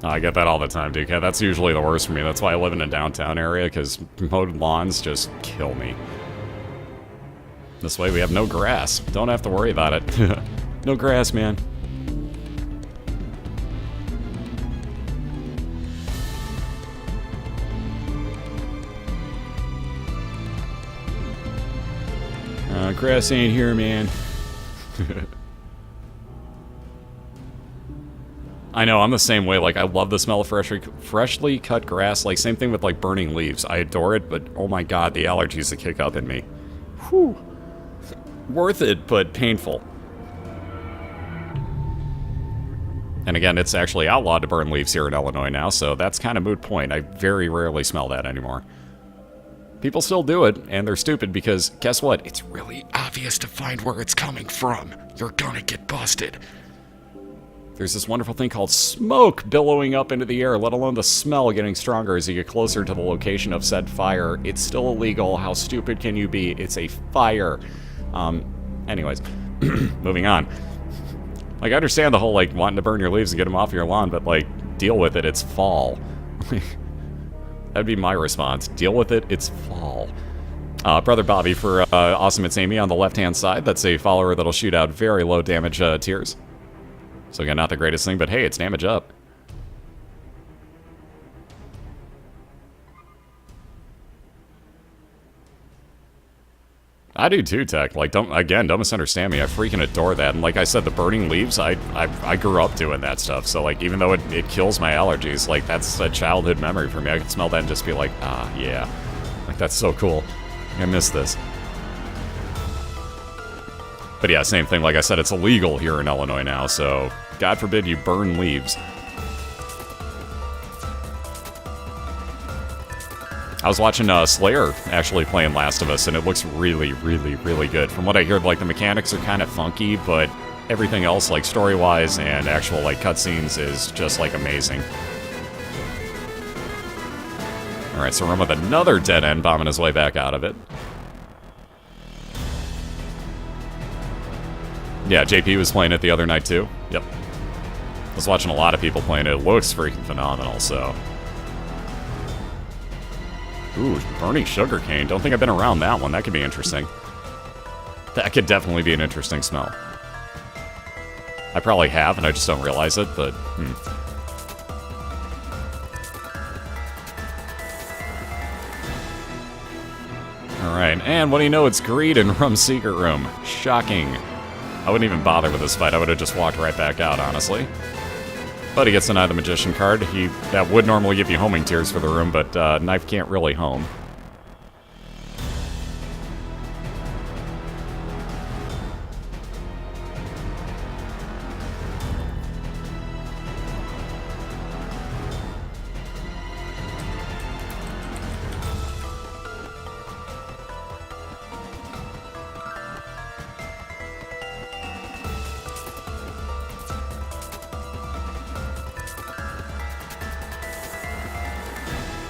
I get that all the time, DK. That's usually the worst for me. That's why I live in a downtown area, because mowed lawns just kill me. This way we have no grass. Don't have to worry about it. No grass, man. Grass ain't here, man. I know, I'm the same way. Like, I love the smell of freshly cut grass. Like, same thing with, like, burning leaves. I adore it, but oh my god, the allergies that kick up in me. Whew. Worth it, but painful. And again, it's actually outlawed to burn leaves here in Illinois now, so that's kind of moot point. I very rarely smell that anymore. People still do it, and they're stupid because, guess what? It's really obvious to find where it's coming from. You're gonna get busted. There's this wonderful thing called smoke billowing up into the air, let alone the smell getting stronger as you get closer to the location of said fire. It's still illegal. How stupid can you be? It's a fire. Anyways, moving on. Like, I understand the whole, like, wanting to burn your leaves and get them off your lawn, but, like, deal with it. It's fall. That'd be my response. Deal with it, it's fall. Brother Bobby for AwesomeitsAmy on the left-hand side. That's a follower that'll shoot out very low damage tiers. So again, not the greatest thing, but hey, it's damage up. I do too, Tech. Like, don't misunderstand me. I freaking adore that. And like I said, the burning leaves, I grew up doing that stuff. So like, even though it kills my allergies, like that's a childhood memory for me. I can smell that and just be like, ah, yeah. Like, that's so cool. I miss this. But yeah, same thing. Like I said, it's illegal here in Illinois now, so God forbid you burn leaves. I was watching Slayer actually playing Last of Us, and it looks really, really, really good. From what I hear, like, the mechanics are kind of funky, but everything else, like, story-wise and actual, like, cutscenes is just, like, amazing. Alright, so Rumn with another dead end, bombing his way back out of it. Yeah, JP was playing it the other night, too. Yep. I was watching a lot of people playing it. It looks freaking phenomenal, so... Ooh, burning sugarcane. Don't think I've been around that one. That could be interesting. That could definitely be an interesting smell. I probably have, and I just don't realize it, but... Alright, and what do you know? It's Greed in Rumm's secret room. Shocking. I wouldn't even bother with this fight. I would have just walked right back out, honestly. But he gets denied the Magician card. That would normally give you homing tiers for the room, but Knife can't really home.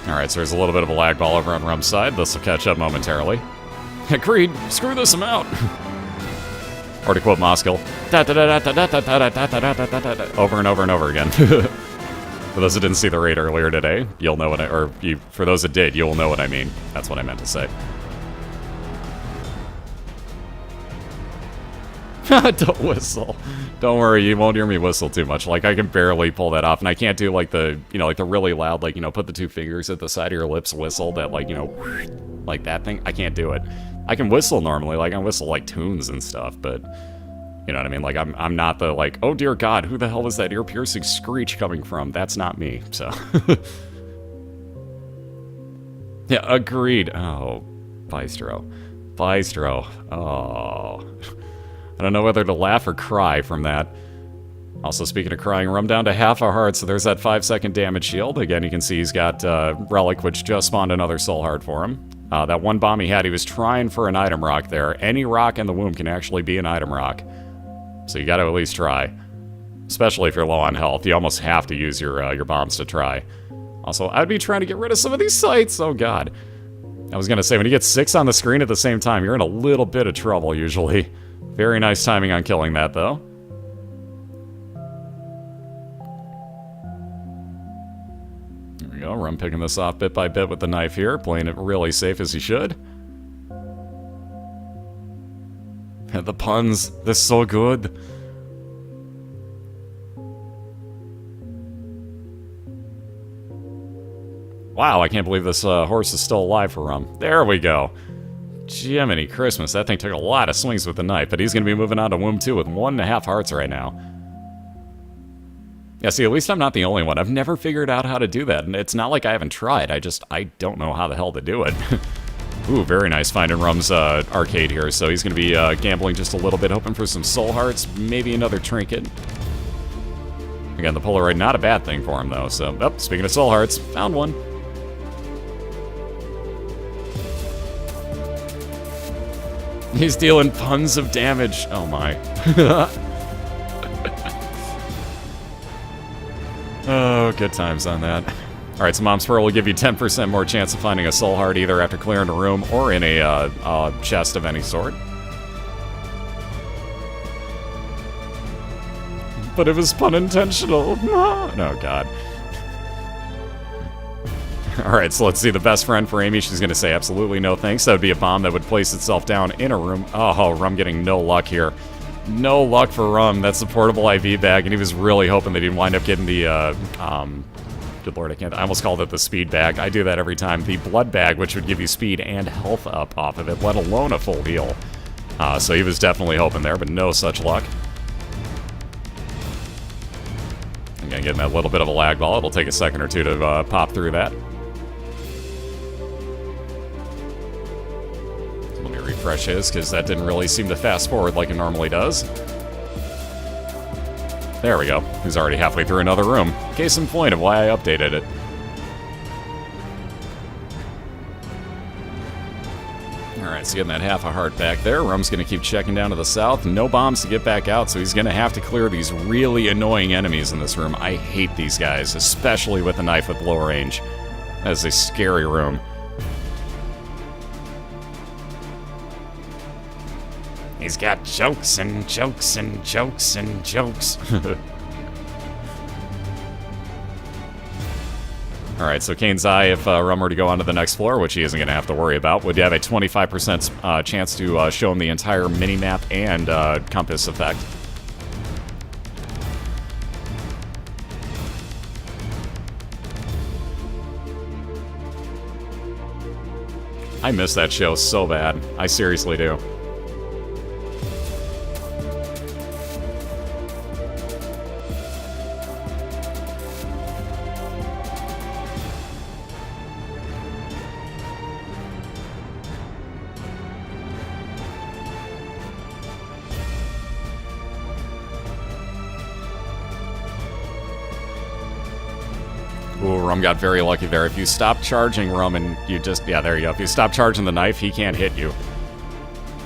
Alright, so there's a little bit of a lag ball over on Rumm's side. This will catch up momentarily. Agreed. Screw this amount. Or to quote Moskill, over and over and over again. For those that didn't see the raid earlier today, you'll know what for those that did, you'll know what I mean. That's what I meant to say. Don't whistle. Don't worry, you won't hear me whistle too much. Like, I can barely pull that off, and I can't do, like, the, like, the really loud, like, put the two fingers at the side of your lips whistle that, like, like that thing. I can't do it. I can whistle normally, like, I whistle, like, tunes and stuff, but, you know what I mean? Like, I'm not the, like, oh dear God, who the hell was that ear-piercing screech coming from? That's not me, so. Yeah, agreed. Oh, Bistro. Oh. I don't know whether to laugh or cry from that. Also, speaking of crying, Rumn down to half a heart, so there's that 5-second damage shield. Again, you can see he's got Relic, which just spawned another soul heart for him. That one bomb he had, he was trying for an item rock there. Any rock in the womb can actually be an item rock. So you gotta at least try. Especially if you're low on health. You almost have to use your bombs to try. Also, I'd be trying to get rid of some of these sites. Oh, God. I was gonna say, when you get 6 on the screen at the same time, you're in a little bit of trouble, usually. Very nice timing on killing that, though. There we go. Rumn picking this off bit by bit with the knife here, playing it really safe as he should. And the puns, they're so good. Wow, I can't believe this horse is still alive for Rumn. There we go. Jiminy Christmas, that thing took a lot of swings with the knife, but he's going to be moving on to Womb 2 with 1.5 hearts right now. Yeah, see, at least I'm not the only one. I've never figured out how to do that, and it's not like I haven't tried, I don't know how the hell to do it. Ooh, very nice finding Rumm's arcade here, so he's going to be gambling just a little bit, hoping for some soul hearts, maybe another trinket. Again, the Polaroid, not a bad thing for him, though, so, oh, speaking of soul hearts, found one. He's dealing tons of damage. Oh my. Oh, good times on that. Alright, so Mom's Pearl will give you 10% more chance of finding a soul heart either after clearing a room or in a chest of any sort. But it was pun intentional. Oh, God. Alright, so let's see the best friend for Amy. She's going to say absolutely no thanks. That would be a bomb that would place itself down in a room. Oh, Rumn getting no luck here. No luck for Rumm. That's the portable IV bag, and he was really hoping that he'd wind up getting the, good lord, I almost called it the speed bag. I do that every time. The blood bag, which would give you speed and health up off of it, let alone a full heal. So he was definitely hoping there, but no such luck. Again, getting that little bit of a lag ball. It'll take a second or two to pop through that. Let me refresh his, because that didn't really seem to fast forward like it normally does. There we go. He's already halfway through another room. Case in point of why I updated it. Alright, so getting that half a heart back there. Rumm's going to keep checking down to the south. No bombs to get back out, so he's going to have to clear these really annoying enemies in this room. I hate these guys, especially with a knife with low range. That is a scary room. He's got jokes and jokes and jokes and jokes. Alright, so Kane's Eye, if Rumm were to go on to the next floor, which he isn't going to have to worry about, would have a 25% chance to show him the entire mini-map and compass effect. I miss that show so bad. I seriously do. Ooh, Rumm got very lucky there. If you stop charging Rumm and you just... Yeah, there you go. If you stop charging the knife, he can't hit you.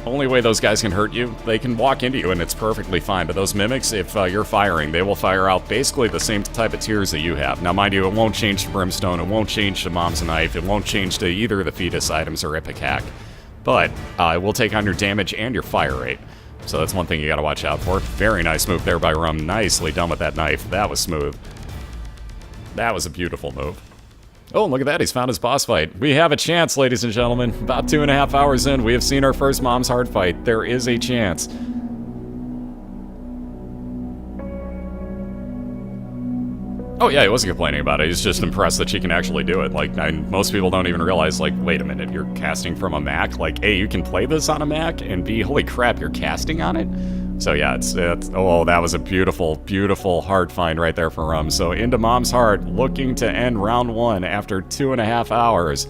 Only way those guys can hurt you, they can walk into you and it's perfectly fine. But those mimics, if you're firing, they will fire out basically the same type of tears that you have. Now, mind you, it won't change to Brimstone. It won't change to Mom's Knife. It won't change to either of the fetus items or Epic Hack. But it will take on your damage and your fire rate. So that's one thing you got to watch out for. Very nice move there by Rumm. Nicely done with that knife. That was smooth. That was a beautiful move. Oh, look at that. He's found his boss fight. We have a chance, ladies and gentlemen. About 2.5 hours in, we have seen our first Mom's Heart fight. There is a chance. Oh, yeah, he wasn't complaining about it. He's just impressed that she can actually do it. Like, most people don't even realize, like, wait a minute, you're casting from a Mac? Like, A, you can play this on a Mac, and B, holy crap, you're casting on it? So yeah, it's oh, that was a beautiful, beautiful heart find right there for Rumm. So into Mom's Heart, looking to end round 1 after 2.5 hours.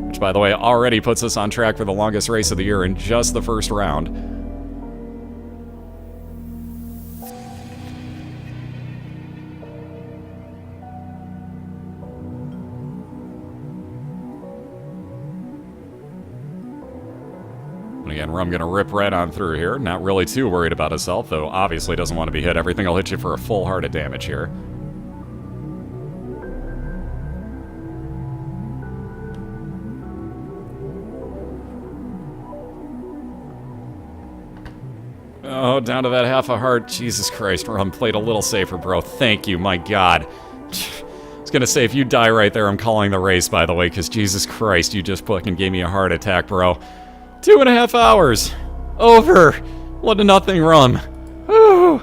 Which, by the way, already puts us on track for the longest race of the year in just the first round. Again, Rumm gonna rip right on through here. Not really too worried about his health, though obviously doesn't want to be hit. Everything will hit you for a full heart of damage here. Oh, down to that half a heart. Jesus Christ, Rumm played a little safer, bro. Thank you, my God. I was gonna say, if you die right there, I'm calling the race, by the way, because Jesus Christ, you just fucking gave me a heart attack, bro. 2.5 hours. Over. 1-0 Rumm. Woo.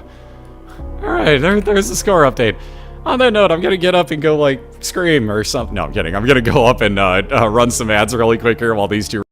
Alright, there's the score update. On that note, I'm gonna get up and go, like, scream or something. No, I'm kidding. I'm gonna go up and run some ads really quick here while these two